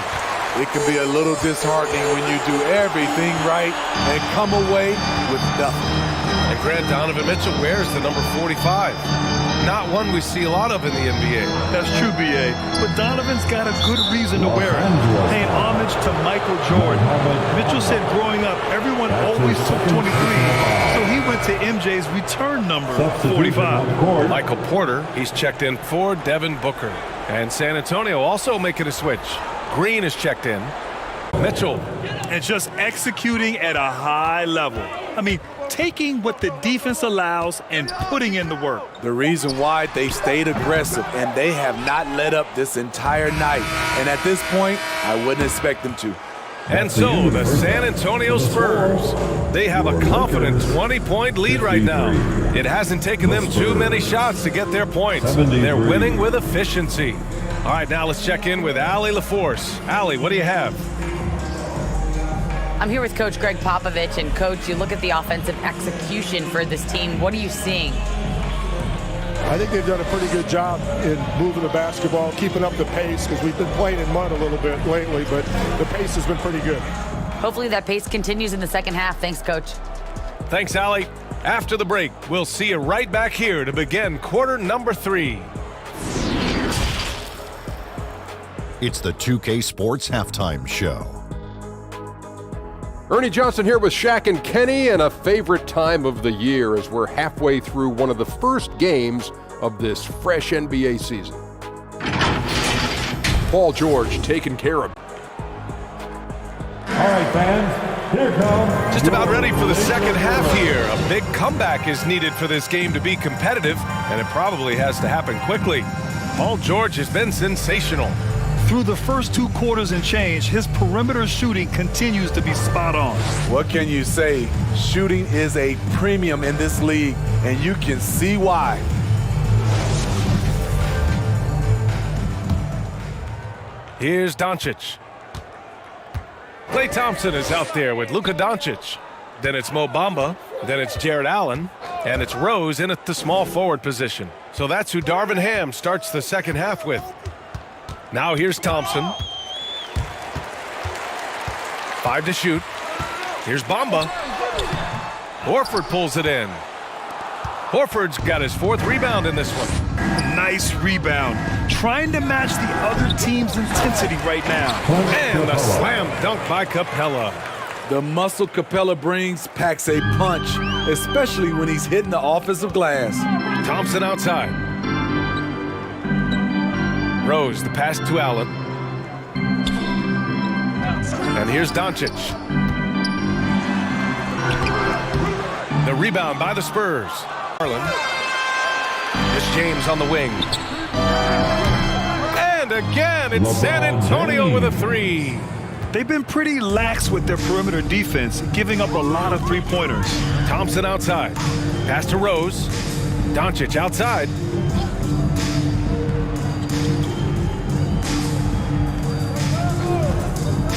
It can be a little disheartening when you do everything right and come away with nothing. And Grant Donovan Mitchell wears the number 45. Not one we see a lot of in the NBA. That's true, B.A. But Donovan's got a good reason to wear it. Paying homage to Michael Jordan. Mitchell said growing up, everyone always took 23. So he went to MJ's return number, 45. Michael Porter, he's checked in for Devin Booker. And San Antonio also making a switch. Green is checked in. Mitchell. And just executing at a high level. I mean, taking what the defense allows and putting in the work. The reason why they've stayed aggressive and they have not let up this entire night. And at this point, I wouldn't expect them to. And so the San Antonio Spurs, they have a confident 20-point lead right now. It hasn't taken them too many shots to get their points. They're winning with efficiency. All right, now let's check in with Allie LaForce. Allie, what do you have? I'm here with Coach Greg Popovich. And, Coach, you look at the offensive execution for this team. What are you seeing? I think they've done a pretty good job in moving the basketball, keeping up the pace, because we've been playing in mud a little bit lately, but the pace has been pretty good. Hopefully that pace continues in the second half. Thanks, Coach. Thanks, Allie. After the break, we'll see you right back here to begin quarter number 3. It's the 2K Sports Halftime Show. Ernie Johnson here with Shaq and Kenny, and a favorite time of the year as we're halfway through one of the first games of this fresh NBA season. Paul George taking care of it. All right, fans, here comes. Just about ready for the second half here. A big comeback is needed for this game to be competitive, and it probably has to happen quickly. Paul George has been sensational. Through the first 2 quarters and change, his perimeter shooting continues to be spot on. What can you say? Shooting is a premium in this league, and you can see why. Here's Doncic. Klay Thompson is out there with Luka Doncic. Then it's Mo Bamba. Then it's Jared Allen. And it's Rose in at the small forward position. So that's who Darvin Ham starts the second half with. Now here's Thompson. 5 to shoot. Here's Bamba. Horford pulls it in. Horford's got his 4th rebound in this one. Nice rebound. Trying to match the other team's intensity right now. And a slam dunk by Capella. The muscle Capella brings packs a punch, especially when he's hitting the offensive glass. Thompson outside. Rose, the pass to Allen. And here's Doncic. The rebound by the Spurs. Garland. It's James on the wing. And again, it's San Antonio with a 3. They've been pretty lax with their perimeter defense, giving up a lot of 3-pointers. Thompson outside. Pass to Rose. Doncic outside.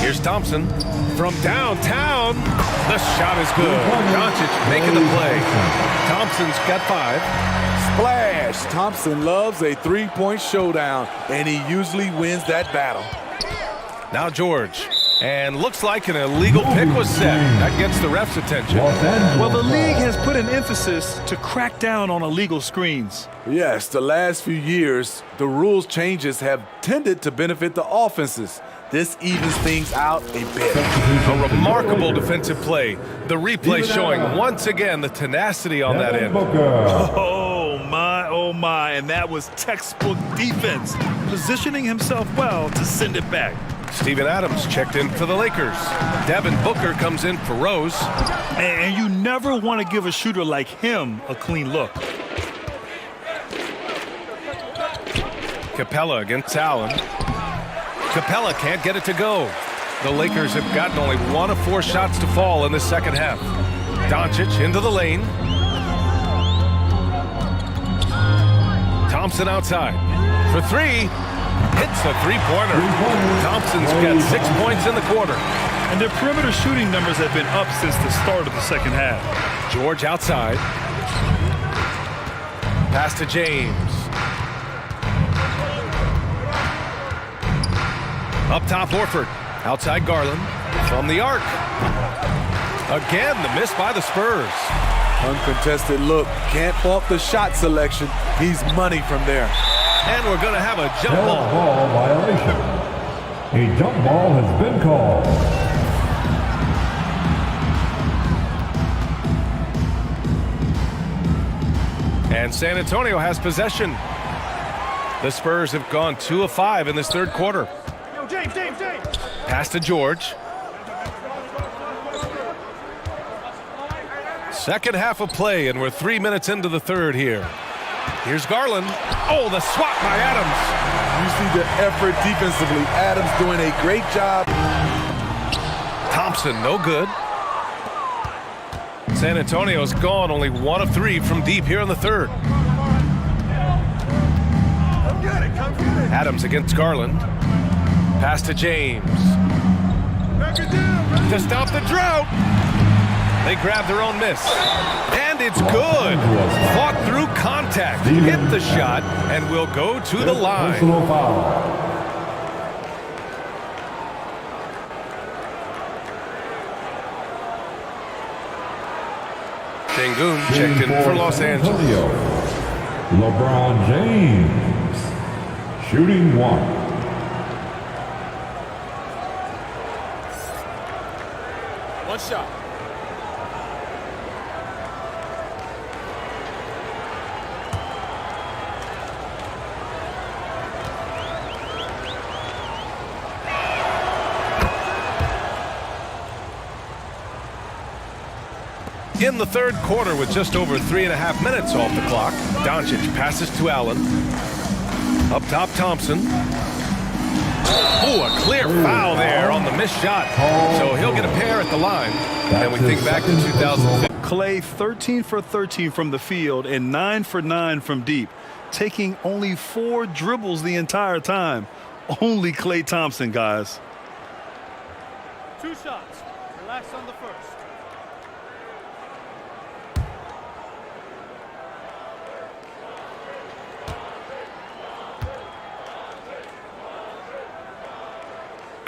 Here's Thompson from downtown. The shot is good. Doncic making the play. Thompson's got 5. Splash! Thompson loves a 3-point showdown, and he usually wins that battle. Now George. And looks like an illegal pick was set. That gets the ref's attention. Well, the league has put an emphasis to crack down on illegal screens. Yes, the last few years, the rules changes have tended to benefit the offenses. This evens things out a bit. A remarkable defensive play. The replay showing once again the tenacity on that end. Oh my, and that was textbook defense. Positioning himself well to send it back. Steven Adams checked in for the Lakers. Devin Booker comes in for Rose. And you never want to give a shooter like him a clean look. Capella against Allen. Capella can't get it to go. The Lakers have gotten only 1 of 4 shots to fall in the second half. Doncic into the lane. Thompson outside for 3. Hits the 3-pointer. Thompson's got 6 points in the quarter. And their perimeter shooting numbers have been up since the start of the second half. George outside. Pass to James. Up top, Horford. Outside Garland. From the arc. Again, the miss by the Spurs. Uncontested look. Can't fault the shot selection. He's money from there. And we're going to have a jump ball. Ball violation. A jump ball has been called. And San Antonio has possession. The Spurs have gone 2 of 5 in this third quarter. Yo, James. Pass to George. Second half of play, and we're 3 minutes into the third here. Here's Garland. Oh, the swat by Adams. You see the effort defensively. Adams doing a great job. Thompson, no good. San Antonio's gone only 1 of 3 from deep here in the third. Adams against Garland. Pass to James. To stop the drought. They grab their own miss. And it's good. Fought through contact. Hit the shot and will go to the line. Sengun checked in for Los Angeles. LeBron James, shooting 1. One shot. begin the third quarter with just over 3.5 minutes off the clock. Doncic passes to Allen. Up top, Thompson. Oh, a clear foul there on the missed shot. So he'll get a pair at the line. And we think back to 2015. Clay 13 for 13 from the field and 9 for 9 from deep, taking only 4 dribbles the entire time. Only Klay Thompson, guys. 2 shots. Relax on the first.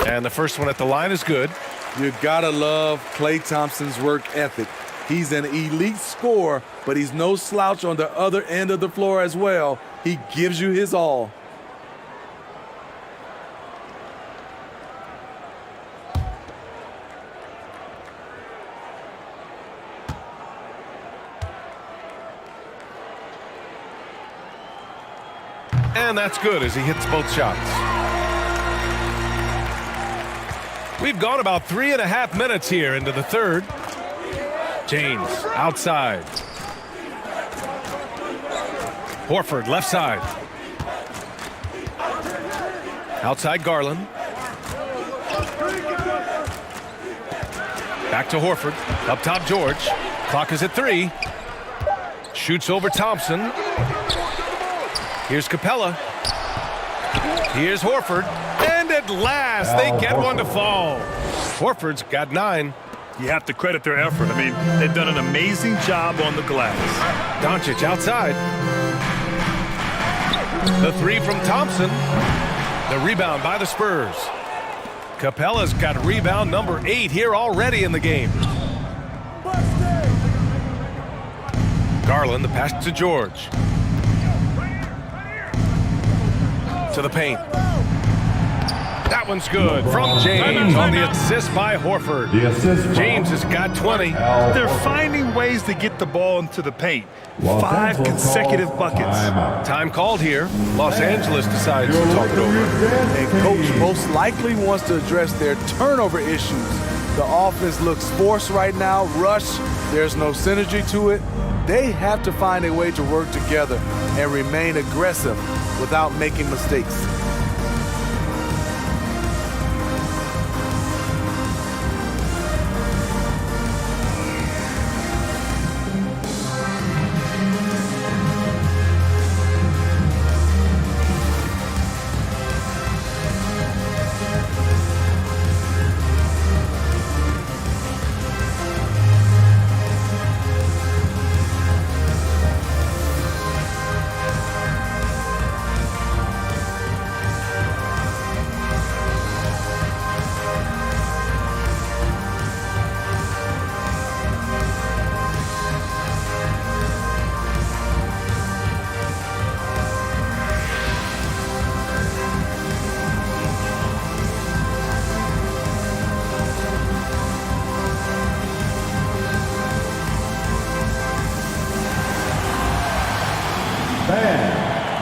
And the first one at the line is good. You gotta love Klay Thompson's work ethic. He's an elite scorer, but he's no slouch on the other end of the floor as well. He gives you his all. And that's good as he hits both shots. We've gone about 3.5 minutes here into the third. James outside. Horford left side. Outside Garland. Back to Horford. Up top George. Clock is at 3. Shoots over Thompson. Here's Capella. Here's Horford. And at last, they get one to fall. Horford's got 9. You have to credit their effort. I mean, they've done an amazing job on the glass. Doncic outside. The 3 from Thompson. The rebound by the Spurs. Capella's got rebound number 8 here already in the game. Garland, the pass to George. To the paint. That one's good from James on the assist by Horford. James has got 20. They're finding ways to get the ball into the paint. 5 consecutive buckets. Time called here. Los Angeles decides to talk it over. And coach most likely wants to address their turnover issues. The offense looks forced right now, rush. There's no synergy to it. They have to find a way to work together and remain aggressive without making mistakes.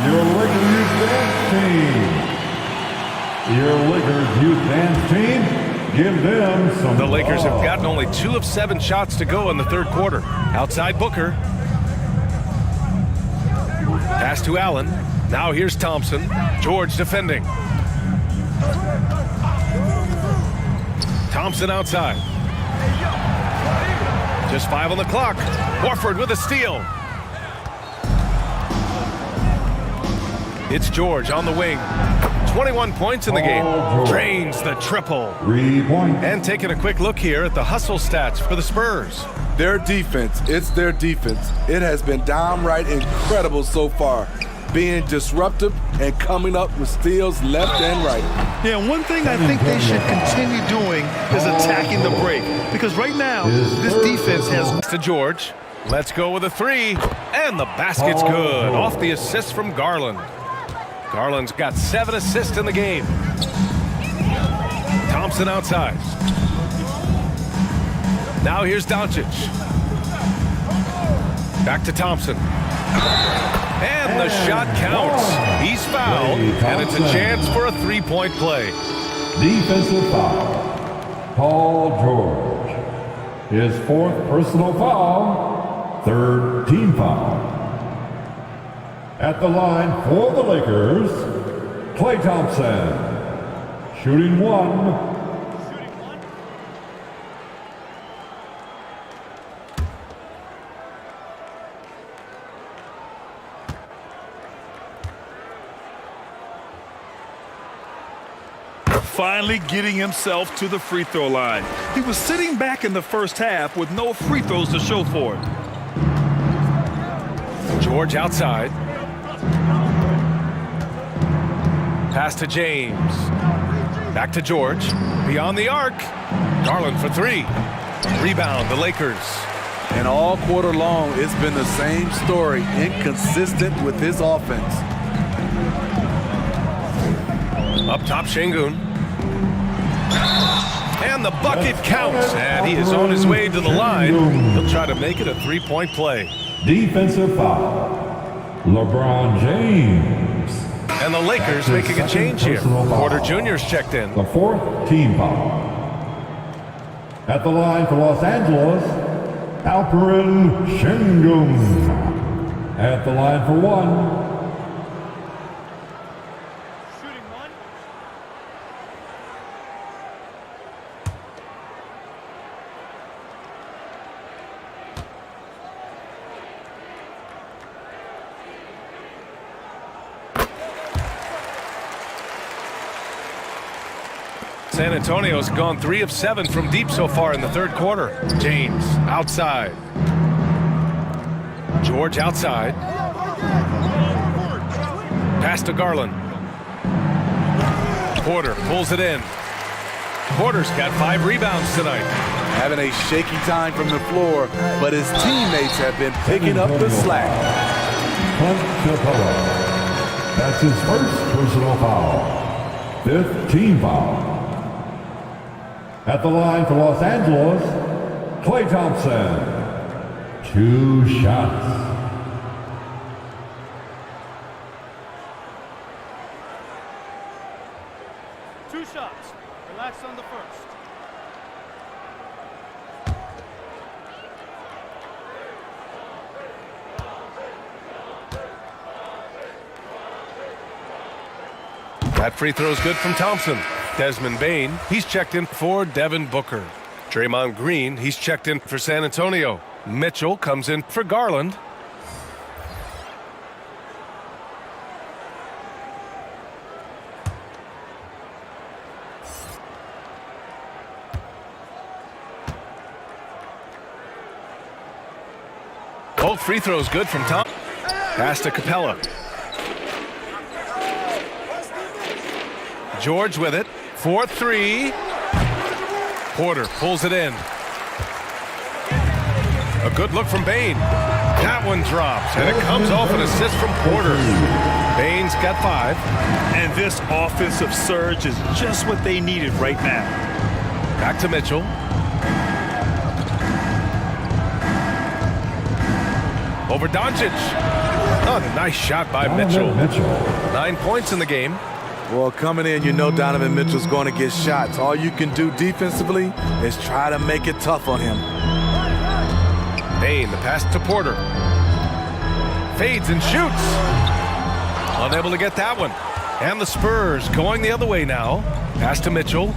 Your Lakers youth dance team. Your Lakers youth dance team, give them some. The Lakers have gotten only 2 of 7 shots to go in the third quarter. Outside Booker. Pass to Allen. Now here's Thompson. George defending. Thompson outside. Just 5 on the clock. Horford with a steal. It's George on the wing. 21 points in the game. Drains the triple. 3 points. And taking a quick look here at the hustle stats for the Spurs. Their defense, it's their defense. It has been downright incredible so far. Being disruptive and coming up with steals left and right. Yeah, one thing I think they should continue doing is attacking the break. Because right now, this defense has... To George. Let's go with a 3. And the basket's good. Off the assist from Garland. Garland's got 7 assists in the game. Thompson outside. Now here's Doncic. Back to Thompson. And the shot counts. He's fouled, and it's a chance for a 3-point play. Defensive foul. Paul George. His fourth personal foul, third team foul. At the line for the Lakers, Klay Thompson, shooting one. Finally getting himself to the free throw line. He was sitting back in the first half with no free throws to show for it. George outside. Pass to James. Back to George. Beyond the arc. Garland for three. Rebound, the Lakers. And all quarter long, it's been the same story. Inconsistent with his offense. Up top, Şengün. And the bucket counts. And he is on his way to the line. He'll try to make it a three-point play. Defensive foul, LeBron James. And the Lakers making a change here. Porter Jr.'s checked in. The fourth team foul. At the line for Los Angeles, Alperen Şengün. At the line for one. San Antonio's gone 3 of 7 from deep so far in the third quarter. James outside. George outside. Pass to Garland. Porter pulls it in. Porter's got 5 rebounds tonight. Having a shaky time from the floor, but his teammates have been picking up the slack. That's his first personal foul. 5th team foul. At the line for Los Angeles, Klay Thompson. 2 shots. Two shots. Relax on the first. That free throw is good from Thompson. Desmond Bane, he's checked in for Devin Booker. Draymond Green, he's checked in for San Antonio. Mitchell comes in for Garland. Both free throws good from Thompson. Pass to Capella. George with it. 4-3. Porter pulls it in. A good look from Bane. That one drops, and it comes off an assist from Porter. Bane's got 5. And this offensive surge is just what they needed right now. Back to Mitchell. Over Doncic. Oh, nice shot by Mitchell. 9 points in the game. Well, coming in, you know Donovan Mitchell's going to get shots. All you can do defensively is try to make it tough on him. Bane, the pass to Porter. Fades and shoots. Unable to get that one. And the Spurs going the other way now. Pass to Mitchell.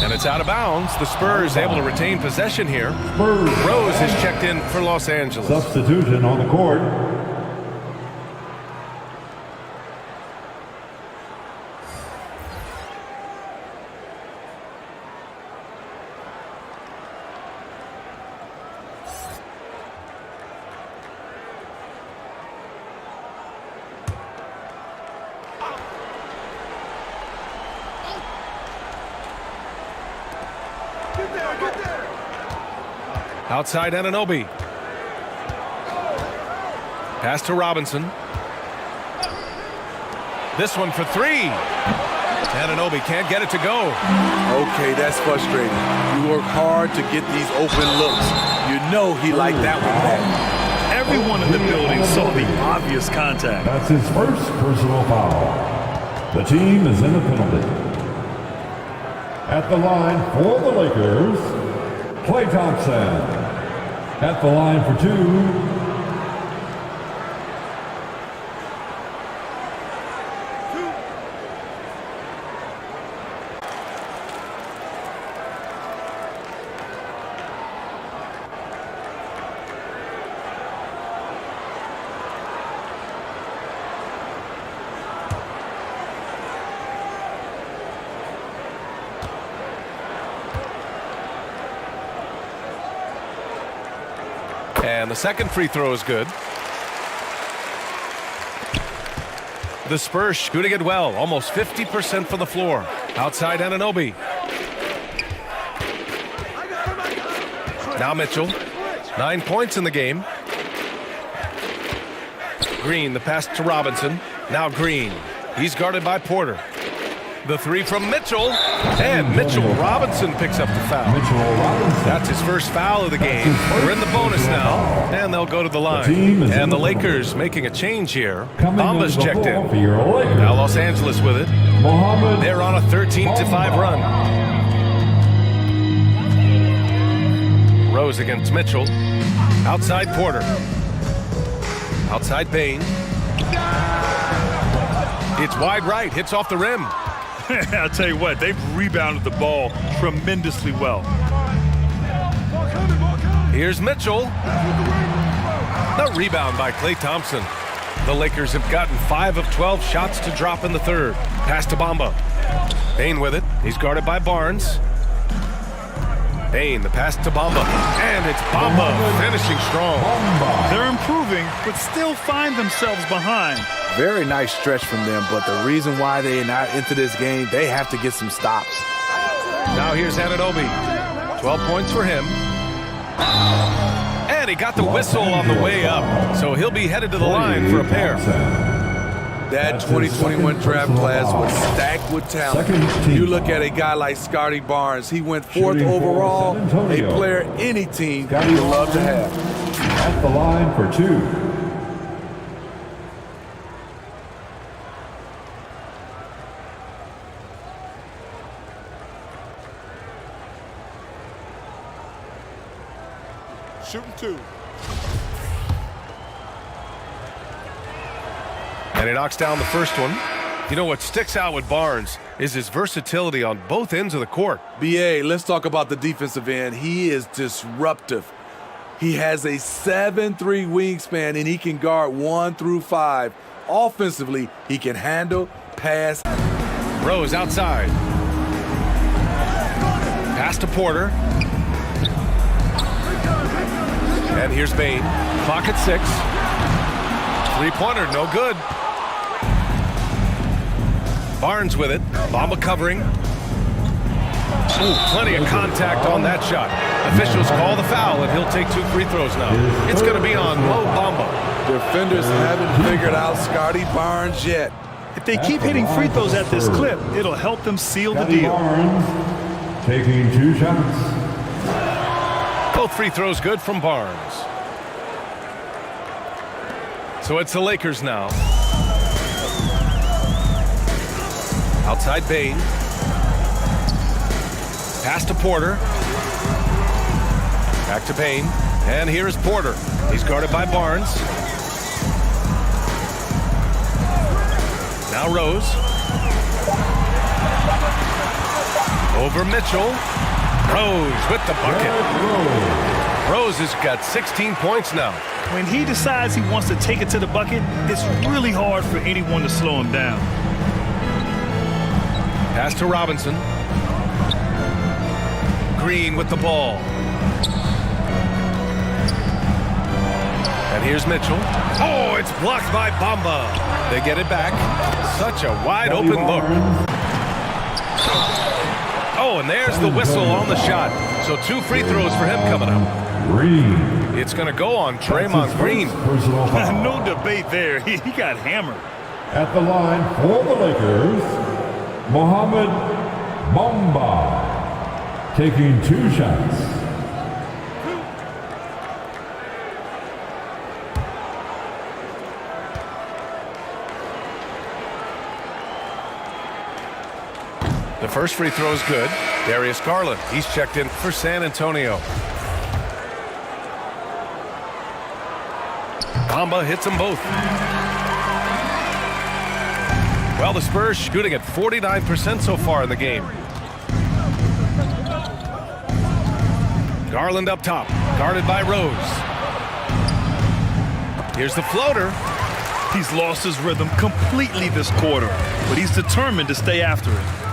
And it's out of bounds. The Spurs able to retain possession here. Rose is checked in for Los Angeles. Substitution on the court. Outside Anunoby. Pass to Robinson. This one for 3. Anunoby can't get it to go. Okay, that's frustrating. You work hard to get these open looks. You know he liked that one bad. Everyone in the building saw the obvious contact. That's his first personal foul. The team is in a penalty. At the line for the Lakers, Klay Thompson. At the line for 2. And the second free throw is good. The Spurs shooting it well, almost 50% from the floor. Outside Anunoby. Now Mitchell. 9 points in the game. Green, the pass to Robinson. Now Green. He's guarded by Porter. The three from Mitchell. And Mitchell Robinson picks up the foul. That's his first foul of the game. We're in the bonus now. And they'll go to the line. And the Lakers making a change here. Bamba's checked in. Now Los Angeles with it. They're on a 13-5 run. Rose against Mitchell. Outside Porter. Outside Bain. It's wide right. Hits off the rim. I'll tell you what, they've rebounded the ball tremendously well. Here's Mitchell. The rebound by Klay Thompson. The Lakers have gotten 5 of 12 shots to drop in the third. Pass to Bamba. Bain with it. He's guarded by Barnes. Bain, the pass to Bamba. And it's Bamba finishing strong. They're improving, but still find themselves behind. Very nice stretch from them, but the reason why they're not into this game, they have to get some stops. Now here's Anunoby. 12 points for him. And he got the whistle on the way up, so he'll be headed to the line for a pair. That 2021 draft class was stacked with talent. You look at a guy like Scotty Barnes. He went 4th overall, a player any team would love to have. At the line for 2. Shooting 2. And he knocks down the first one. You know what sticks out with Barnes is his versatility on both ends of the court. BA, let's talk about the defensive end. He is disruptive. He has a 7'3" wingspan, and he can guard 1 through 5. Offensively, he can handle, pass. Rose outside. Pass to Porter. And here's Bain. Clock at 6. Three-pointer, no good. Barnes with it. Bamba covering. Ooh, plenty of contact on that shot. Officials call the foul, and he'll take 2 free throws now. It's going to be on Mo Bamba. Defenders haven't figured out Scotty Barnes yet. If they keep hitting free throws at this clip, it'll help them seal the deal. Barnes taking 2 shots. Both free throws good from Barnes. So it's the Lakers now. Outside Bain. Pass to Porter. Back to Bain. And here's Porter. He's guarded by Barnes. Now Rose. Over Mitchell. Rose with the bucket. Rose has got 16 points now. When he decides he wants to take it to the bucket, it's really hard for anyone to slow him down. Pass to Robinson. Green with the ball. And here's Mitchell. Oh, it's blocked by Bamba. They get it back. Such a wide open look. Oh, and there's the whistle on the shot. So 2 free throws for him coming up. Green. It's going to go on Draymond Green. No debate there. He got hammered. At the line for the Lakers, Mohamed Bamba taking 2 shots. The The first free throw is good. Darius Garland, he's checked in for San Antonio. Bamba hits them both. Well, the Spurs shooting at 49% so far in the game. Garland up top, guarded by Rose. Here's the floater. He's lost his rhythm completely this quarter, but he's determined to stay after it.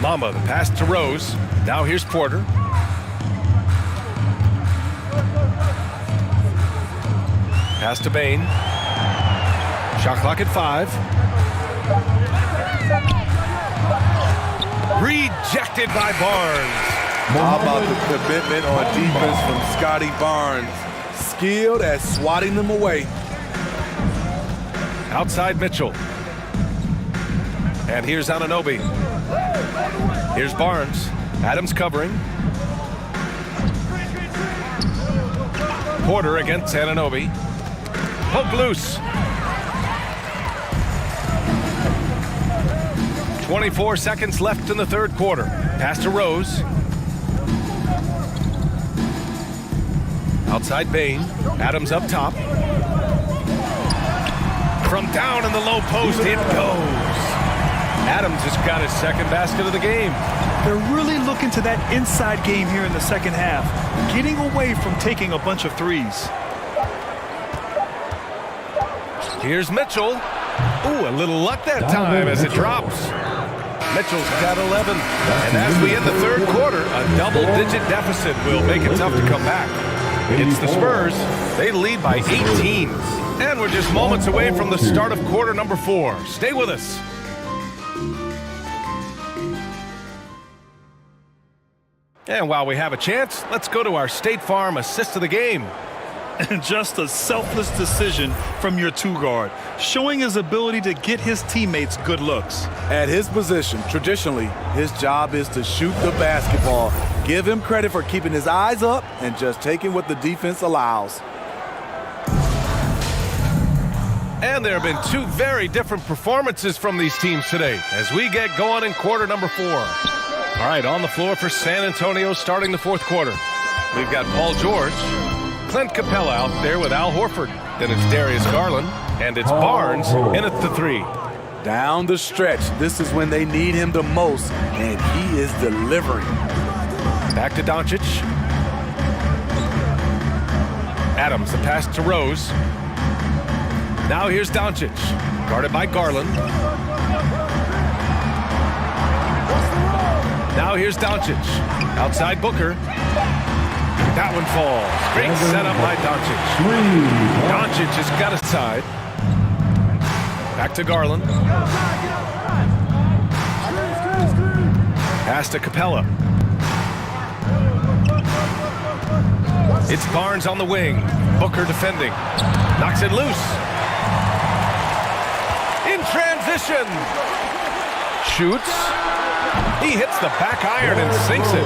Mamba, the pass to Rose. Now here's Porter. Pass to Bain. Shot clock at 5. Rejected by Barnes. How about the commitment on defense from Scotty Barnes? Skilled at swatting them away. Outside Mitchell. And here's Anunoby. Here's Barnes. Adams covering. Porter against Anunoby. Poke loose. 24 seconds left in the third quarter. Pass to Rose. Outside Bain. Adams up top. From down in the low post, it goes. Adams just got his second basket of the game. They're really looking to that inside game here in the second half, getting away from taking a bunch of threes. Here's Mitchell. Ooh, a little luck that time as it drops. Mitchell's got 11. And as we end the third quarter, a double-digit deficit will make it tough to come back. It's the Spurs. They lead by 18. And we're just moments away from the start of quarter number 4. Stay with us. And while we have a chance, let's go to our State Farm assist of the game. And just a selfless decision from your two-guard, showing his ability to get his teammates good looks. At his position, traditionally, his job is to shoot the basketball. Give him credit for keeping his eyes up and just taking what the defense allows. And there have been two very different performances from these teams today as we get going in quarter number 4. All right, on the floor for San Antonio starting the fourth quarter. We've got Paul George, Clint Capella out there with Al Horford. Then it's Darius Garland, and it's Barnes in at the 3. Down the stretch, this is when they need him the most, and he is delivering. Back to Doncic. Adams, the pass to Rose. Now here's Doncic, guarded by Garland. Now here's Doncic, outside Booker. That one falls. Great setup by Doncic. Doncic has got his side. Back to Garland. Pass to Capella. It's Barnes on the wing. Booker defending. Knocks it loose. In transition. Shoots. He hits the back iron and sinks it.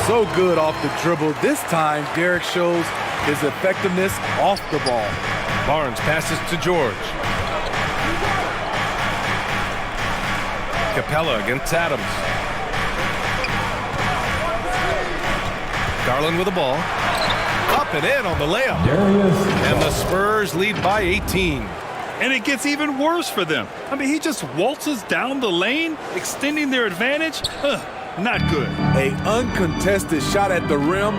So good off the dribble. This time, Derek shows his effectiveness off the ball. Barnes passes to George. Capella against Adams. Garland with the ball. Up and in on the layup. And the Spurs lead by 18. And it gets even worse for them. I mean, he just waltzes down the lane, extending their advantage. Not good. An uncontested shot at the rim,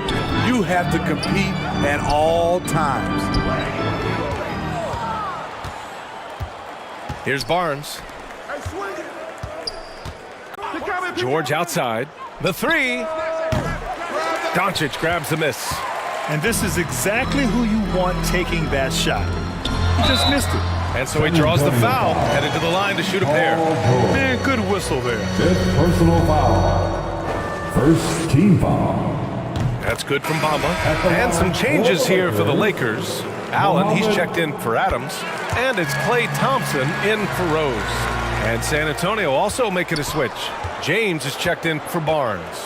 you have to compete at all times. Here's Barnes. George outside. The 3. Doncic grabs the miss. And this is exactly who you want taking that shot. He just missed it. And so he draws the foul, headed to the line to shoot a pair. Man, good whistle there. 5th personal foul. First team foul. That's good from Bamba. And some changes here for the Lakers. Allen, he's checked in for Adams. And it's Klay Thompson in for Rose. And San Antonio also making a switch. James is checked in for Barnes.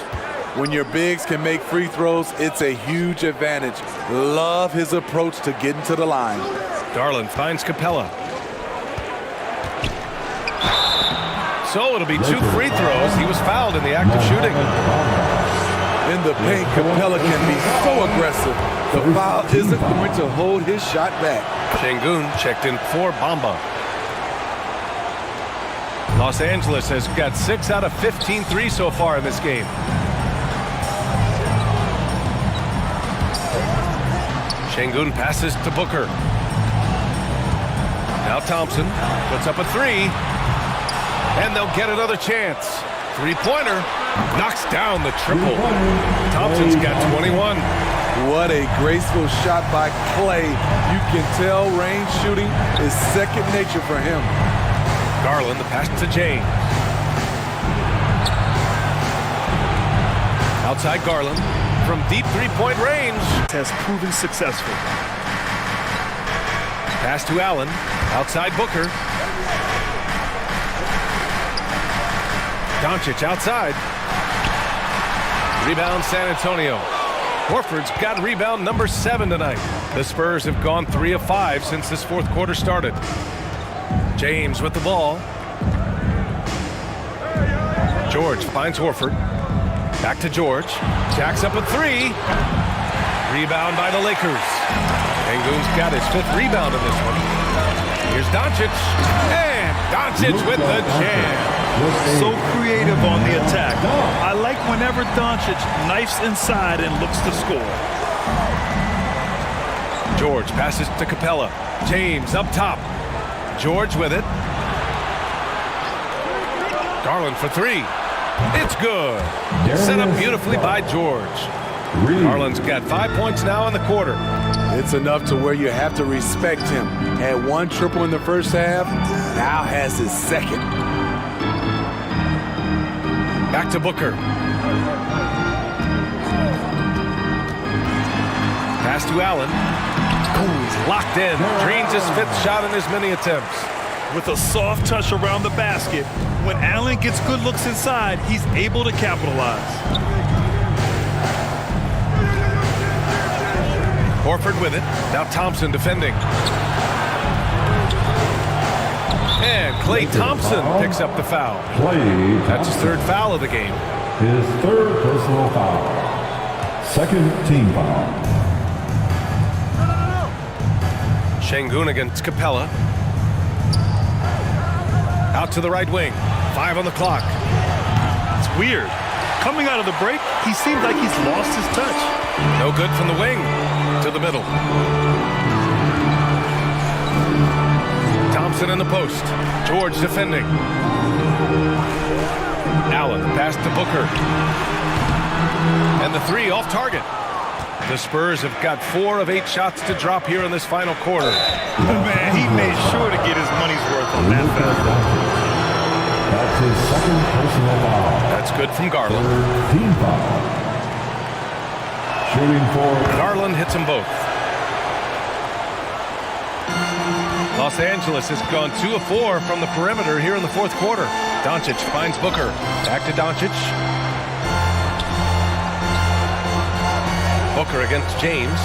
When your bigs can make free throws, it's a huge advantage. Love his approach to getting to the line. Garland finds Capella. So it'll be 2 free throws. He was fouled in the act of shooting. In the paint, Capella can be so aggressive. The foul isn't going to hold his shot back. Şengün checked in for Bamba. Los Angeles has got 6 out of 15 threes so far in this game. Şengün passes to Booker. Now Thompson puts up a 3. And they'll get another chance. Three-pointer knocks down the triple. Thompson's got 21. What a graceful shot by Clay. You can tell range shooting is second nature for him. Garland, the pass to James. Outside Garland from deep three-point range. Has proven successful. Pass to Allen. Outside Booker. Doncic outside. Rebound San Antonio. Horford's got rebound number 7 tonight. The Spurs have gone 3 of 5 since this fourth quarter started. James with the ball. George finds Horford. Back to George. Jacks up a 3. Rebound by the Lakers. Şengün's got his 5th rebound in this one. Here's Doncic. And Doncic with the jam. So creative on the attack. I like whenever Doncic knifes inside and looks to score. George passes to Capella. James up top. George with it. Garland for 3. It's good. Set up beautifully by George. Garland's got 5 points now in the quarter. It's enough to where you have to respect him. Had 1 triple in the first half, now has his 2nd. Back to Booker. Pass to Allen. Oh, he's locked in. Drains his 5th shot in as many attempts. With a soft touch around the basket, when Allen gets good looks inside, he's able to capitalize. Horford with it. Now Thompson defending. And Klay Thompson picks up the foul. That's his 3rd foul of the game. His 3rd personal foul. 2nd team foul. Şengün against Capella. Out to the right wing. 5 on the clock. It's weird. Coming out of the break, he seems like he's lost his touch. No good from the wing. To the middle. Thompson in the post. George defending. Allen pass to Booker. And the 3 off target. The Spurs have got 4 of 8 shots to drop here in this final quarter. Man, he made sure to get his money's worth on that foul. That's his 2nd personal foul. That's good from Garland. 3rd team foul. Shooting for Garland hits them both. Los Angeles has gone 2 of 4 from the perimeter here in the fourth quarter. Doncic finds Booker. Back to Doncic. Booker against James.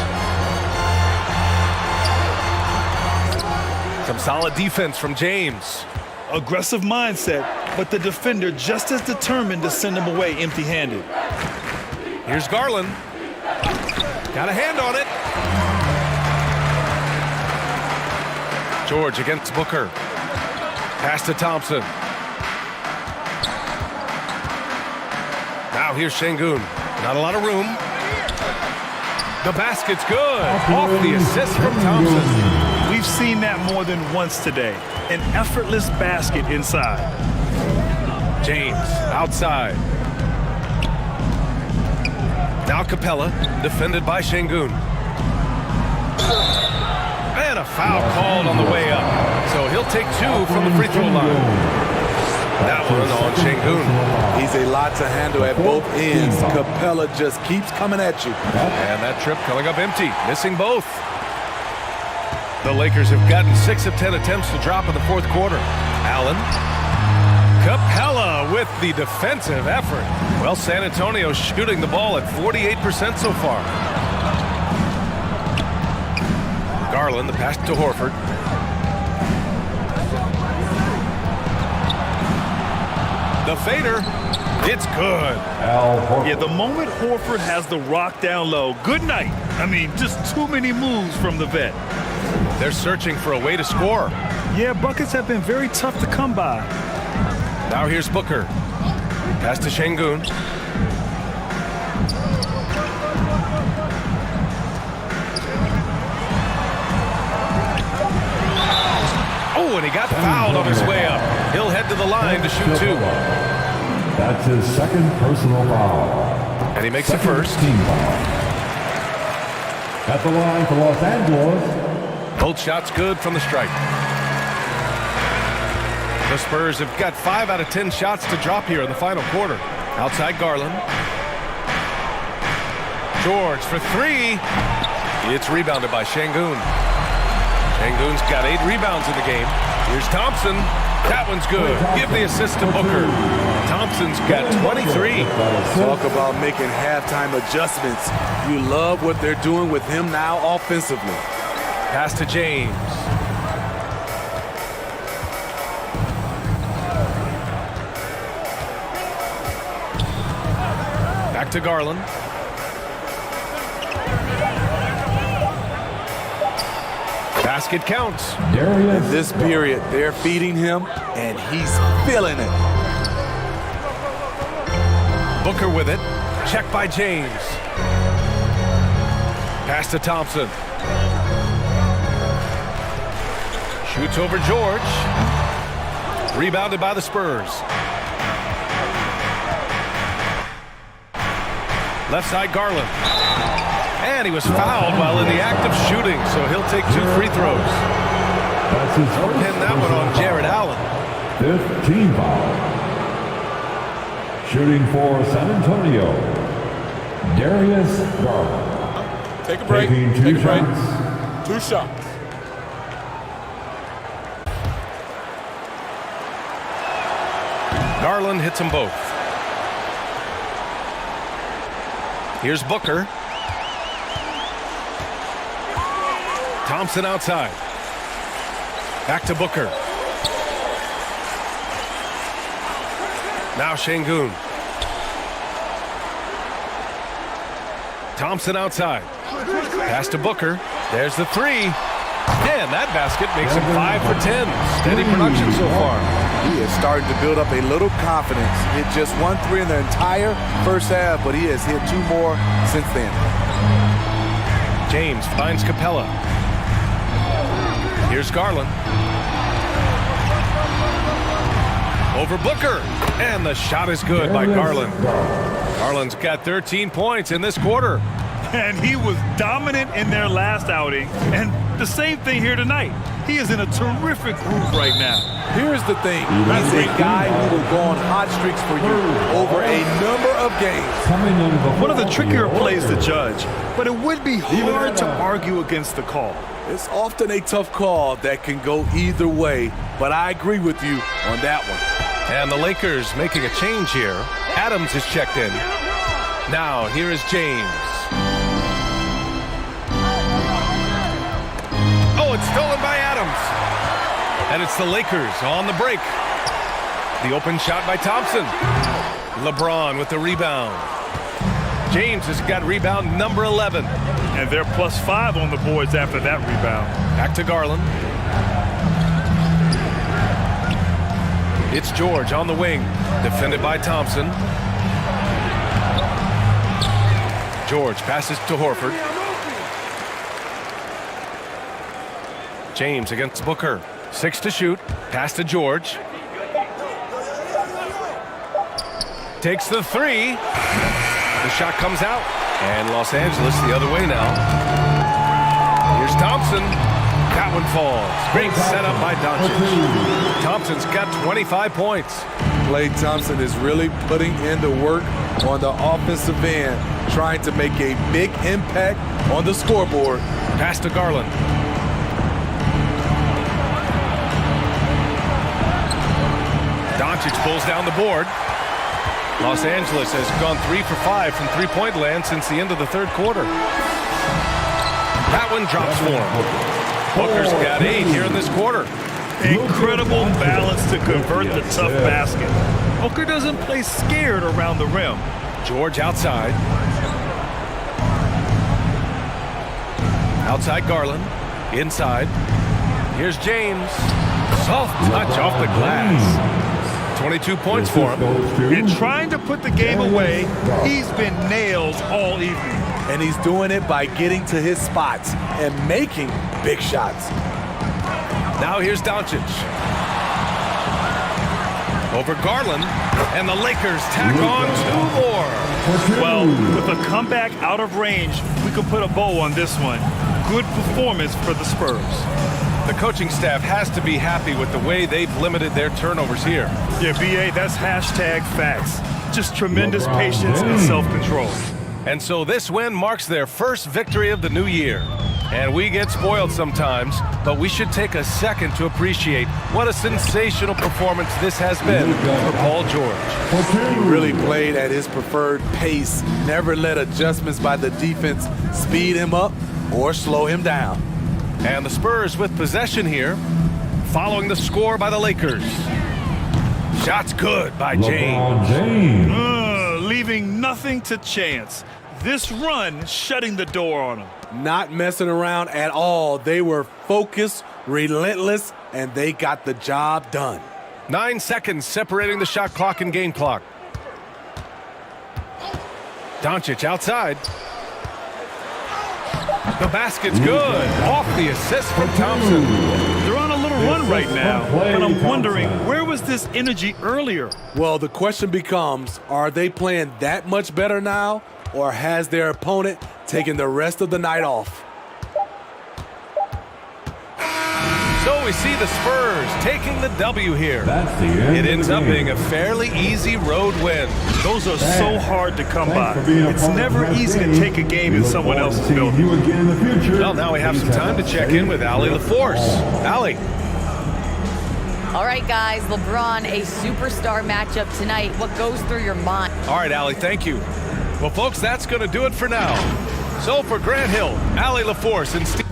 Some solid defense from James. Aggressive mindset, but the defender just as determined to send him away empty-handed. Here's Garland. Got a hand on it. George against Booker. Pass to Thompson. Now here's Şengün. Not a lot of room. The basket's good. Off the assist from Thompson. We've seen that more than once today. An effortless basket inside. James outside. Now Capella, defended by Şengün. And a foul called on the way up. So he'll take 2 from the free throw line. That one on Şengün. He's a lot to handle at both ends. Capella just keeps coming at you. And that trip coming up empty, missing both. The Lakers have gotten 6 of 10 attempts to drop in the fourth quarter. Allen. Capella with the defensive effort. Well, San Antonio shooting the ball at 48% so far. Garland, the pass to Horford. The fader. It's good. Yeah, the moment Horford has the rock down low, good night. I mean, just too many moves from the vet. They're searching for a way to score. Yeah, buckets have been very tough to come by. Now here's Booker. Pass to Şengün. Oh, and he got fouled on his way up. He'll head to the line to shoot 2. That's his second personal foul. And he makes the first. Team foul. At the line for Los Angeles. Both shots good from the stripe. The Spurs have got 5 out of 10 shots to drop here in the final quarter. Outside Garland. George for 3. It's rebounded by Şengün. Şengün's got 8 rebounds in the game. Here's Thompson. That one's good. Give the assist to Booker. Thompson's got 23. Talk about making halftime adjustments. You love what they're doing with him now offensively. Pass to James. Back to Garland. Basket counts. In this period, they're feeding him, and he's feeling it. Booker with it. Check by James. Pass to Thompson. Shoots over George. Rebounded by the Spurs. Left side Garland. And he was fouled while in the act of shooting, so he'll take 2 free throws. That's his first. And that one on Jared Allen. 15 foul. Shooting for San Antonio, Darius Garland. Take a break. Taking 2 shots. 2 shots. Garland hits them both. Here's Booker. Thompson outside. Back to Booker. Now Şengün. Thompson outside. Pass to Booker. There's the 3. And that basket makes him 5 for 10. Steady production so far. He is starting to build up a little confidence. He hit just 1 3 in the entire first half, but he has hit 2 more since then. James finds Capella. Here's Garland. Over Booker. And the shot is good by Garland. Garland's got 13 points in this quarter. And he was dominant in their last outing. And the same thing here tonight. He is in a terrific groove right now. Here's the thing. He's a guy who will go on hot streaks for you over a number of games. One of the trickier plays to judge, but it would be hard to argue against the call. It's often a tough call that can go either way, but I agree with you on that one. And the Lakers making a change here. Adams is checked in. Now here is James. Oh, it's stolen by Adams. And it's the Lakers on the break. The open shot by Thompson. LeBron with the rebound. James has got rebound number 11. And they're +5 on the boards after that rebound. Back to Garland. It's George on the wing. Defended by Thompson. George passes to Horford. James against Booker. 6 to shoot. Pass to George. Takes the 3. The shot comes out. And Los Angeles the other way now. Here's Thompson. That one falls. Great setup by Doncic. Thompson's got 25 points. Klay Thompson is really putting in the work on the offensive end, trying to make a big impact on the scoreboard. Pass to Garland. Doncic pulls down the board. Los Angeles has gone 3 for 5 from three-point land since the end of the third quarter. That one drops for him. Booker's got 8 here in this quarter. Incredible balance to convert the tough basket. Hooker doesn't play scared around the rim. George outside. Outside Garland. Inside. Here's James. Soft touch off the glass. 22 points for him. And trying to put the game away, he's been nailed all evening. And he's doing it by getting to his spots and making big shots. Now here's Doncic. Over Garland, and the Lakers tack on 2 more. Well, with a comeback out of range, we could put a bow on this one. Good performance for the Spurs. The coaching staff has to be happy with the way they've limited their turnovers here. Yeah, BA, that's hashtag facts. Just tremendous patience and self-control. And so this win marks their first victory of the new year. And we get spoiled sometimes, but we should take a second to appreciate what a sensational performance this has been for Paul George. He really played at his preferred pace, never let adjustments by the defense speed him up or slow him down. And the Spurs with possession here, following the score by the Lakers. Shots good by James. Leaving nothing to chance. This run shutting the door on him. Not messing around at all. They were focused, relentless, and they got the job done. 9 seconds separating the shot clock and game clock. Doncic outside. The basket's good. Off the assist from Thompson. They're on a little run right now, but I'm wondering, where was this energy earlier? Well, the question becomes, are they playing that much better now, or has their opponent taken the rest of the night off? So we see the Spurs taking the W here. It ends up being a fairly easy road win. Those are so hard to come by. It's never easy to take a game in someone else's building. Well, now we have some time to check in with Allie LaForce. Allie. All right, guys, LeBron, a superstar matchup tonight. What goes through your mind? All right, Allie, thank you. Well, folks, that's going to do it for now. So for Grant Hill, Allie LaForce, and Steve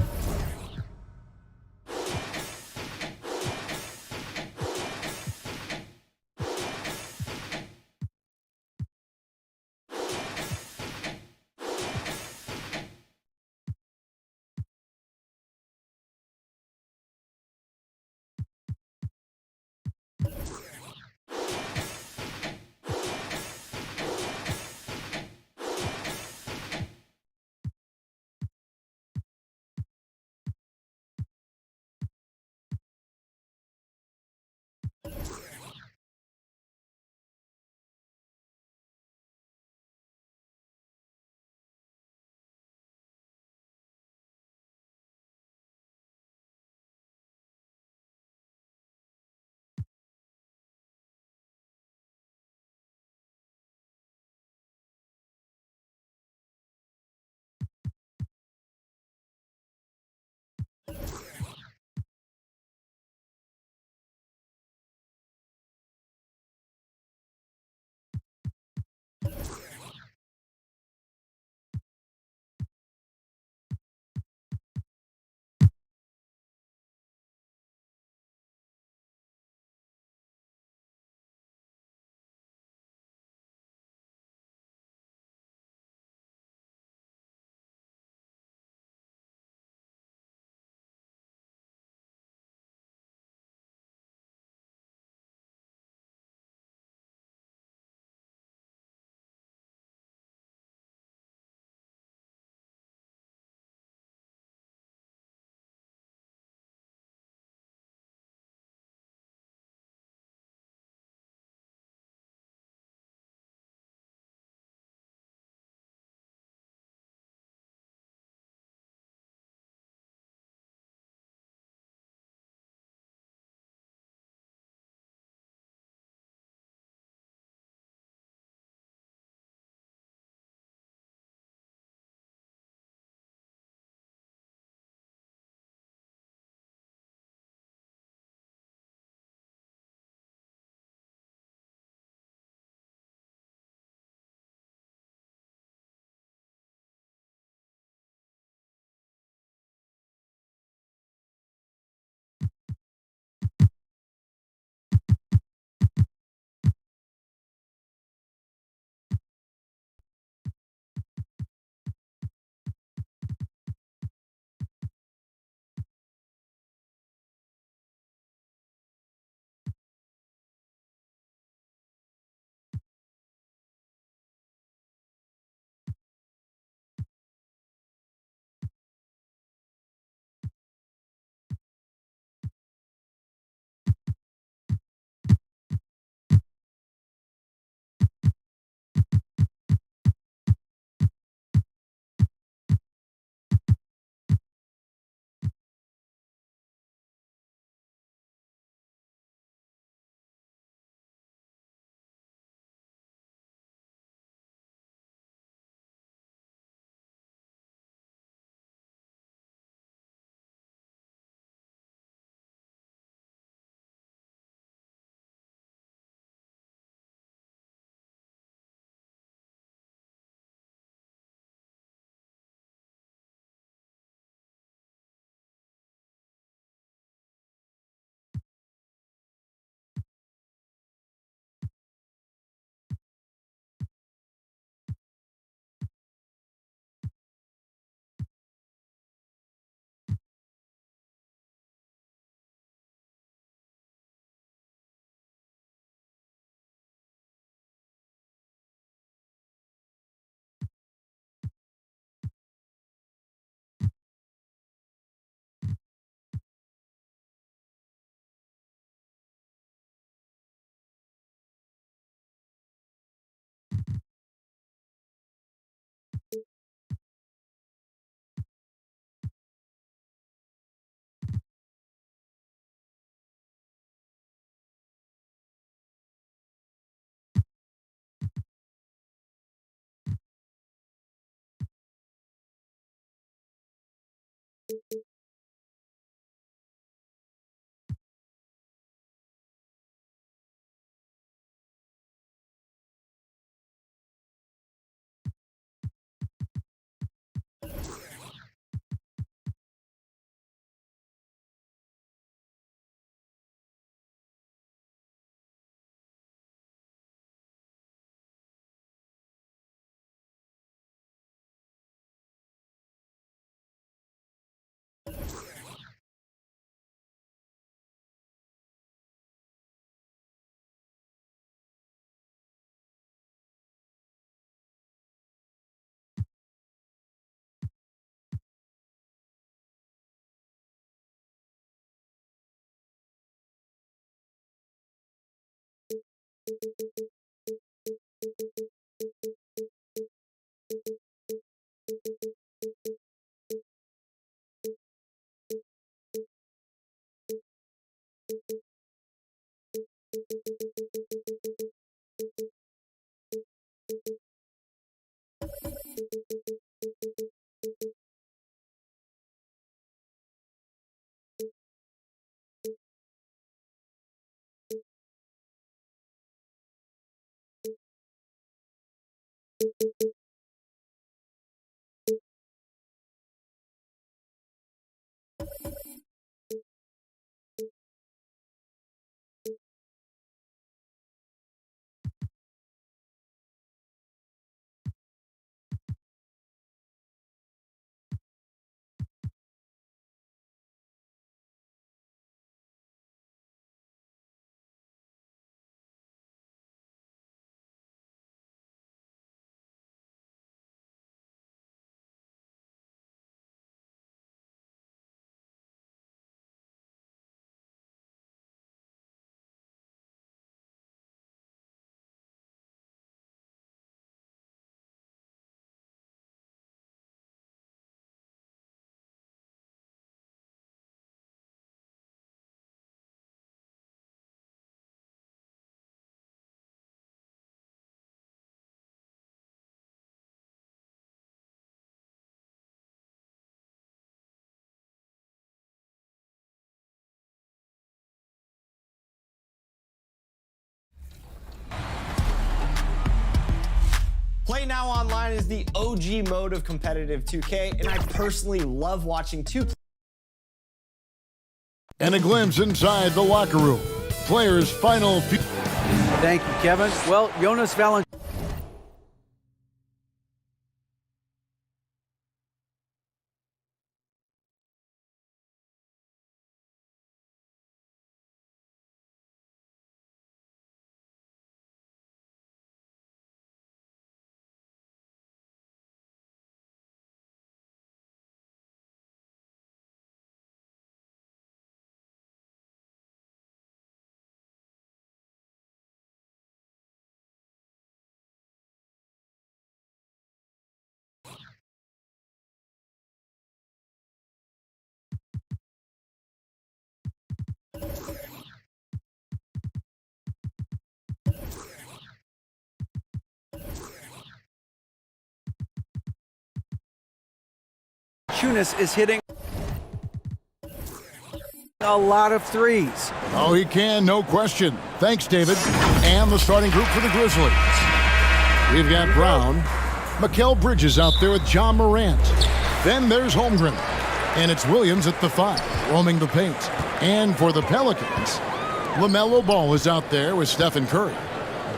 Play Now Online is the OG mode of competitive 2K, and I personally love watching And a glimpse inside the locker room. Players' final. Thank you, Kevin. Well, Jonas Valanciunas. Is hitting a lot of threes. Oh, he can, no question. Thanks, David. And the starting group for the Grizzlies. We've got Brown, Mikal Bridges out there with John Morant. Then there's Holmgren. And it's Williams at the 5, roaming the paint. And for the Pelicans, LaMelo Ball is out there with Stephen Curry.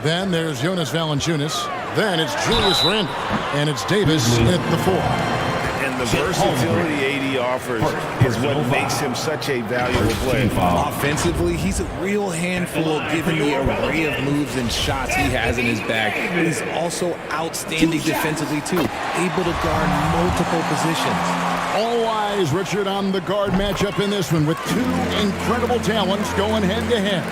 Then there's Jonas Valanciunas. Then it's Julius Randle. And it's Davis at the 4. The versatility AD offers is what makes him such a valuable player. Offensively, he's a real handful given the array of moves and shots he has in his bag. He's also outstanding defensively, too, able to guard multiple positions. All eyes, Richard, on the guard matchup in this one with two incredible talents going head-to-head.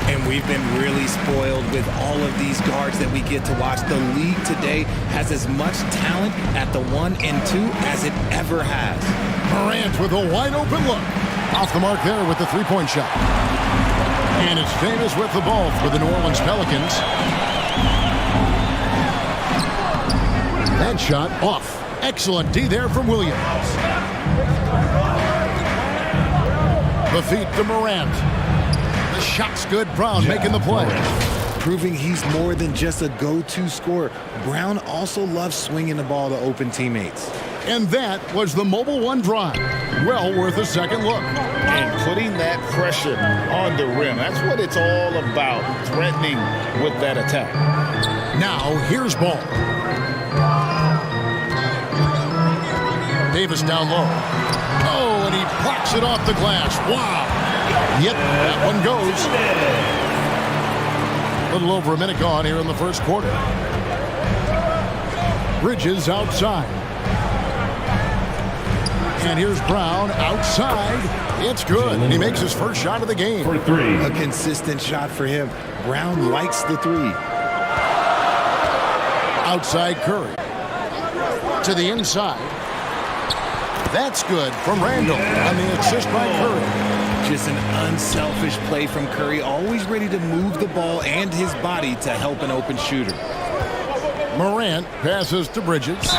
And we've been really spoiled with all of these guards that we get to watch. The league today has as much talent at the 1 and 2 as it ever has. Morant with a wide-open look. Off the mark there with the three-point shot. And it's Davis with the ball for the New Orleans Pelicans. That shot off. Excellent D there from Williams. The feet to Morant. The shot's good. Brown making the play. Proving he's more than just a go-to scorer. Brown also loves swinging the ball to open teammates. And that was the Mobile One drive. Well worth a second look. And putting that pressure on the rim. That's what it's all about, threatening with that attack. Now, here's Ball. Davis down low. Oh, and he blocks it off the glass. Wow. Yep, that one goes. A little over a minute gone here in the first quarter. Bridges outside. And here's Brown outside. It's good. And he makes his first shot of the game. For 3. A consistent shot for him. Brown likes the 3. Outside Curry. To the inside. That's good from Randall on the assist by Curry. Just an unselfish play from Curry, always ready to move the ball and his body to help an open shooter. Morant passes to Bridges.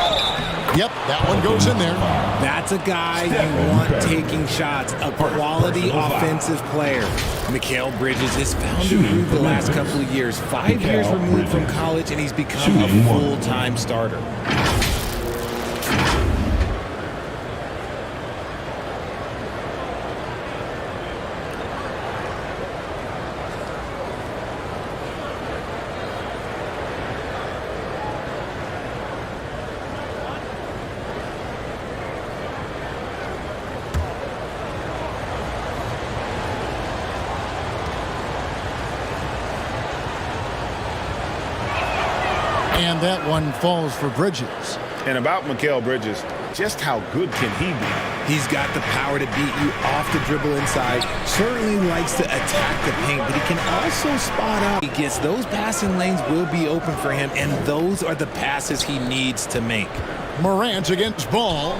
Yep, that one goes in there. That's a guy you want taking shots, a quality offensive player. Mikal Bridges has found a groove the last couple of years. 5 years removed from college, and he's become a full-time starter. And that one falls for Bridges. And about Mikal Bridges, just how good can he be? He's got the power to beat you off the dribble inside. Certainly likes to attack the paint, but he can also spot up. He gets those passing lanes will be open for him, and those are the passes he needs to make. Morant against Ball.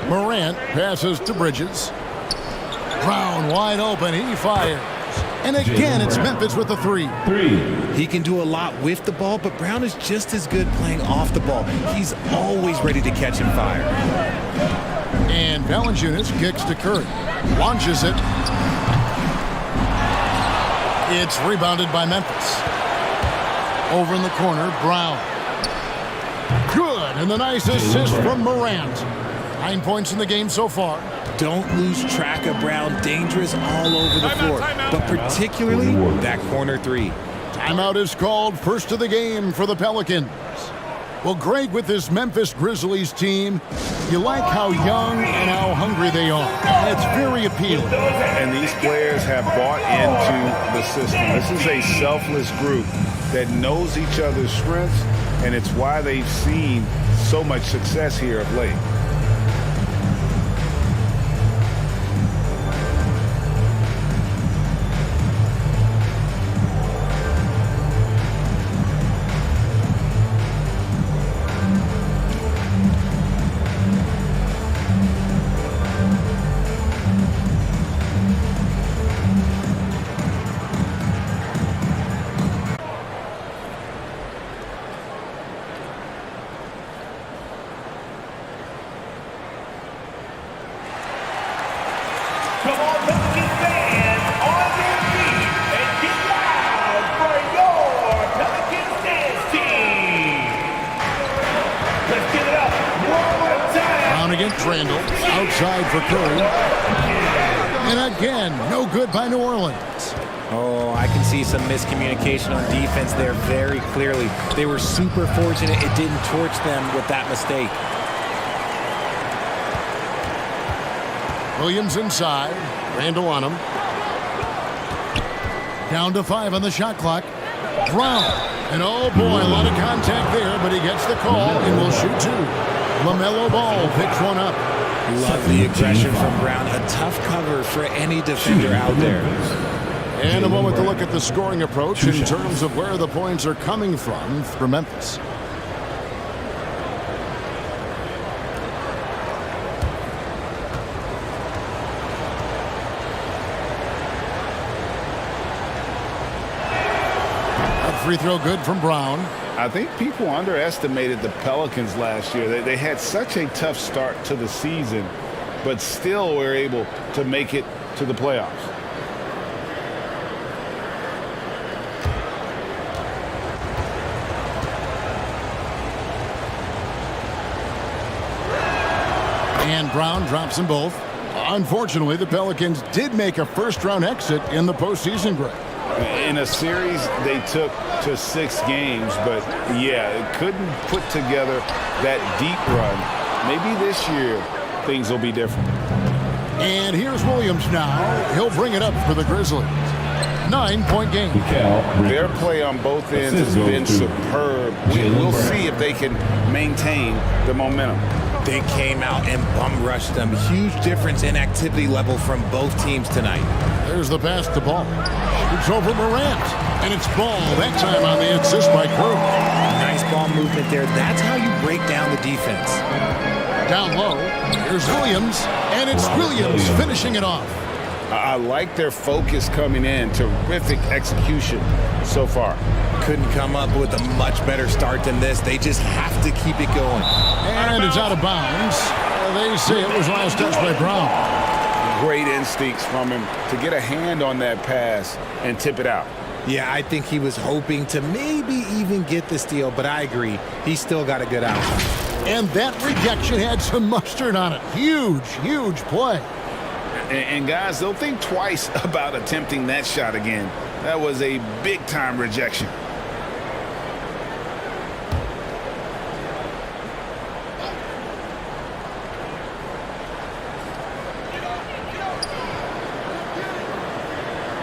Morant passes to Bridges. Brown wide open. He fires. And again, it's Memphis with the 3. He can do a lot with the ball, but Brown is just as good playing off the ball. He's always ready to catch and fire. And Valanciunas kicks to Curry. Launches it. It's rebounded by Memphis. Over in the corner, Brown. Good, and the nice assist from Morant. 9 points in the game so far. Don't lose track of Brown. Dangerous all over the floor, but particularly that corner 3. Timeout is called. First of the game for the Pelicans. Well, Greg, with this Memphis Grizzlies team, you like how young and how hungry they are. It's very appealing. And these players have bought into the system. This is a selfless group that knows each other's strengths, and it's why they've seen so much success here of late. Against Randall, outside for Curry. And again, no good by New Orleans. Oh, I can see some miscommunication on defense there very clearly. They were super fortunate it didn't torch them with that mistake. Williams inside. Randall on him. Down to 5 on the shot clock. Brown. And oh boy, a lot of contact there, but he gets the call and will shoot 2. LaMelo Ball picks one up. Love the aggression from Brown. A tough cover for any defender out there. And a moment to look at the scoring approach in terms of where the points are coming from for Memphis. A free throw good from Brown. I think people underestimated the Pelicans last year. They had such a tough start to the season, but still were able to make it to the playoffs. And Brown drops them both. Unfortunately, the Pelicans did make a first-round exit in the postseason, Greg. In a series they took to 6 games, but yeah, it couldn't put together that deep run. Maybe this year things will be different. And here's Williams now. He'll bring it up for the Grizzlies. 9-point game. Their play on both ends has been superb. We'll see if they can maintain the momentum. They came out and bum rushed them. Huge difference in activity level from both teams tonight. There's the pass to Ball. It's over Morant. And it's Ball, that time on the assist by Crew. Nice ball movement there. That's how you break down the defense. Down low, here's Williams. And it's Williams finishing it off. I like their focus coming in. Terrific execution so far. Couldn't come up with a much better start than this. They just have to keep it going. And it's out of bounds. They say it was last touched by Brown. Great instincts from him to get a hand on that pass and tip it out. Yeah, I think he was hoping to maybe even get the steal, but I agree. He still got a good outcome. And that rejection had some mustard on it. Huge, huge play. And guys, they'll think twice about attempting that shot again. That was a big-time rejection.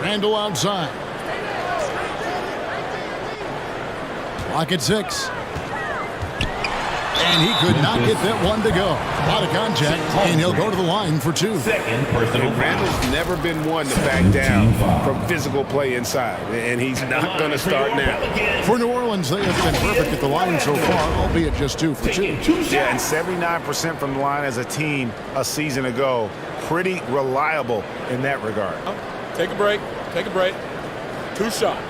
Randall outside. Clock at 6. And he could not get that one to go. A lot of contact, and he'll go to the line for 2. Randall's never been one to back down from physical play inside, and he's not going to start now. For New Orleans, they have been perfect at the line so far, albeit just 2 for 2. Yeah, and 79% from the line as a team a season ago. Pretty reliable in that regard. Take a break. Take a break. 2 shots.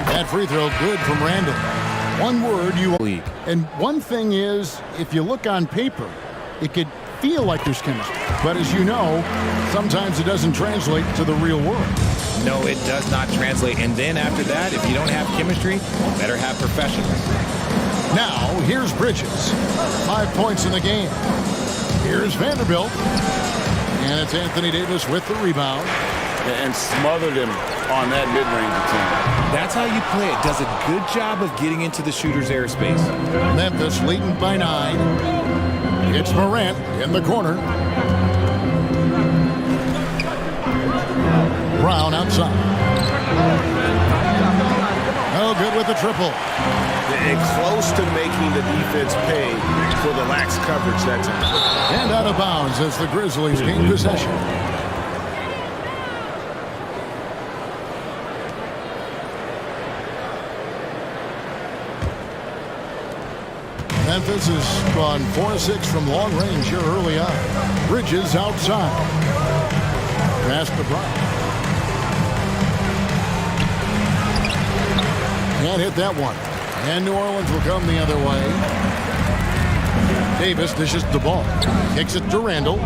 That free throw good from Randall. One word you league. And one thing is, if you look on paper, it could feel like there's chemistry. But as you know, sometimes it doesn't translate to the real world. No, it does not translate. And then after that, if you don't have chemistry, better have professionals. Now, here's Bridges. 5 points in the game. Here's Vanderbilt. And it's Anthony Davis with the rebound. And smothered him on that mid-range attempt. That's how you play it. Does a good job of getting into the shooter's airspace. Memphis leading by 9. It's Morant in the corner. Brown outside. No good with the triple. And close to making the defense pay for the lax coverage that time. And out of bounds as the Grizzlies gain possession. Memphis has gone 4-6 from long range here early on. Bridges outside. Pass to Brown. Can't hit that one. And New Orleans will come the other way. Davis dishes the ball. Kicks it to Randall.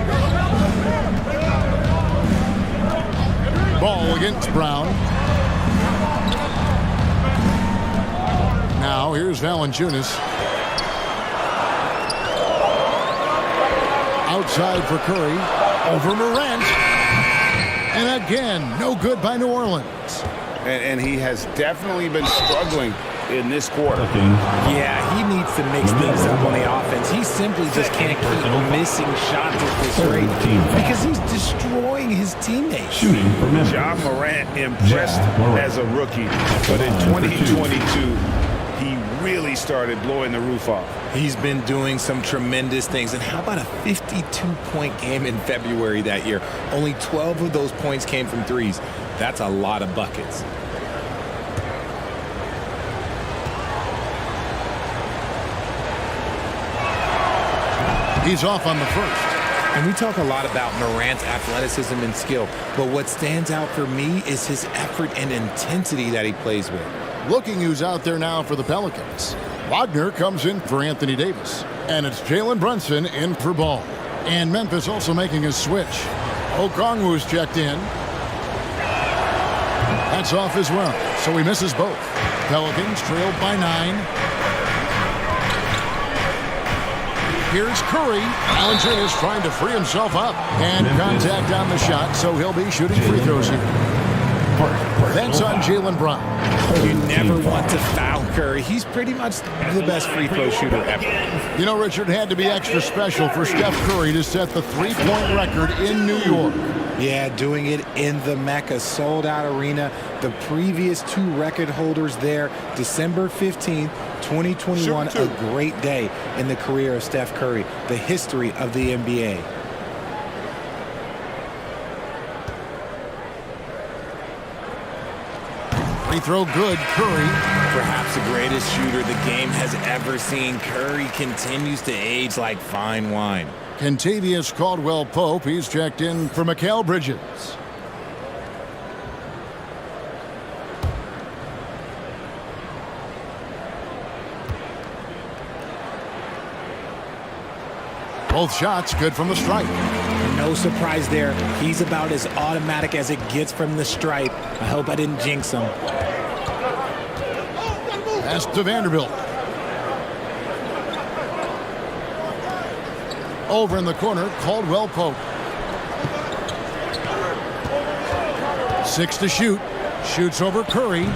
Ball against Brown. Now here's Valanciunas. Outside for Curry. Over Morant. And again, no good by New Orleans. And he has definitely been struggling in this quarter. Yeah, he needs to mix things up on the offense. He simply just can't keep missing shots at this rate because he's destroying his teammates. Ja Morant impressed as a rookie, but in 2022, he really started blowing the roof off. He's been doing some tremendous things. And how about a 52-point game in February that year? Only 12 of those points came from threes. That's a lot of buckets. He's off on the first. And we talk a lot about Morant's athleticism and skill, but what stands out for me is his effort and intensity that he plays with. Looking who's out there now for the Pelicans. Wagner comes in for Anthony Davis. And it's Jalen Brunson in for Ball. And Memphis also making a switch. Okongwu's checked in. That's off as well, so he misses both. Pelicans trailed by 9. Here's Curry. Valanciunas trying to free himself up. And contact on the shot, so he'll be shooting free throws here. That's on Jaylen Brown. You never want to foul Curry. He's pretty much the best free throw shooter ever. You know, Richard, had to be extra special for Steph Curry to set the three-point record in New York. Yeah, doing it in the Mecca sold-out arena. The previous two record holders there, December 15th, 2021, a great day in the career of Steph Curry, the history of the NBA. Free throw good, Curry. Perhaps the greatest shooter the game has ever seen. Curry continues to age like fine wine. Kentavious Caldwell-Pope, he's checked in for Mikal Bridges. Both shots good from the stripe. No surprise there. He's about as automatic as it gets from the stripe. I hope I didn't jinx him. Pass to Vanderbilt. Over in the corner, Caldwell-Pope. 6 to shoot. Shoots over Curry.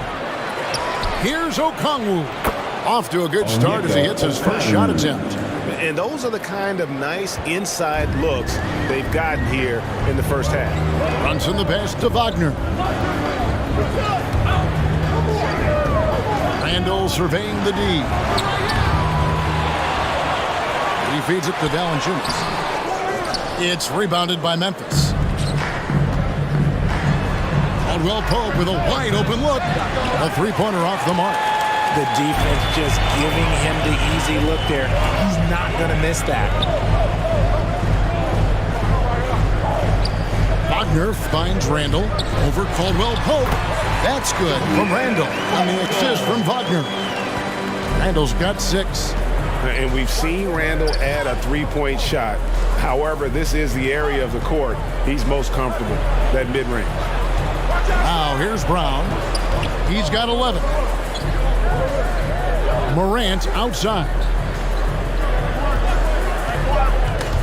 Here's Okongwu. Off to a good start as he hits his first shot attempt. And those are the kind of nice inside looks they've gotten here in the first half. Brunson the pass to Wagner. Randall surveying the D. He feeds it to Valanciunas. It's rebounded by Memphis. Caldwell-Pope with a wide open look. A three-pointer off the mark. The defense just giving him the easy look there. He's not going to miss that. Wagner finds Randall over Caldwell-Pope. That's good from Randall on the assist from Wagner. Randall's got 6. And we've seen Randall add a three-point shot. However, this is the area of the court he's most comfortable, that mid-range. Now here's Brown. He's got 11. Morant outside.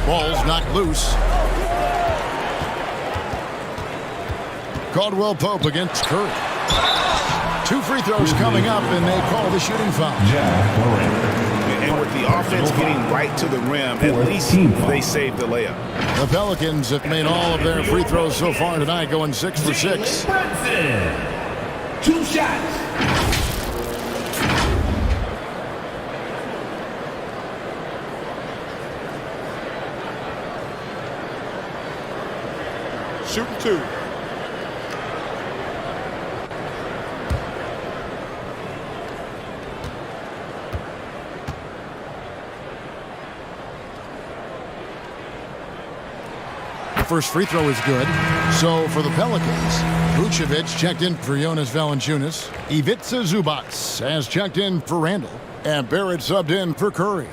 Ball's knocked loose. Caldwell-Pope against Curry. 2 free throws coming up, and they call the shooting foul. And with the offense getting right to the rim, at least they saved the layup. The Pelicans have made all of their free throws so far tonight, going 6 for 6. 2 shots. Shooting 2. First free throw is good. So for the Pelicans, Vucevic checked in for Jonas Valanciunas. Ivica Zubac has checked in for Randall. And Barrett subbed in for Curry.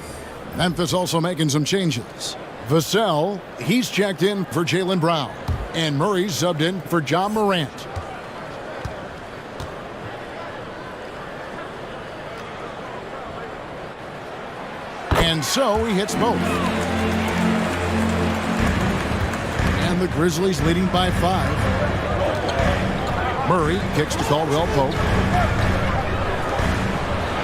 Memphis also making some changes. Vassell, he's checked in for Jaylen Brown. And Murray subbed in for John Morant. And so he hits both. And the Grizzlies leading by 5. Murray kicks to Caldwell-Pope.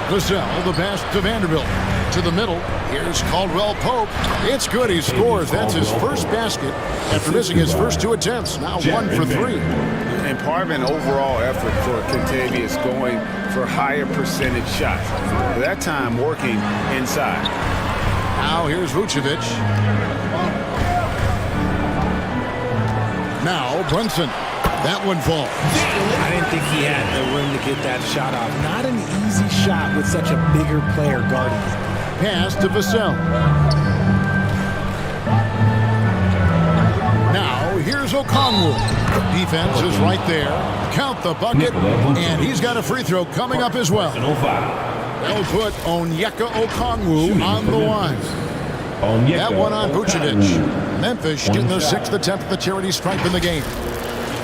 Vassell, the pass to Vanderbilt. To the middle. Here's Caldwell-Pope. It's good. He scores. That's his first basket after missing his first 2 attempts. Now 1 for 3. And part of an overall effort for Kentavious going for higher percentage shots. That time working inside. Now here's Vucevic. Now Brunson. That one falls. I didn't think he had the room to get that shot off. Not an easy shot with such a bigger player guarding him. Pass to Vassell. Now here's Okongwu. Defense is right there. Count the bucket. And he's got a free throw coming up as well. They'll put Onyeka Okongwu on the line. That one on Vucevic. Memphis getting their 6th attempt at the charity stripe in the game.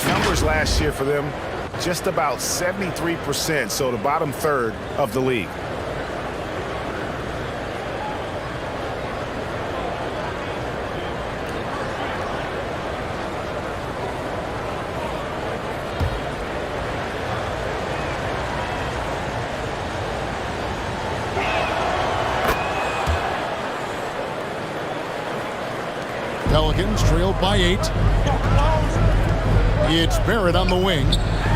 Numbers last year for them, just about 73%, so the bottom third of the league. Pelicans trailed by 8. It's Barrett on the wing.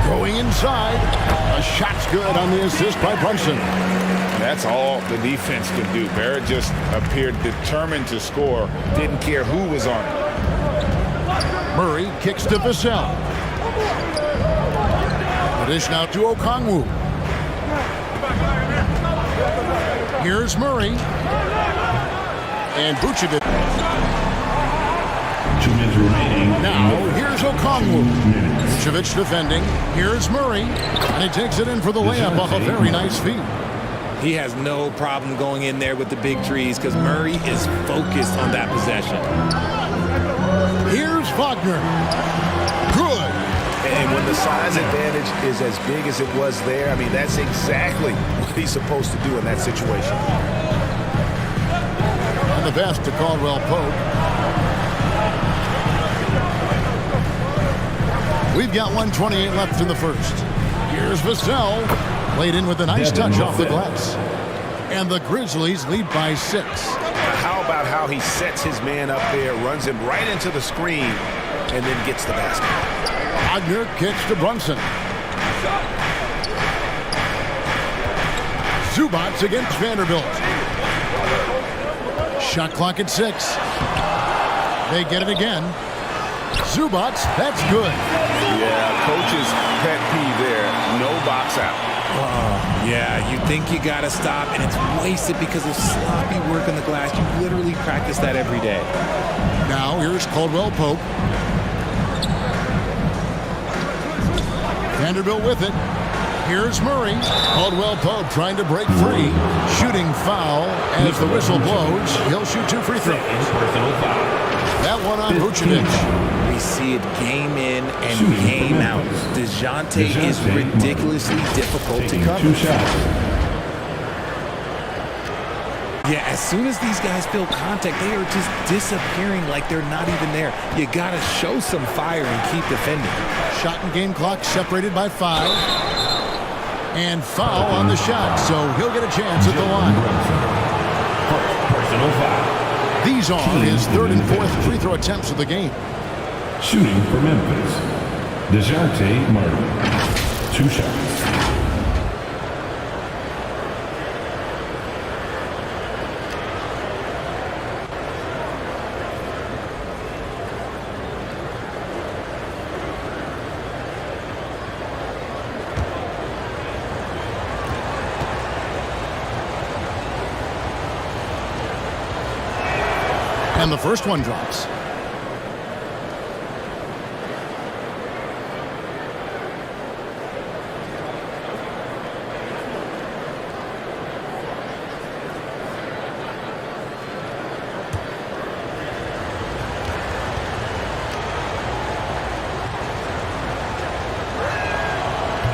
Going inside. A shot's good on the assist by Brunson. That's all the defense could do. Barrett just appeared determined to score. Didn't care who was on it. Murray kicks to Vassell. The dish now to Okongwu. Here's Murray. And Vucevic. 2 minutes remaining. Now, here's Okongwu. Vucevic defending. Here's Murray. And he takes it in for the layup off a very nice feed. He has no problem going in there with the big trees because Murray is focused on that possession. Here's Wagner. Good. And when the size advantage is as big as it was there, I mean, that's exactly what he's supposed to do in that situation. And the pass to Caldwell Pope. We've got 1:28 left in the first. Here's Vassell. Played in with a nice touch off the glass. And the Grizzlies lead by 6. How about how he sets his man up there, runs him right into the screen, and then gets the basket. Wagner kicks to Brunson. Zubats against Vanderbilt. Shot clock at 6. They get it again. Zubats, that's good. Yeah, coach's pet peeve there. No box out. Yeah, you think you got to stop, and it's wasted because of sloppy work on the glass. You literally practice that every day. Now here's Caldwell Pope. Vanderbilt with it. Here's Murray. Caldwell Pope trying to break free. Shooting foul as the whistle blows. He'll shoot 2 free throws. That one on Vucevic. We see it game in and game out. DeJounte is ridiculously difficult to cover. 2 shots. Yeah, as soon as these guys feel contact, they are just disappearing like they're not even there. You got to show some fire and keep defending. Shot and game clock separated by 5. And foul on the shot, so he'll get a chance at the line. Personal foul. These are his 3rd and 4th free throw attempts of the game. Shooting for Memphis, DeJounte Murray. 2 shots. And the first one drops.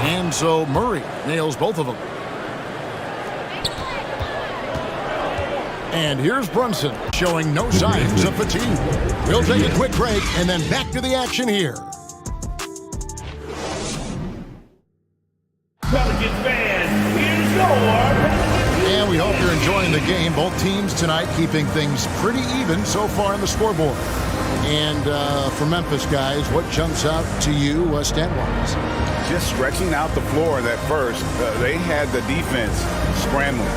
And so Murray nails both of them. And here's Brunson, showing no signs of fatigue. We'll take a quick break and then back to the action here. Pelicans fans, here's your And we hope you're enjoying the game. Both teams tonight keeping things pretty even so far on the scoreboard. And for Memphis, guys, what jumps out to you stat-wise? Just stretching out the floor that first. They had the defense scrambling.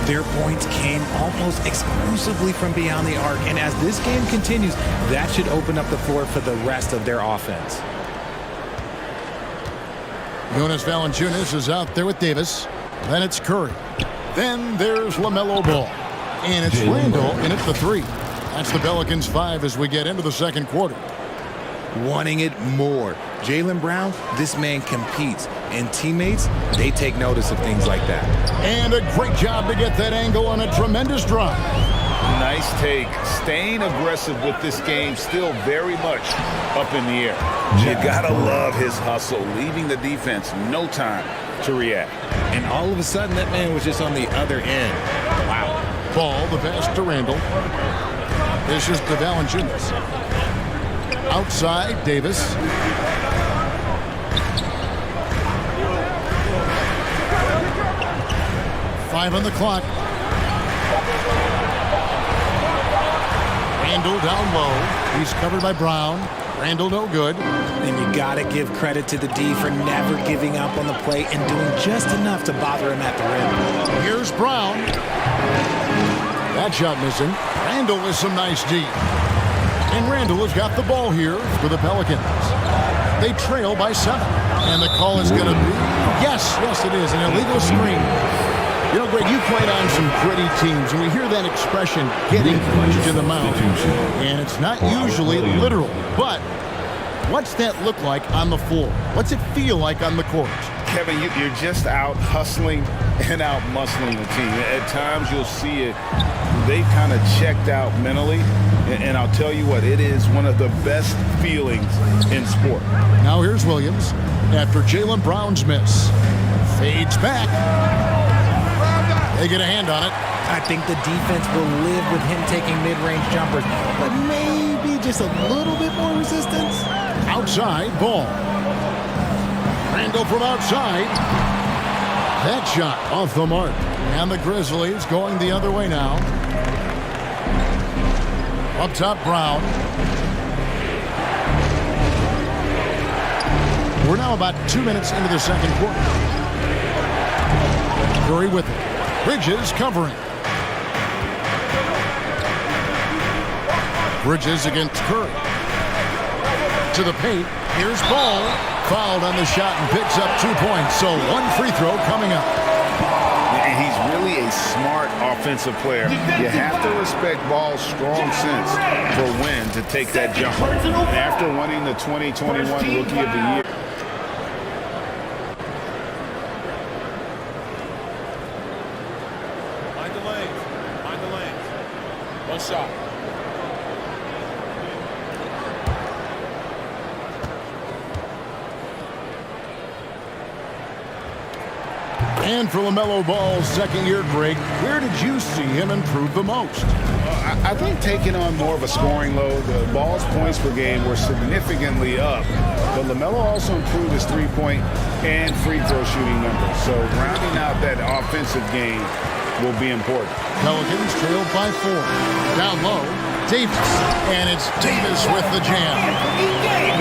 Their points came almost exclusively from beyond the arc, and as this game continues, that should open up the floor for the rest of their offense. Jonas Valanciunas is out there with Davis. Then it's Curry. Then there's LaMelo Ball. And it's Randall in at the 3. That's the Pelicans 5 as we get into the second quarter. Wanting it more. Jaylen Brown, this man competes. And teammates, they take notice of things like that. And a great job to get that angle on a tremendous drive. Nice take. Staying aggressive with this game, still very much up in the air. You gotta love his hustle, leaving the defense no time to react. And all of a sudden, that man was just on the other end. Wow. Ball, the pass to Randall. This is to Valanciunas. Outside, Davis. Five on the clock. Randall down low. He's covered by Brown. Randall no good. And you got to give credit to the D for never giving up on the plate and doing just enough to bother him at the rim. Here's Brown. That shot missing. Randall with some nice D. And Randall has got the ball here for the Pelicans. They trail by 7. And the call is going to be, yes, it is, an illegal screen. You know, Greg, you played on some gritty teams, and we hear that expression, getting punched in the mouth. And it's not usually literal, but what's that look like on the floor? What's it feel like on the court? Kevin, you're just out hustling and out muscling the team. At times you'll see it, they kind of checked out mentally. And I'll tell you what, it is one of the best feelings in sport. Now here's Williams after Jaylen Brown's miss. Fades back. They get a hand on it. I think the defense will live with him taking mid-range jumpers, but maybe just a little bit more resistance. Outside, ball. Randall from outside. That shot off the mark. And the Grizzlies going the other way now. Up top, Brown. We're now about 2 minutes into the second quarter. Curry with it. Bridges covering. Bridges against Curry. To the paint. Here's Ball. Fouled on the shot and picks up 2 points. So one free throw coming up. And he's really a smart offensive player. You have to respect Ball's strong sense for when to take that jumper. After winning the 2021 Rookie of the Year. Find the lanes. One shot. And for LaMelo Ball's second year, Greg, where did you see him improve the most? I think taking on more of a scoring load. Ball's points per game were significantly up. But LaMelo also improved his three-point and free throw shooting numbers. So rounding out that offensive game will be important. Pelicans trailed by 4. Down low, Davis. And it's Davis with the jam.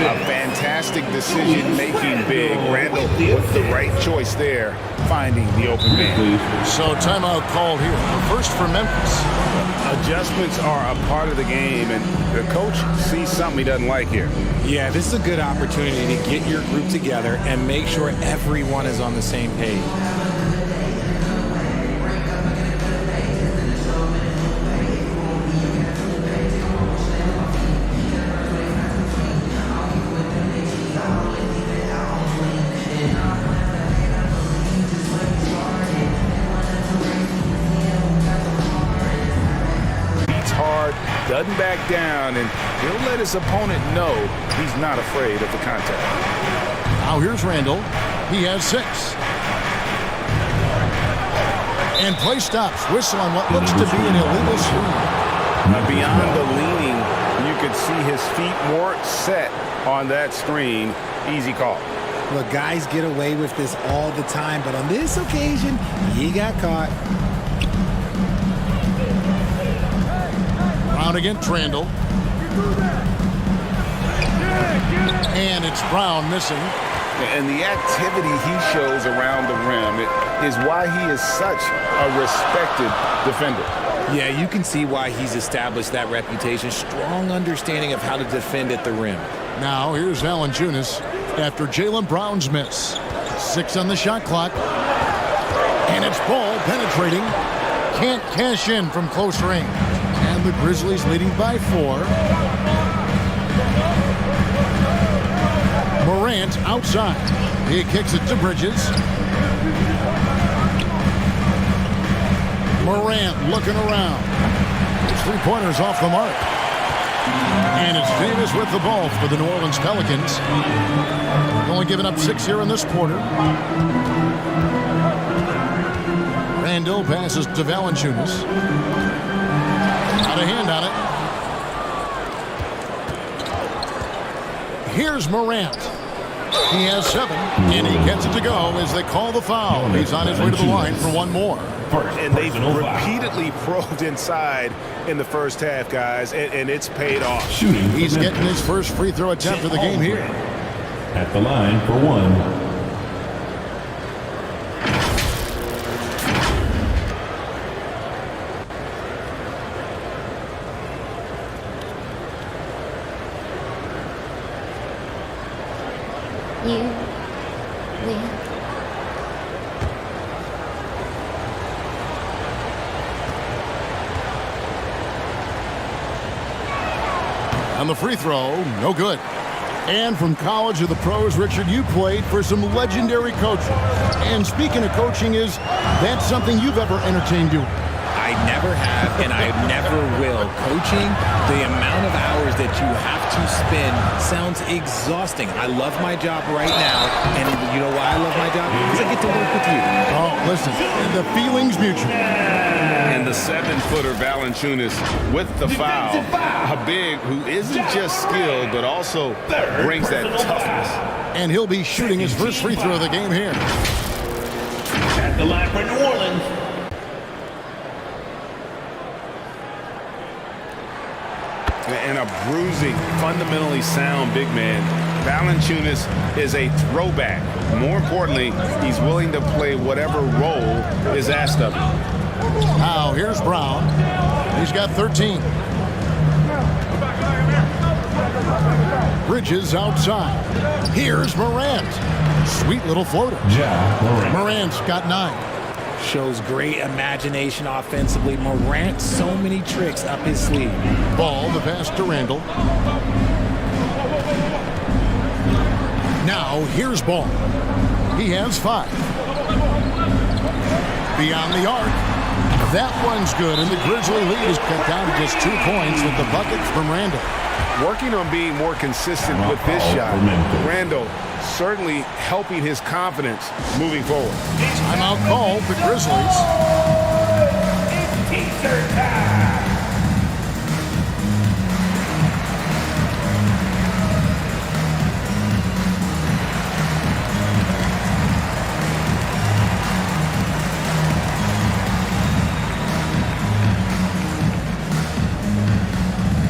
A fantastic decision-making big. Randall with the right choice there, finding the open man. So timeout called here. First for Memphis. Adjustments are a part of the game, and the coach sees something he doesn't like here. Yeah, this is a good opportunity to get your group together and make sure everyone is on the same page. Doesn't back down, and he'll let his opponent know he's not afraid of the contact. Now here's Randall. He has 6. And play stops. Whistle on what looks to be an illegal swing. Beyond the leaning, you could see his feet more set on that screen. Easy call. Look, guys get away with this all the time, but on this occasion, he got caught. Brown against Randall. And it's Brown missing. And the activity he shows around the rim is why he is such a respected defender. Yeah, you can see why he's established that reputation. Strong understanding of how to defend at the rim. Now here's Valanciunas after Jaylen Brown's miss. 6 on the shot clock. And it's Ball penetrating. Can't cash in from close range. And the Grizzlies leading by 4. Morant outside. He kicks it to Bridges. Morant looking around. His 3-pointers off the mark. And it's Davis with the ball for the New Orleans Pelicans. Only giving up 6 here in this quarter. Randall passes to Valanciunas. Got a hand on it. Here's Morant. He has 7, and he gets it to go as they call the foul. He's on his way to the line for one more. And they've repeatedly probed inside in the first half, guys, and it's paid off. He's getting his first free throw attempt of the game here. At the line for one. You will. On the free throw, no good. And from college to the pros, Richard, you played for some legendary coaches. And speaking of coaching, is that something you've ever entertained doing? I never have, and I never will. Coaching, the amount of hours that you have to spend sounds exhausting. I love my job right now, and you know why I love my job? Because I get to work with you. Oh, listen, the feeling's mutual. And the 7-footer Valanciunas with the foul. A big who isn't just skilled, but also brings that toughness. And he'll be shooting his first free throw of the game here. At the line for New Orleans. And a bruising, fundamentally sound big man. Valanciunas is a throwback. More importantly, he's willing to play whatever role is asked of him. Now, here's Brown. He's got 13. Bridges outside. Here's Morant. Sweet little floater. Morant's got 9. Shows great imagination offensively. Morant, so many tricks up his sleeve. Ball, the pass to Randall. Now, here's Ball. He has 5. Beyond the arc. That one's good, and the Grizzly lead is cut down to just 2 points with the bucket from Randall. Working on being more consistent with this shot. Randall certainly helping his confidence moving forward. Timeout call for Grizzlies.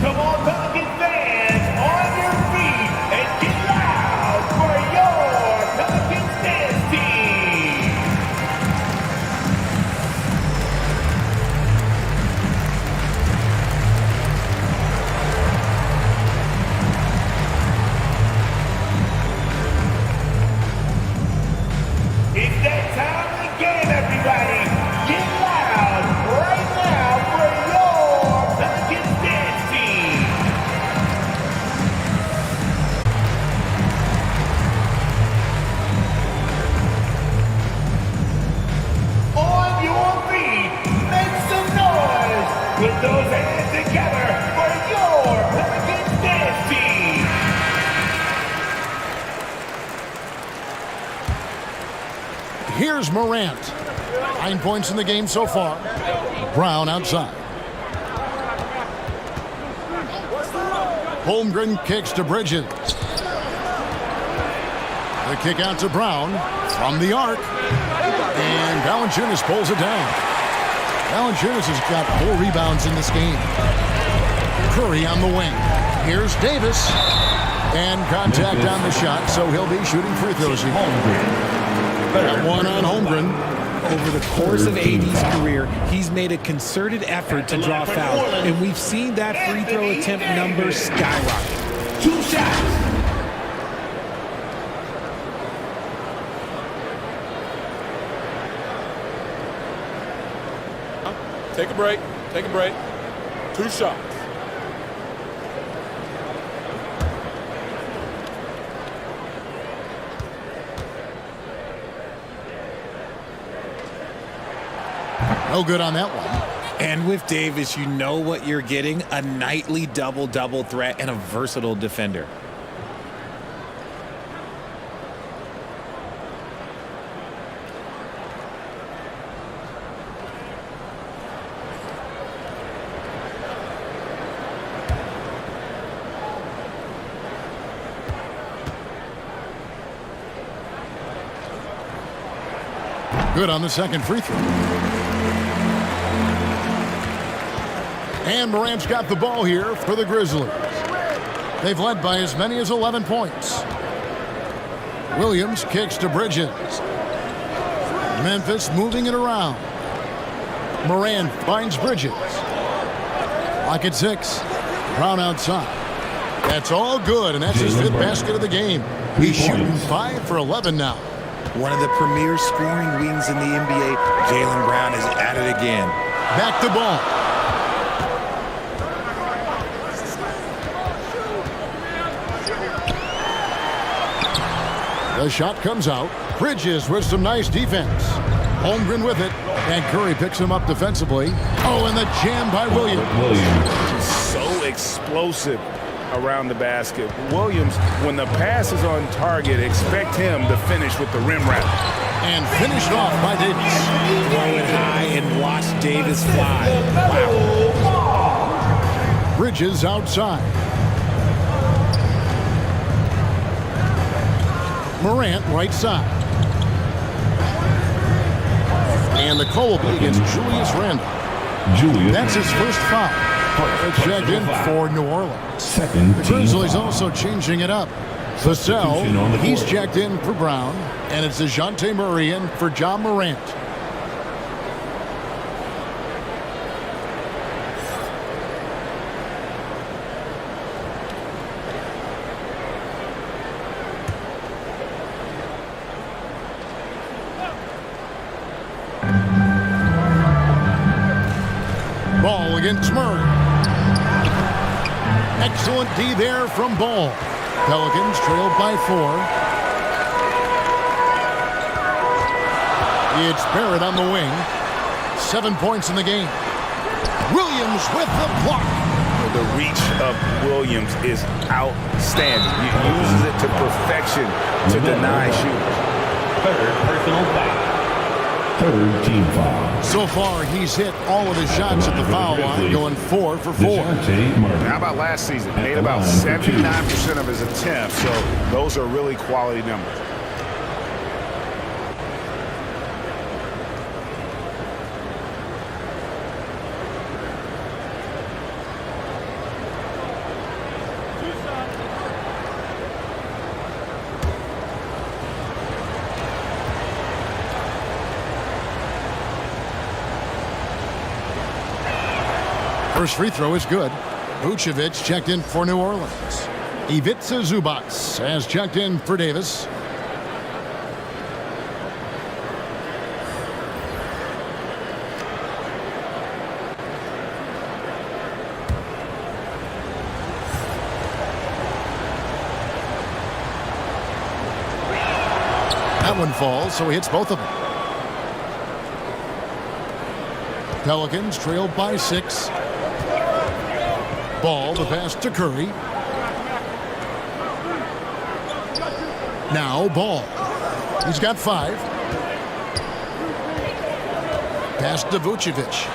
Come on, Pelicans fans, on your feet and get loud for your Pelicans dance team. It's that time of the game, everybody. Get loud right now for your Pelicans dance team. On your feet, make some noise. Put those hands together for your Pelicans dance team. Here's Morant. 9 points in the game so far. Brown outside. Holmgren kicks to Bridges. The kick out to Brown from the arc. And Valanciunas pulls it down. Valanciunas has got 4 rebounds in this game. Curry on the wing. Here's Davis. And contact on the shot, so he'll be shooting free throws here. Got one on Holmgren. Over the course of AD's career, he's made a concerted effort to draw fouls, and we've seen that free throw attempt number skyrocket. 2 shots. Take a break. Take a break. 2 shots. No good on that one. And with Davis, you know what you're getting, a nightly double-double threat and a versatile defender. Good on the second free throw. And Morant's got the ball here for the Grizzlies. They've led by as many as 11 points. Williams kicks to Bridges. Memphis moving it around. Morant finds Bridges. Lock at 6. Brown outside. That's all good, and that's his 5th basket of the game. He's shooting 5 for 11 now. One of the premier scoring wings in the NBA, Jaylen Brown is at it again. Back to ball. The shot comes out. Bridges with some nice defense. Holmgren with it. And Curry picks him up defensively. Oh, and the jam by Williams. So explosive around the basket. Williams, when the pass is on target, expect him to finish with the rim wrap. And finished off by Davis. Throw it high and watch Davis fly. Wow. Bridges outside. Morant right side. And the call will be against Julius Randle. That's his first foul. Checked in for New Orleans. The Grizzlies also changing it up. Vassell, he's checked in for Brown. And it's DeJounte Murray in for John Morant. Ball against Murray. Excellent D there from Ball. Pelicans trailed by 4. It's Barrett on the wing. 7 points in the game. Williams with the block. The reach of Williams is outstanding. He uses it to perfection to deny shooters. Third personal foul. Third team foul. So far, he's hit all of his shots at the foul line, going 4 for 4. How about last season? Made about 79% of his attempts, so those are really quality numbers. First free throw is good. Vucevic checked in for New Orleans. Ivica Zubac has checked in for Davis. That one falls, so he hits both of them. Pelicans trailed by 6. Ball, the pass to Curry. Now Ball. He's got 5. Pass to Vucevic.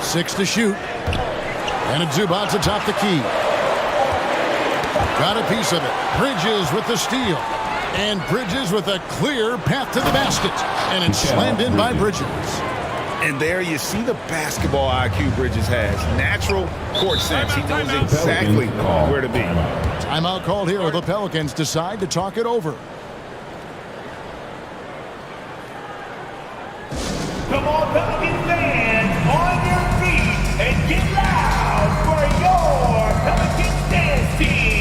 6 to shoot. And it's Zubac atop the key. Got a piece of it. Bridges with the steal. And Bridges with a clear path to the basket. And it's slammed in by Bridges. And there you see the basketball IQ Bridges has. Natural court sense. He knows exactly where to be. Timeout called here. The Pelicans decide to talk it over. Come on, Pelicans fans, on your feet and get loud for your Pelicans dance team.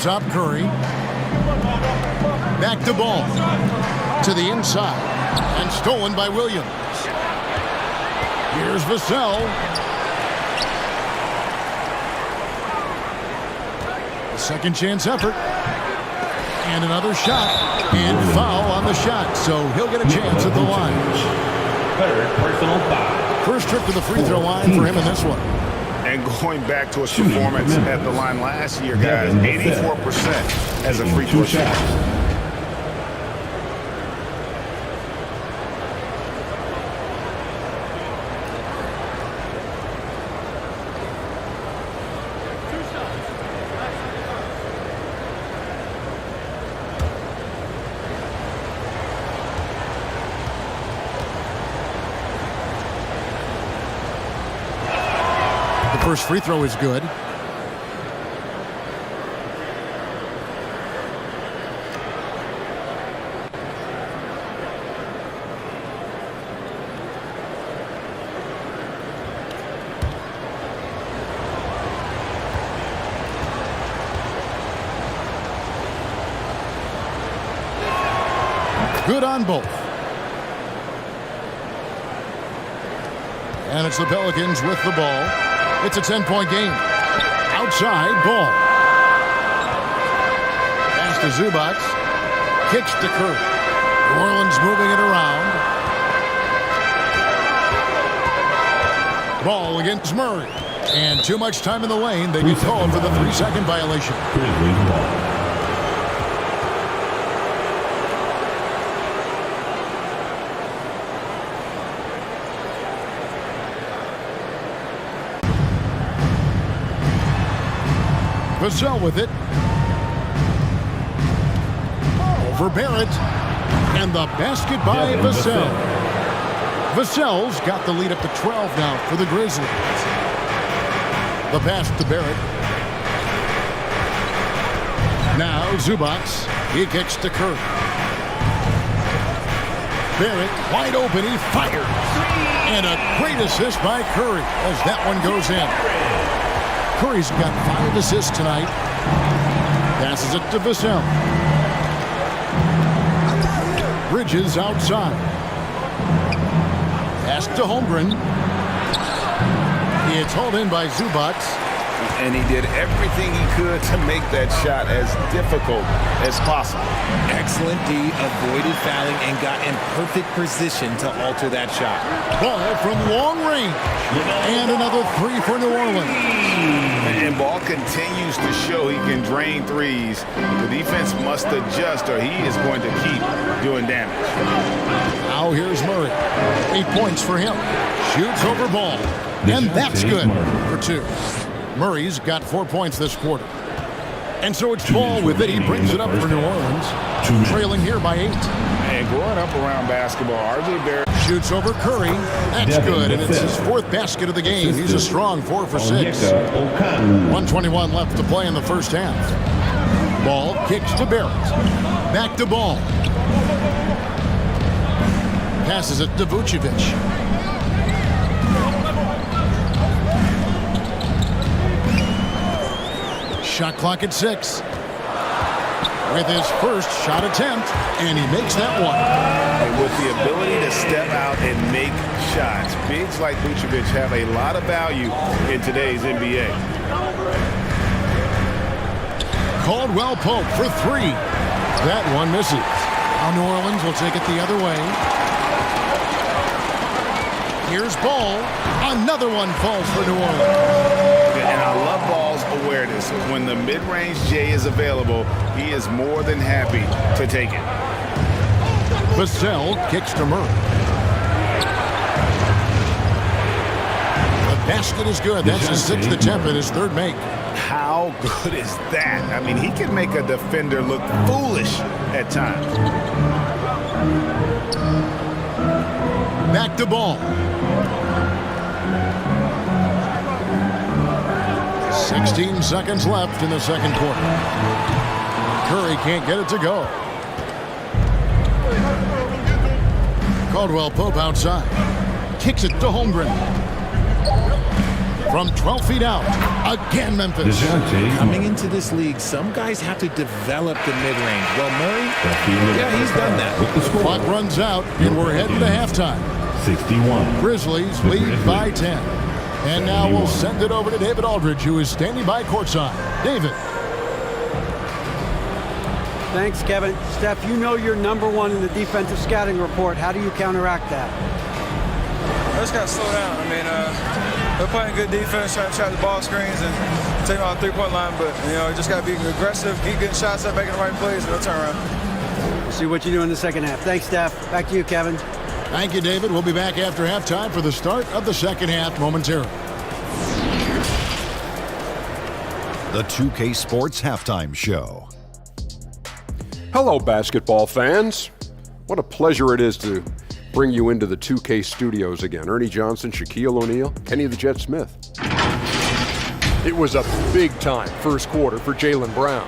Top Curry. Back to Ball. To the inside. And stolen by Williams. Here's Vassell. Second chance effort. And another shot. And foul on the shot. So he'll get a chance at the line. Third personal foul. First trip to the free throw line for him in this one. And going back to his performance at the line last year, guys, 84% as a free throw shot. First free throw is good. Good on both. And it's the Pelicans with the ball. It's a 10-point game. Outside ball. Pass to Zubac. Kicks to Curry. New Orleans moving it around. Ball against Murray. And too much time in the lane. They get called for the 3-second violation. Vassell with it. Over Barrett. And the basket by Vassell. Vassell's got the lead up to 12 now for the Grizzlies. The pass to Barrett. Now Zubac. He kicks to Curry. Barrett wide open. He fires. And a great assist by Curry as that one goes in. Curry's got 5 assists tonight. Passes it to Vassell. Bridges outside. Pass to Holmgren. It's hauled in by Zubac. And he did everything he could to make that shot as difficult as possible. Excellent D, avoided fouling and got in perfect position to alter that shot. Ball from long range. And another 3 for New Orleans. And Ball continues to show he can drain threes. The defense must adjust or he is going to keep doing damage. Now here's Murray. 8 points for him. Shoots over Ball. And that's good for 2. Murray's got 4 points this quarter. And so it's Ball with it. He brings it up for New Orleans. Trailing here by 8. And growing up around basketball, R.J. Barrett shoots over Curry. That's good, and it's his 4th basket of the game. He's a strong 4 for 6. 1:21 left to play in the first half. Ball kicks to Barrett. Back to Ball. Passes it to Vucevic. Shot clock at 6. With his first shot attempt, and he makes that one. And with the ability to step out and make shots, bigs like Vucevic have a lot of value in today's NBA. Caldwell Pope for 3. That one misses. Now New Orleans will take it the other way. Here's Ball. Another one falls for New Orleans. And I love Ball's awareness. When the mid-range J is available, he is more than happy to take it. Vassell kicks to Murray. The basket is good. That's his 6th attempt and his 3rd make. How good is that? I mean, he can make a defender look foolish at times. Back to Ball. 16 seconds left in the second quarter. Curry can't get it to go. Caldwell Pope outside. Kicks it to Holmgren. From 12 feet out. Again, Memphis. Coming into this league, some guys have to develop the mid-range. Well, Murray, yeah, he's done that. Clock runs out, and we're heading to halftime. 61. Grizzlies lead by 10. And now we'll send it over to David Aldridge, who is standing by courtside. David. Thanks, Kevin. Steph, you know you're #1 in the defensive scouting report. How do you counteract that? I just got to slow down. I mean, they're playing good defense, trying to trap the ball screens and take them out the three-point line. But, you know, you just got to be aggressive, keep getting shots up, making the right plays, and they'll turn around. We'll see what you do in the second half. Thanks, Steph. Back to you, Kevin. Thank you, David. We'll be back after halftime for the start of the second half momentarily. The 2K Sports Halftime Show. Hello, basketball fans. What a pleasure it is to bring you into the 2K studios again. Ernie Johnson, Shaquille O'Neal, Kenny the Jet Smith. It was a big-time first quarter for Jaylen Brown.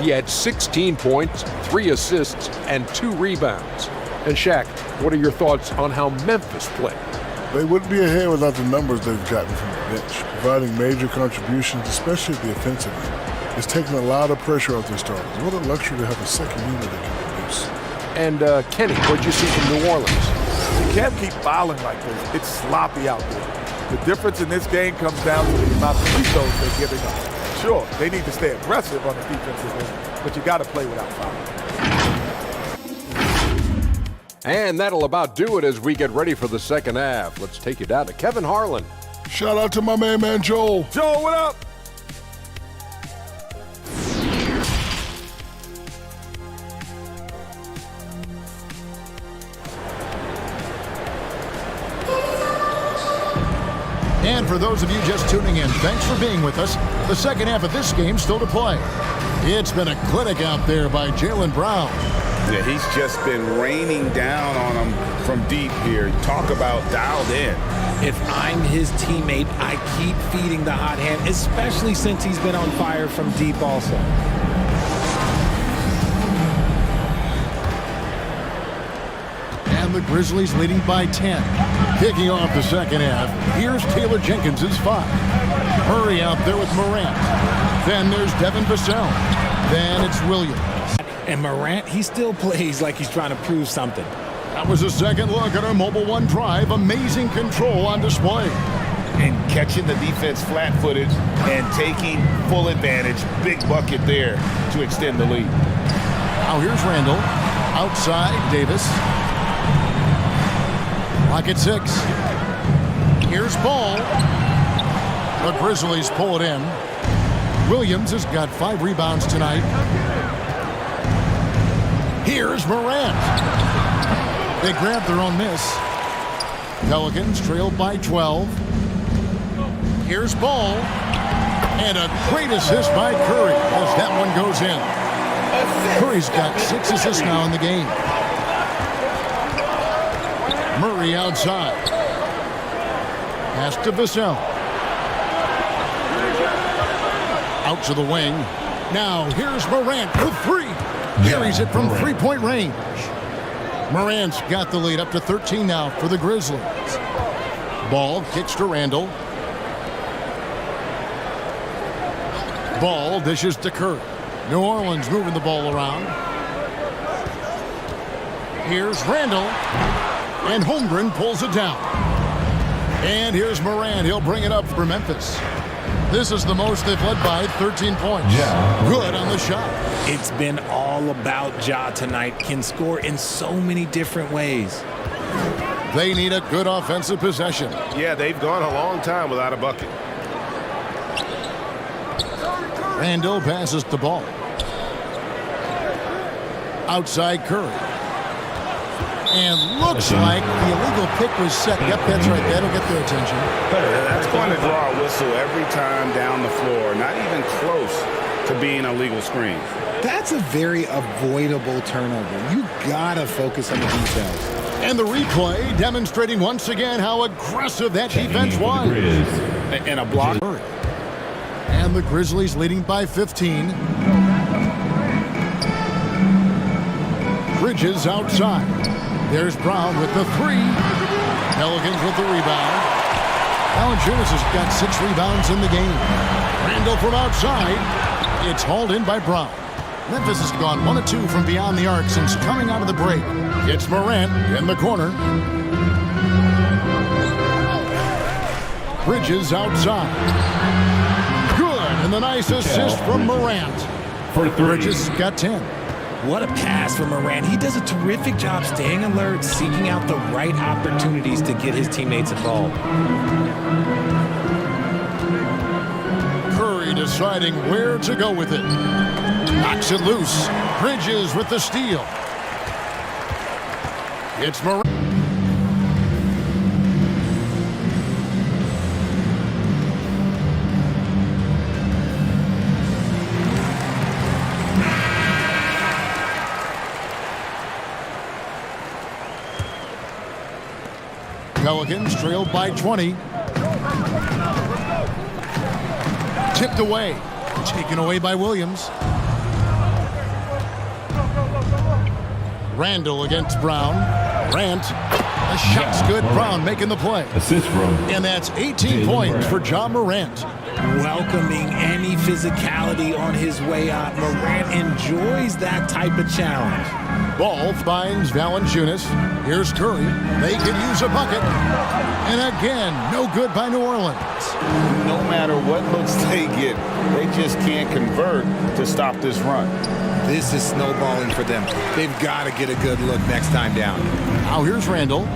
He had 16 points, 3 assists, and 2 rebounds. And Shaq, what are your thoughts on how Memphis played? They wouldn't be ahead without the numbers they've gotten from the bench, providing major contributions, especially at the offensive end. It's taken a lot of pressure off their starters. What a luxury to have a second unit that can produce. And Kenny, what'd you see from New Orleans? You can't keep fouling like this. It's sloppy out there. The difference in this game comes down to the amount of free throws they're giving up. Sure, they need to stay aggressive on the defensive end, but you got to play without fouling. And that'll about do it as we get ready for the second half. Let's take you down to Kevin Harlan. Shout out to my man Joel. Joel, what up? And for those of you just tuning in, thanks for being with us. The second half of this game still to play. It's been a clinic out there by Jaylen Brown. Yeah, he's just been raining down on him from deep here. Talk about dialed in. If I'm his teammate, I keep feeding the hot hand, especially since he's been on fire from deep also. And the Grizzlies leading by 10. Kicking off the second half, here's Taylor Jenkins' 5. Murray out there with Morant. Then there's Devin Vassell. Then it's Williams. And Morant, he still plays like he's trying to prove something. That was a second look at our Mobile One drive. Amazing control on display. And catching the defense flat-footed and taking full advantage. Big bucket there to extend the lead. Now here's Randall. Outside, Davis. Clock at 6. Here's Ball. The Grizzlies pull it in. Williams has got 5 rebounds tonight. Here's Morant. They grab their own miss. Pelicans trailed by 12. Here's Ball. And a great assist by Curry as that one goes in. Curry's got 6 assists now in the game. Murray outside. Pass to Vassell. Out to the wing. Now here's Morant with 3. Carries it from three-point range. Morant's got the lead up to 13 now for the Grizzlies. Ball kicks to Randall. Ball dishes to Curry. New Orleans moving the ball around. Here's Randall. And Holmgren pulls it down. And here's Morant. He'll bring it up for Memphis. This is the most they've led by, 13 points. Good on the shot. It's been all about Ja tonight. Can score in so many different ways. They need a good offensive possession. Yeah, they've gone a long time without a bucket. Randall passes the ball. Outside Curry. And looks like the illegal pick was set. Yep, that's right. That'll get their attention. That's going to draw a whistle every time down the floor. Not even close to being a legal screen. That's a very avoidable turnover. You gotta focus on the details. And the replay demonstrating once again how aggressive that defense was. And a block. And the Grizzlies leading by 15. Bridges outside. There's Brown with the 3. Pelicans with the rebound. Valanciunas has got 6 rebounds in the game. Randall from outside. It's hauled in by Brown. Memphis has gone 1 of 2 from beyond the arc since coming out of the break. It's Morant in the corner. Bridges outside. Good, and the nice assist from Morant. Bridges got 10. What a pass from Morant. He does a terrific job staying alert, seeking out the right opportunities to get his teammates involved. Curry deciding where to go with it. Knocks it loose. Bridges with the steal. It's Morant. Pelicans trailed by 20. Tipped away. Taken away by Williams. Randall against Brown. Grant. The shot's good. Brown making the play. Assist from. And that's 18 points for Ja Morant. Welcoming any physicality on his way out. Morant enjoys that type of challenge. Ball finds Valanciunas. Here's Curry. They can use a bucket. And again, no good by New Orleans. No matter what looks they get, they just can't convert to stop this run. This is snowballing for them. They've got to get a good look next time down. Now here's Randall.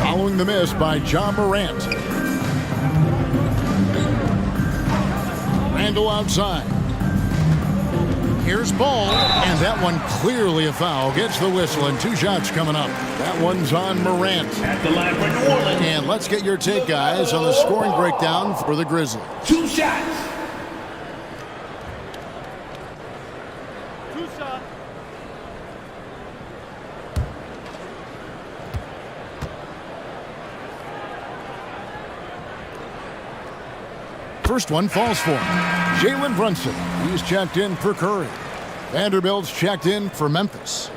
Following the miss by Ja Morant. Randall outside. Here's Ball, and that one clearly a foul. Gets the whistle, and 2 shots coming up. That one's on Morant. At the line for New Orleans. And let's get your take, guys, on the scoring breakdown for the Grizzlies. 2 shots. 2 shots. First one falls for Jalen Brunson. He's checked in for Curry. Vanderbilt's checked in for Memphis.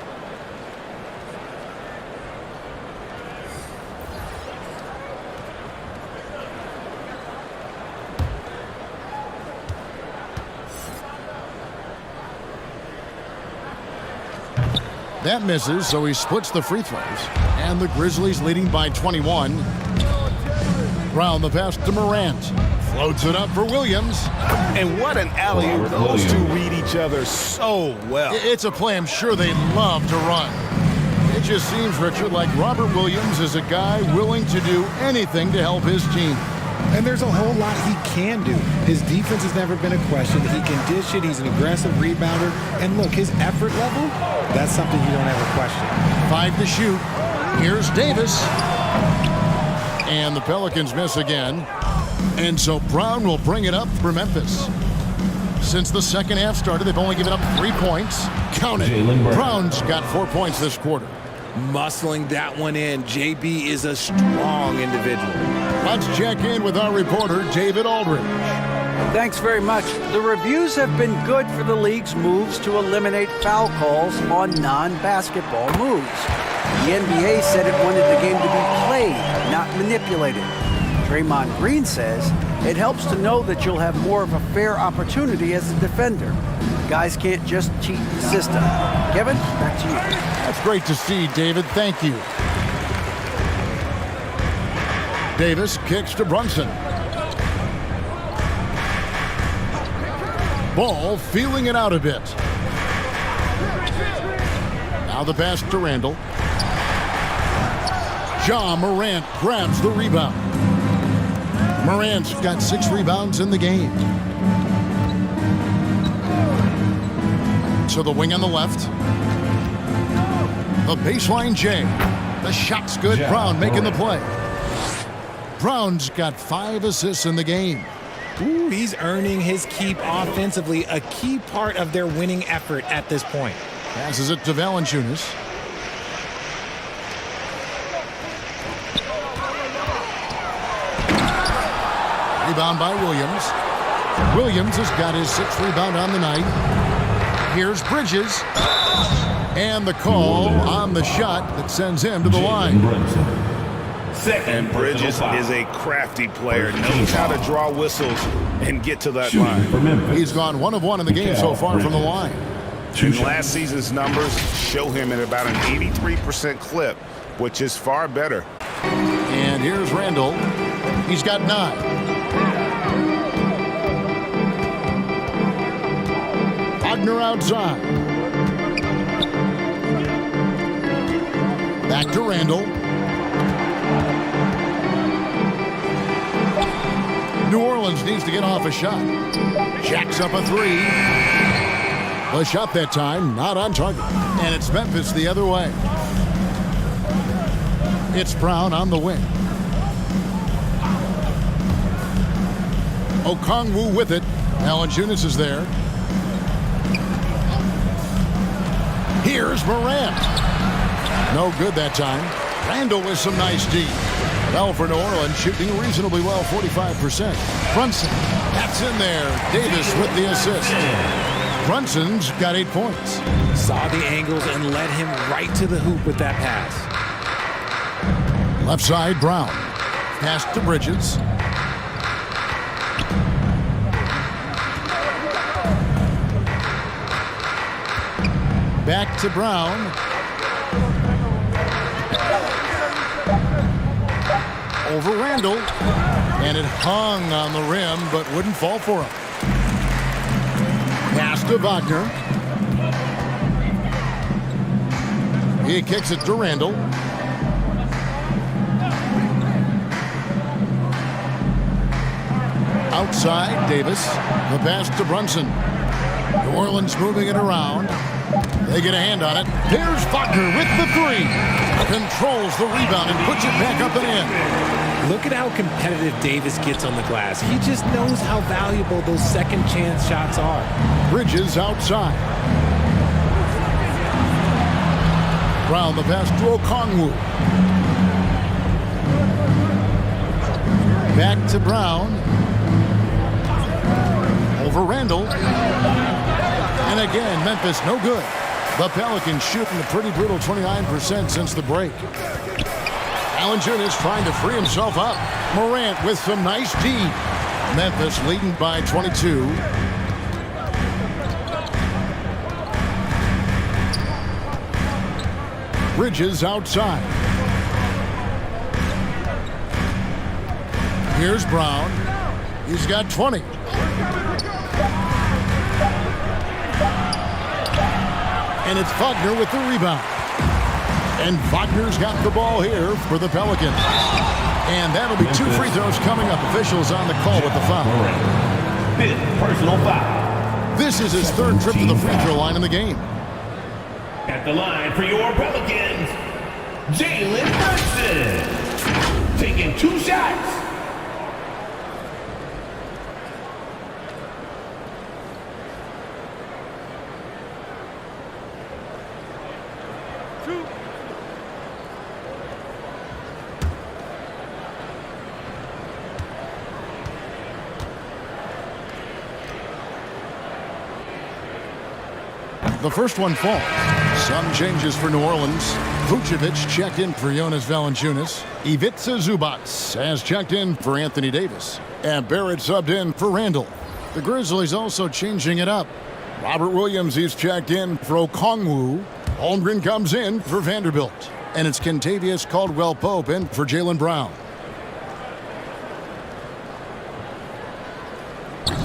That misses, so he splits the free throws. And the Grizzlies leading by 21. Brown the pass to Morant. Floats it up for Williams. And what an alley-oop. Those two read each other so well. It's a play I'm sure they love to run. It just seems, Richard, like Robert Williams is a guy willing to do anything to help his team. And there's a whole lot he can do. His defense has never been a question. He can dish it. He's an aggressive rebounder. And look, his effort level, that's something you don't ever question. 5 to shoot. Here's Davis. And the Pelicans miss again. And so Brown will bring it up for Memphis. Since the second half started, they've only given up 3 points. Count it. Brown's got 4 points this quarter. Muscling that one in. JB is a strong individual. Let's check in with our reporter, David Aldridge. Thanks very much. The reviews have been good for the league's moves to eliminate foul calls on non-basketball moves. The NBA said it wanted the game to be played, not manipulated. Draymond Green says it helps to know that you'll have more of a fair opportunity as a defender. Guys can't just cheat the system. Kevin, back to you. That's great to see, David. Thank you. Davis kicks to Brunson. Ball feeling it out a bit. Now the pass to Randall. Ja Morant grabs the rebound. Morant's got 6 rebounds in the game. To the wing on the left. The baseline J. The shot's good. Brown making the play. Brown's got 5 assists in the game. Ooh, he's earning his keep offensively, a key part of their winning effort at this point. Passes it to Valanciunas. Rebound by Williams. Williams has got his 6th rebound on the night. Here's Bridges. And the call on the shot that sends him to the line. And Bridges is a crafty player, knows how to draw whistles and get to that line. He's gone 1 of 1 in the game so far from the line. And last season's numbers show him at about an 83% clip, which is far better. And here's Randall. He's got 9. Wagner outside. Back to Randall. New Orleans needs to get off a shot. Jacks up a three. The shot that time, not on target. And it's Memphis the other way. It's Brown on the wing. Okongwu with it. Valanciunas is there. Here's Morant. No good that time. Randall with some nice D. Well, for New Orleans, shooting reasonably well, 45%. Brunson, that's in there. Davis with the assist. Brunson's got 8 points. Saw the angles and led him right to the hoop with that pass. Left side, Brown. Pass to Bridges. Back to Brown. Over Randall. And it hung on the rim, but wouldn't fall for him. Pass to Wagner. He kicks it to Randall. Outside, Davis. The pass to Brunson. New Orleans moving it around. They get a hand on it. Here's Wagner with the three. Controls the rebound and puts it back up and in. Look at how competitive Davis gets on the glass. He just knows how valuable those second chance shots are. Bridges outside. Brown the pass to Okongwu. Back to Brown. Over Randall. And again, Memphis no good. The Pelicans shooting a pretty brutal 29% since the break. Valanciunas trying to free himself up. Morant with some nice D. Memphis leading by 22. Bridges outside. Here's Brown. He's got 20. And it's Wagner with the rebound. And Wagner's got the ball here for the Pelicans. And that'll be 2 free throws coming up. Officials on the call with the foul. 5th personal foul. This is his 3rd trip to the free throw line in the game. At the line for your Pelicans, Jalen Brunson. Taking 2 shots. The first one falls. Some changes for New Orleans. Vucevic checked in for Jonas Valanciunas. Ivica Zubac has checked in for Anthony Davis. And Barrett subbed in for Randall. The Grizzlies also changing it up. Robert Williams is checked in for Okongwu. Holmgren comes in for Vanderbilt. And it's Kentavious Caldwell-Pope in for Jaylen Brown.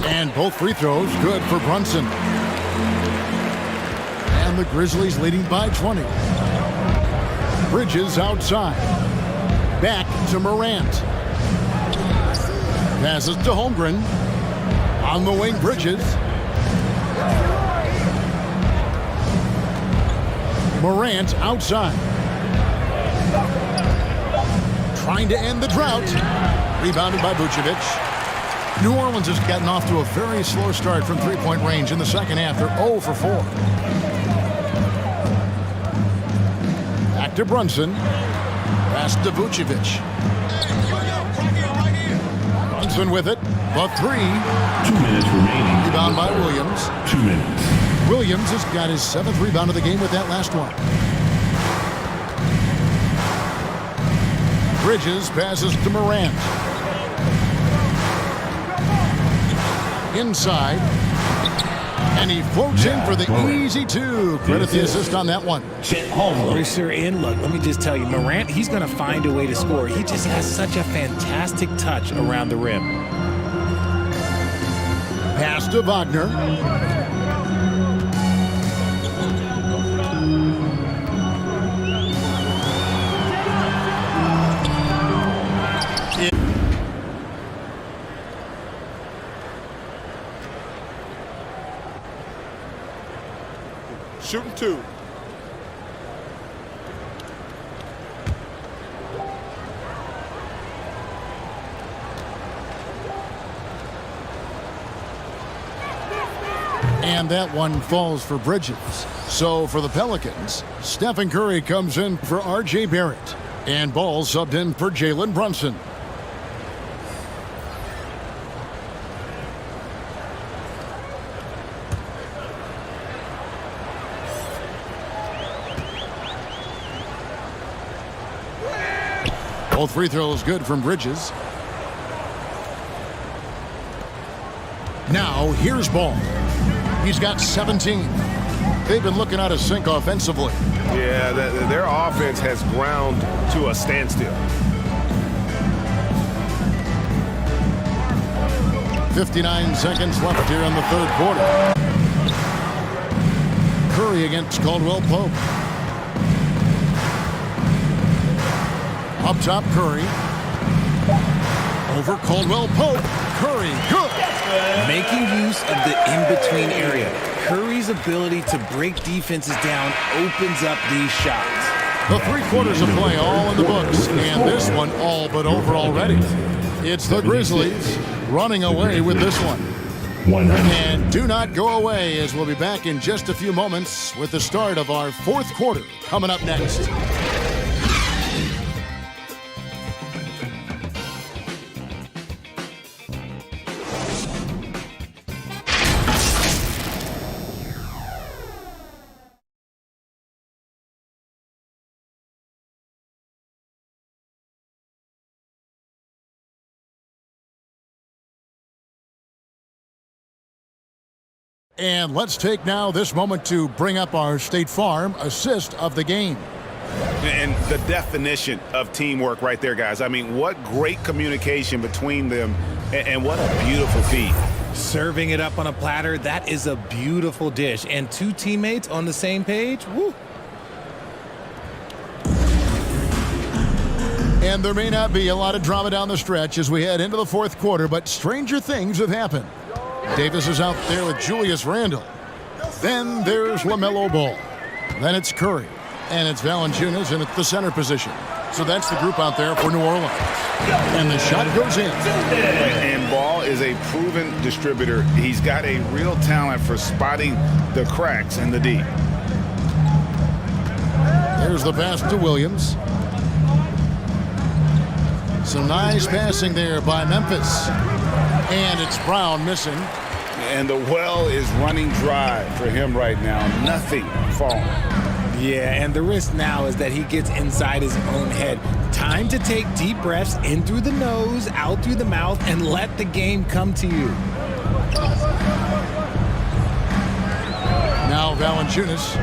And both free throws good for Brunson. And the Grizzlies leading by 20. Bridges outside. Back to Morant. Passes to Holmgren. On the wing, Bridges. Morant outside. Trying to end the drought. Rebounded by Vucevic. New Orleans has gotten off to a very slow start from three-point range in the second half. They're 0 for 4. Back to Brunson. Pass to Vucevic. Brunson with it. The three. 2 minutes remaining. Rebound by Williams. 2 minutes. Williams has got his 7th rebound of the game with that last one. Bridges passes to Morant. Inside. And he floats in for the easy 2. Credit the assist on that one. Closer in. Look, let me just tell you, Morant, he's going to find a way to score. He just has such a fantastic touch around the rim. Pass to Wagner. Shooting 2. And that one falls for Bridges. So for the Pelicans, Stephen Curry comes in for R.J. Barrett. And Ball subbed in for Jalen Brunson. Both free throws good from Bridges. Now here's Ball. He's got 17. They've been looking out of sync offensively. Yeah, their offense has ground to a standstill. 59 seconds left here in the third quarter. Curry against Caldwell Pope. Up top, Curry. Over Caldwell Pope. Curry, good. Making use of the in-between area. Curry's ability to break defenses down opens up these shots. The 3 quarters of play all in the books, and this one all but over already. It's the Grizzlies running away with this one. And do not go away, as we'll be back in just a few moments with the start of our fourth quarter coming up next. And let's take now this moment to bring up our State Farm assist of the game. And the definition of teamwork right there, guys. I mean, what great communication between them, and what a beautiful feed. Serving it up on a platter, that is a beautiful dish. And 2 teammates on the same page, woo. And there may not be a lot of drama down the stretch as we head into the fourth quarter, but stranger things have happened. Davis is out there with Julius Randle. Then there's LaMelo Ball. Then it's Curry. And it's Valanciunas in at the center position. So that's the group out there for New Orleans. And the shot goes in. And Ball is a proven distributor. He's got a real talent for spotting the cracks in the D. There's the pass to Williams. Some nice passing there by Memphis. And it's Brown missing. And the well is running dry for him right now. Nothing falling. Yeah, and the risk now is that he gets inside his own head. Time to take deep breaths in through the nose, out through the mouth, and let the game come to you. Now Valanciunas.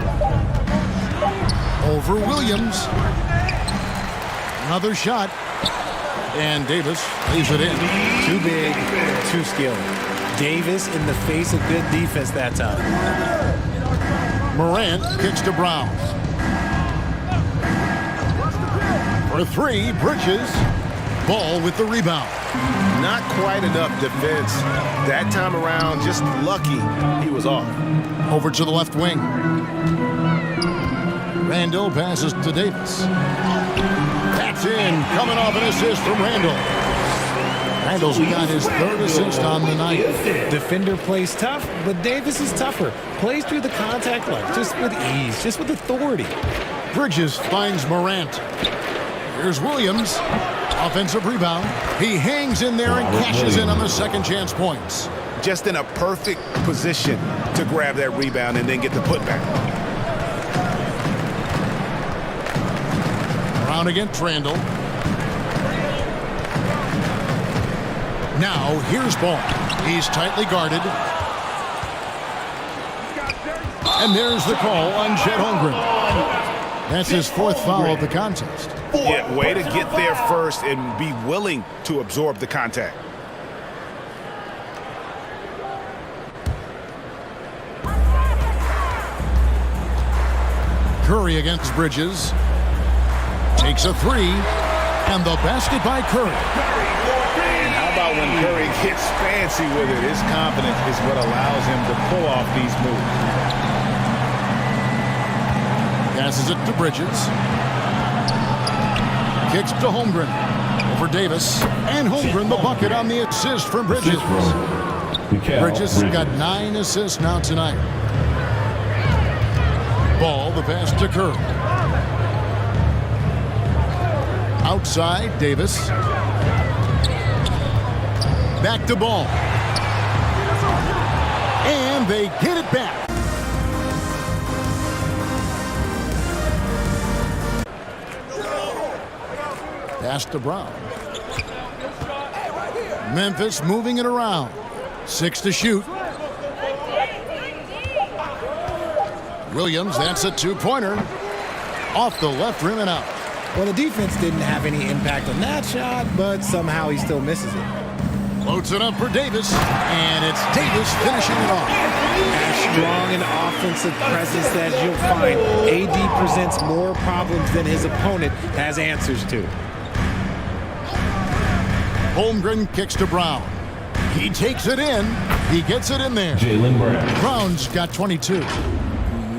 Over Williams. Another shot. And Davis leaves it in. Too big, too skilled. Davis in the face of good defense that time. Morant kicks to Brown. For 3, Bridges. Ball with the rebound. Not quite enough defense that time around. Just lucky he was off. Over to the left wing. Randle passes to Davis. That's in. Coming off an assist from Randle. Randle's got his 3rd assist on the night. Defender plays tough, but Davis is tougher. Plays through the contact line, just with ease, just with authority. Bridges finds Morant. Here's Williams. Offensive rebound. He hangs in there and cashes in on the second chance points. Just in a perfect position to grab that rebound and then get the putback. Brown against Randle. Now here's Ball. He's tightly guarded. And there's the call on Chet Holmgren. That's his 4th foul of the contest. Yeah, way to get there first and be willing to absorb the contact. Curry against Bridges. Takes a 3. And the basket by Curry. And how about when Curry gets fancy with it? His confidence is what allows him to pull off these moves. Passes it to Bridges. Kicks to Holmgren. Over Davis. And Holmgren the bucket on the assist from Bridges. Bridges has got 9 assists now tonight. Ball, the pass to Curry. Outside, Davis. Back to Ball. And they get it back. Pass to Brown. Memphis moving it around. 6 to shoot. Williams, that's a two-pointer. Off the left rim and out. Well, the defense didn't have any impact on that shot, but somehow he still misses it. Loads it up for Davis, and it's Davis finishing it off. As strong an offensive presence as you'll find, AD presents more problems than his opponent has answers to. Holmgren kicks to Brown. He takes it in. He gets it in there. Jaylen Brown. Brown's got 22.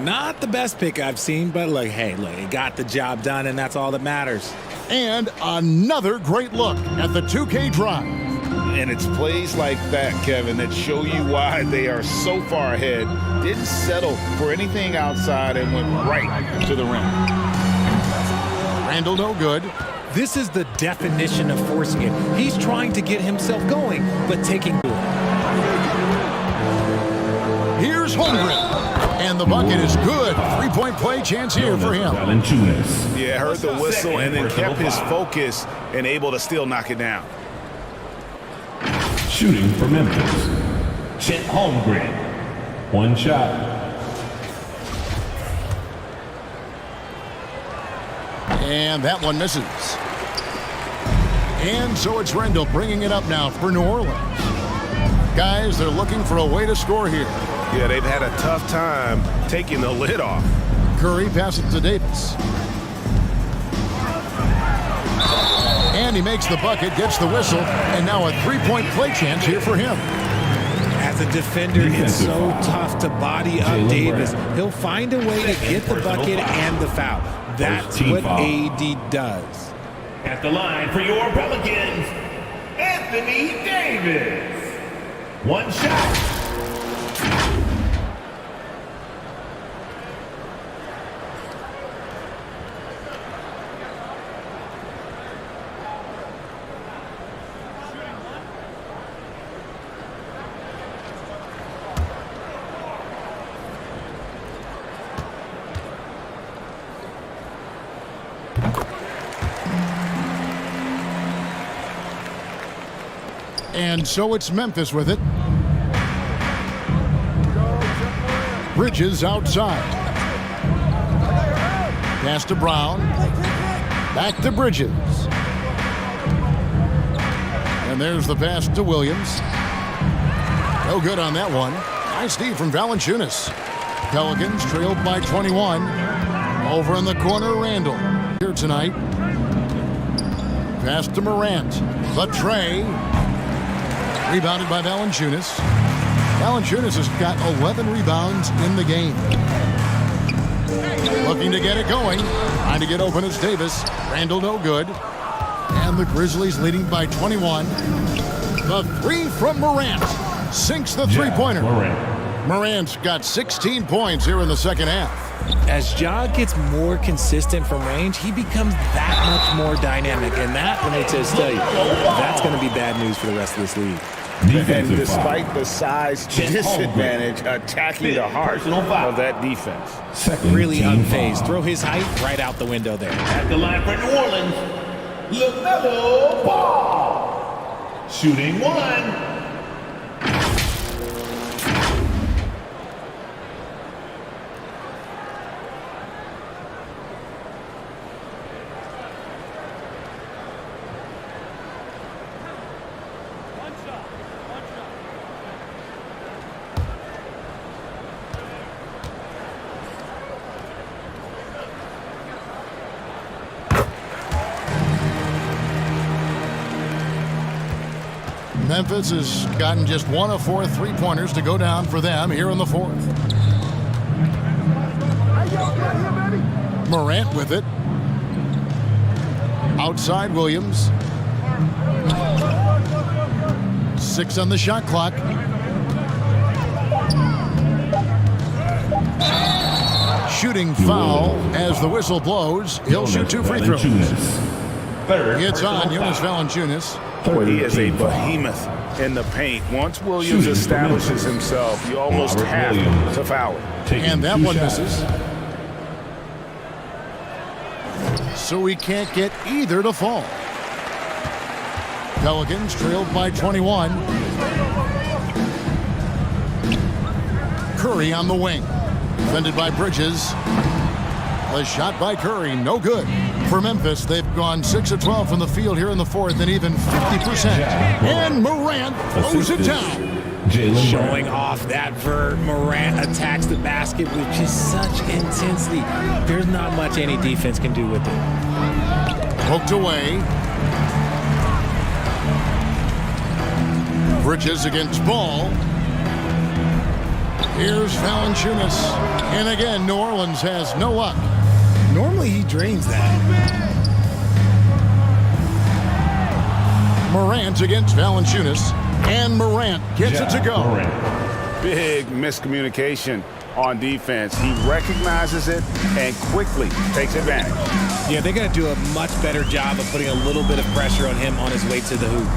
Not the best pick I've seen, but look, hey, he got the job done, and that's all that matters. And another great look at the 2K drive. And it's plays like that, Kevin, that show you why they are so far ahead. Didn't settle for anything outside and went right to the rim. Randall no good. This is the definition of forcing it. He's trying to get himself going, but taking it. Here's Holmgren. And the bucket is good. 3-point play chance here for him. Yeah, heard the whistle and then kept his focus and able to still knock it down. Shooting for Memphis, Chet Holmgren. 1 shot. And that one misses. And so it's Randall bringing it up now for New Orleans. Guys, they're looking for a way to score here. Yeah, they've had a tough time taking the lid off. Curry passes to Davis. And he makes the bucket, gets the whistle, and now a 3-point play chance here for him. As a defender, it's so tough to body up Davis. He'll find a way to get the bucket and the foul. That's what AD does. At the line for your Pelicans, Anthony Davis. 1 shot. And so it's Memphis with it. Bridges outside. Pass to Brown. Back to Bridges. And there's the pass to Williams. No good on that one. Nice D from Valanciunas. Pelicans trailed by 21. Over in the corner, Randall. Here tonight. Pass to Morant. The tray. Rebounded by Valanciunas. Valanciunas has got 11 rebounds in the game. Looking to get it going. Trying to get open as Davis. Randall no good. And the Grizzlies leading by 21. The 3 from Morant. Sinks the three-pointer. Morant's got 16 points here in the second half. As Ja gets more consistent from range, he becomes that much more dynamic. And that, let me just tell you, that's going to be bad news for the rest of this league. And despite the size disadvantage, attacking the heart of that defense. Really unfazed. Throw his height right out the window there. At the line for New Orleans, LaMelo Ball. Shooting 1. Memphis has gotten just 1 of 4 3-pointers to go down for them here in the fourth. Morant with it. Outside Williams. 6 on the shot clock. Shooting foul as the whistle blows. He'll shoot 2 free throws. It's on Jonas Valanciunas. Boy, he is a behemoth in the paint. Once Williams establishes himself, you almost have to foul him. And that one misses. So we can't get either to fall. Pelicans trailed by 21. Curry on the wing. Defended by Bridges. The shot by Curry, no good. For Memphis, they've gone 6 of 12 from the field here in the fourth and even 50%. And Morant throws it down. Showing off that vert. Morant attacks the basket with just such intensity. There's not much any defense can do with it. Poked away. Bridges against Ball. Here's Valanciunas. And again, New Orleans has no luck. Normally he drains that. Morant against Valanciunas. And Morant gets it to go. Big miscommunication on defense. He recognizes it and quickly takes advantage. Yeah, they're going to do a much better job of putting a little bit of pressure on him on his way to the hoop.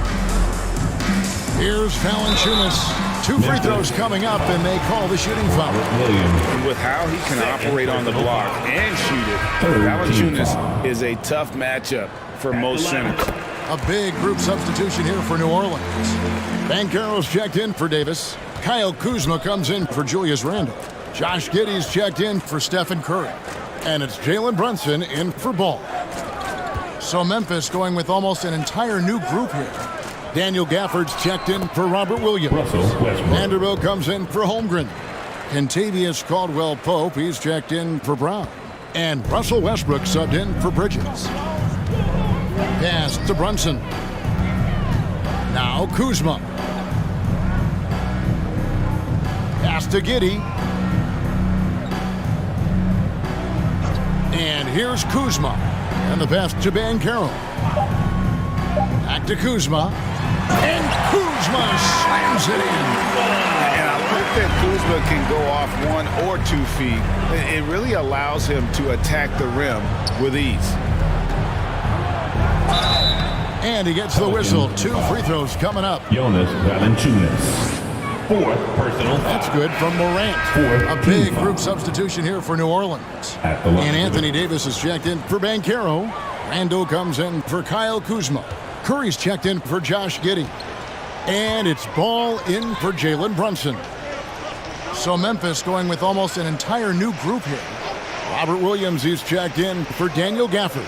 Here's Valanciunas. 2 free throws coming up, and they call the shooting foul. And with how he can operate on the block and shoot it, Valanciunas is a tough matchup for most centers. A big group substitution here for New Orleans. Banchero's checked in for Davis. Kyle Kuzma comes in for Julius Randle. Josh Giddey's checked in for Stephen Curry. And it's Jalen Brunson in for Ball. So Memphis going with almost an entire new group here. Daniel Gafford's checked in for Robert Williams. Vanderbilt comes in for Holmgren. Kentavious Caldwell-Pope, he's checked in for Brown. And Russell Westbrook subbed in for Bridges. Pass to Brunson. Now Kuzma. Pass to Giddey. And here's Kuzma. And the pass to Banchero. Back to Kuzma. And Kuzma slams it in. And I like that Kuzma can go off 1 or 2 feet. It really allows him to attack the rim with ease. And he gets the whistle. 2 free throws coming up. Jonas Valanciunas. 4th personal foul. That's good from Morant. A big group substitution here for New Orleans. And Anthony Davis is checked in for Banchero. Randle comes in for Kyle Kuzma. Curry's checked in for Josh Giddey. And it's Ball in for Jalen Brunson. So Memphis going with almost an entire new group here. Robert Williams is checked in for Daniel Gafford.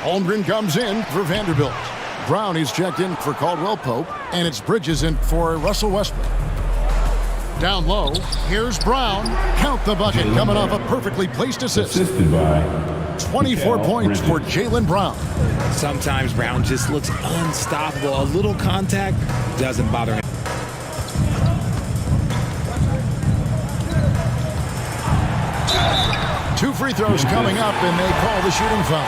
Holmgren comes in for Vanderbilt. Brown is checked in for Caldwell-Pope. And it's Bridges in for Russell Westbrook. Down low, here's Brown. Count the bucket coming off a perfectly placed assist. Assisted by 24 points for Jalen Brown. Sometimes Brown just looks unstoppable. A little contact doesn't bother him. Two free throws coming up, and they call the shooting foul.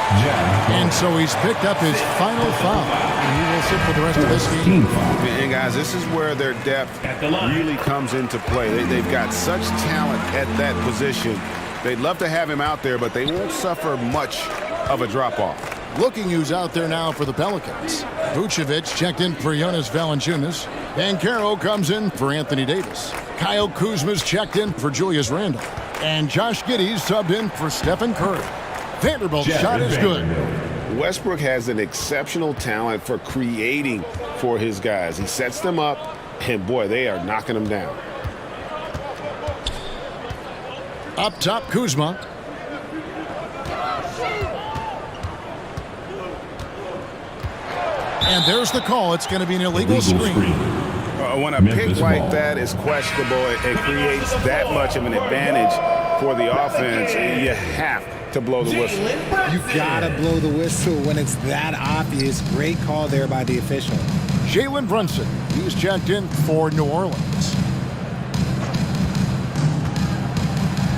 And so he's picked up his final foul. And he will sit for the rest of this game. And guys, this is where their depth really comes into play. They've got such talent at that position. They'd love to have him out there, but they won't suffer much of a drop-off. Looking who's out there now for the Pelicans. Vucevic checked in for Jonas Valanciunas. Banchero comes in for Anthony Davis. Kyle Kuzma's checked in for Julius Randle. And Josh Giddey's subbed in for Stephen Curry. Vanderbilt's shot is good. Westbrook has an exceptional talent for creating for his guys. He sets them up, and boy, they are knocking them down. Up top, Kuzma. And there's the call. It's going to be an illegal screen. When a pick like that is questionable, it creates that much of an advantage for the offense. You have to blow the whistle. You gotta blow the whistle when it's that obvious. Great call there by the official. Jalen Brunson, he's checked in for New Orleans.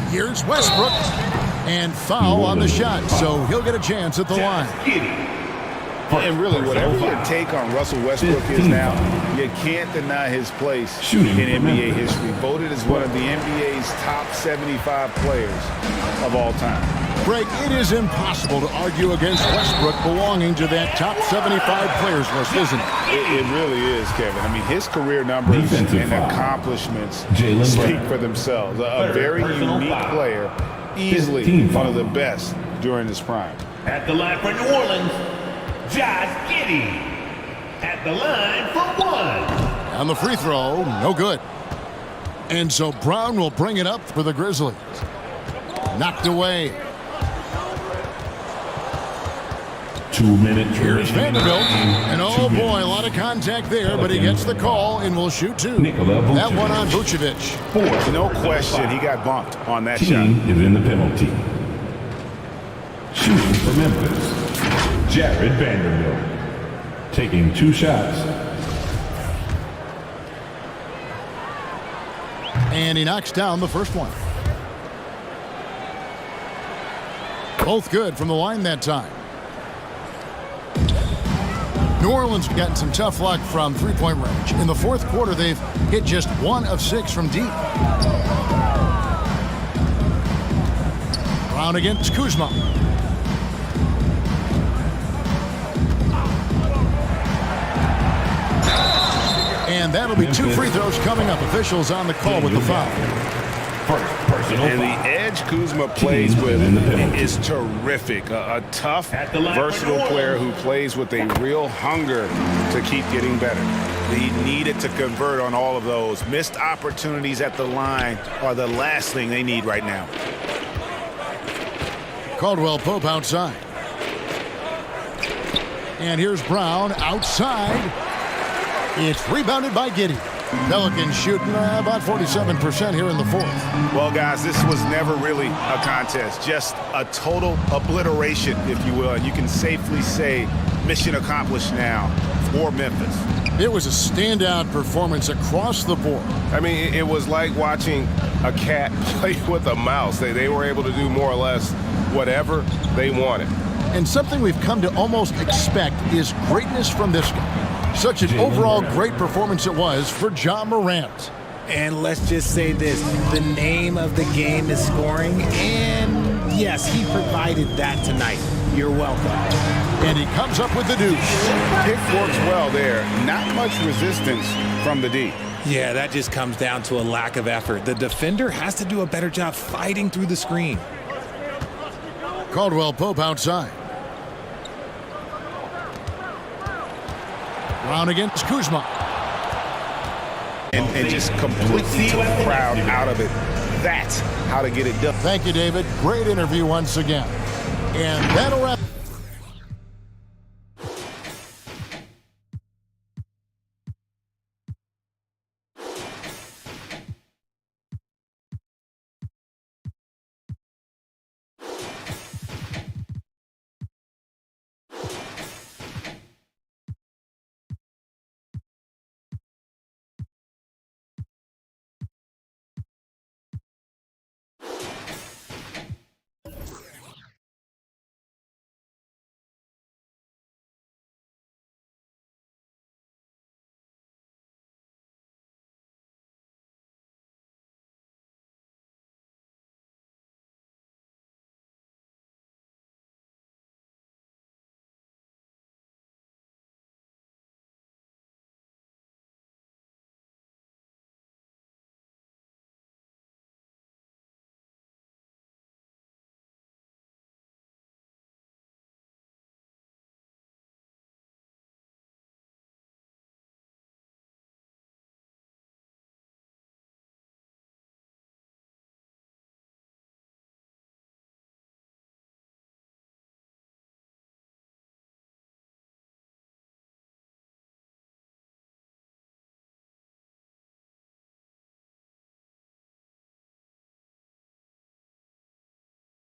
Here's Westbrook. And foul on the shot, so he'll get a chance at the line. And really, whatever your take on Russell Westbrook is now, you can't deny his place in NBA history. Voted as one of the NBA's top 75 players of all time. Greg, it is impossible to argue against Westbrook belonging to that top 75 players list, isn't it? It really is, Kevin. I mean, his career numbers and accomplishments speak for themselves. A very unique player, easily one of the best during his prime. At the line for New Orleans, JAYCEE D. At the line for one. On the free throw, no good. And so Brown will bring it up for the Grizzlies. Knocked away. 2 minutes. Here's Vanderbilt. And oh boy, a lot of contact there, but he gets the call and will shoot two. That one on Vucevic. No question, he got bumped on that shot. Team is in the penalty. Shooting for Memphis, Jared Vanderbilt. Taking 2 shots. And he knocks down the first one. Both good from the line that time. New Orleans have gotten some tough luck from three-point range. In the fourth quarter, they've hit just 1 of 6 from deep. Brown against Kuzma. And that'll be 2 free throws coming up. Officials on the call with the foul. And the edge Kuzma plays with is terrific. A tough, versatile player who plays with a real hunger to keep getting better. He needed to convert on all of those. Missed opportunities at the line are the last thing they need right now. Caldwell Pope outside. And here's Brown outside. It's rebounded by Giddey. Pelicans shooting about 47% here in the fourth. Well, guys, this was never really a contest. Just a total obliteration, if you will. And you can safely say mission accomplished now for Memphis. It was a standout performance across the board. I mean, it was like watching a cat play with a mouse. They were able to do more or less whatever they wanted. And something we've come to almost expect is greatness from this guy. Such an overall great performance it was for Ja Morant. And let's just say this, the name of the game is scoring, and yes, he provided that tonight. You're welcome. And he comes up with the deuce. Kick works well there. Not much resistance from the D. Yeah, that just comes down to a lack of effort. The defender has to do a better job fighting through the screen. Caldwell Pope outside. Brown against Kuzma. And just completely took the crowd out of it. That's how to get it done. Thank you, David. Great interview once again. And that'll wrap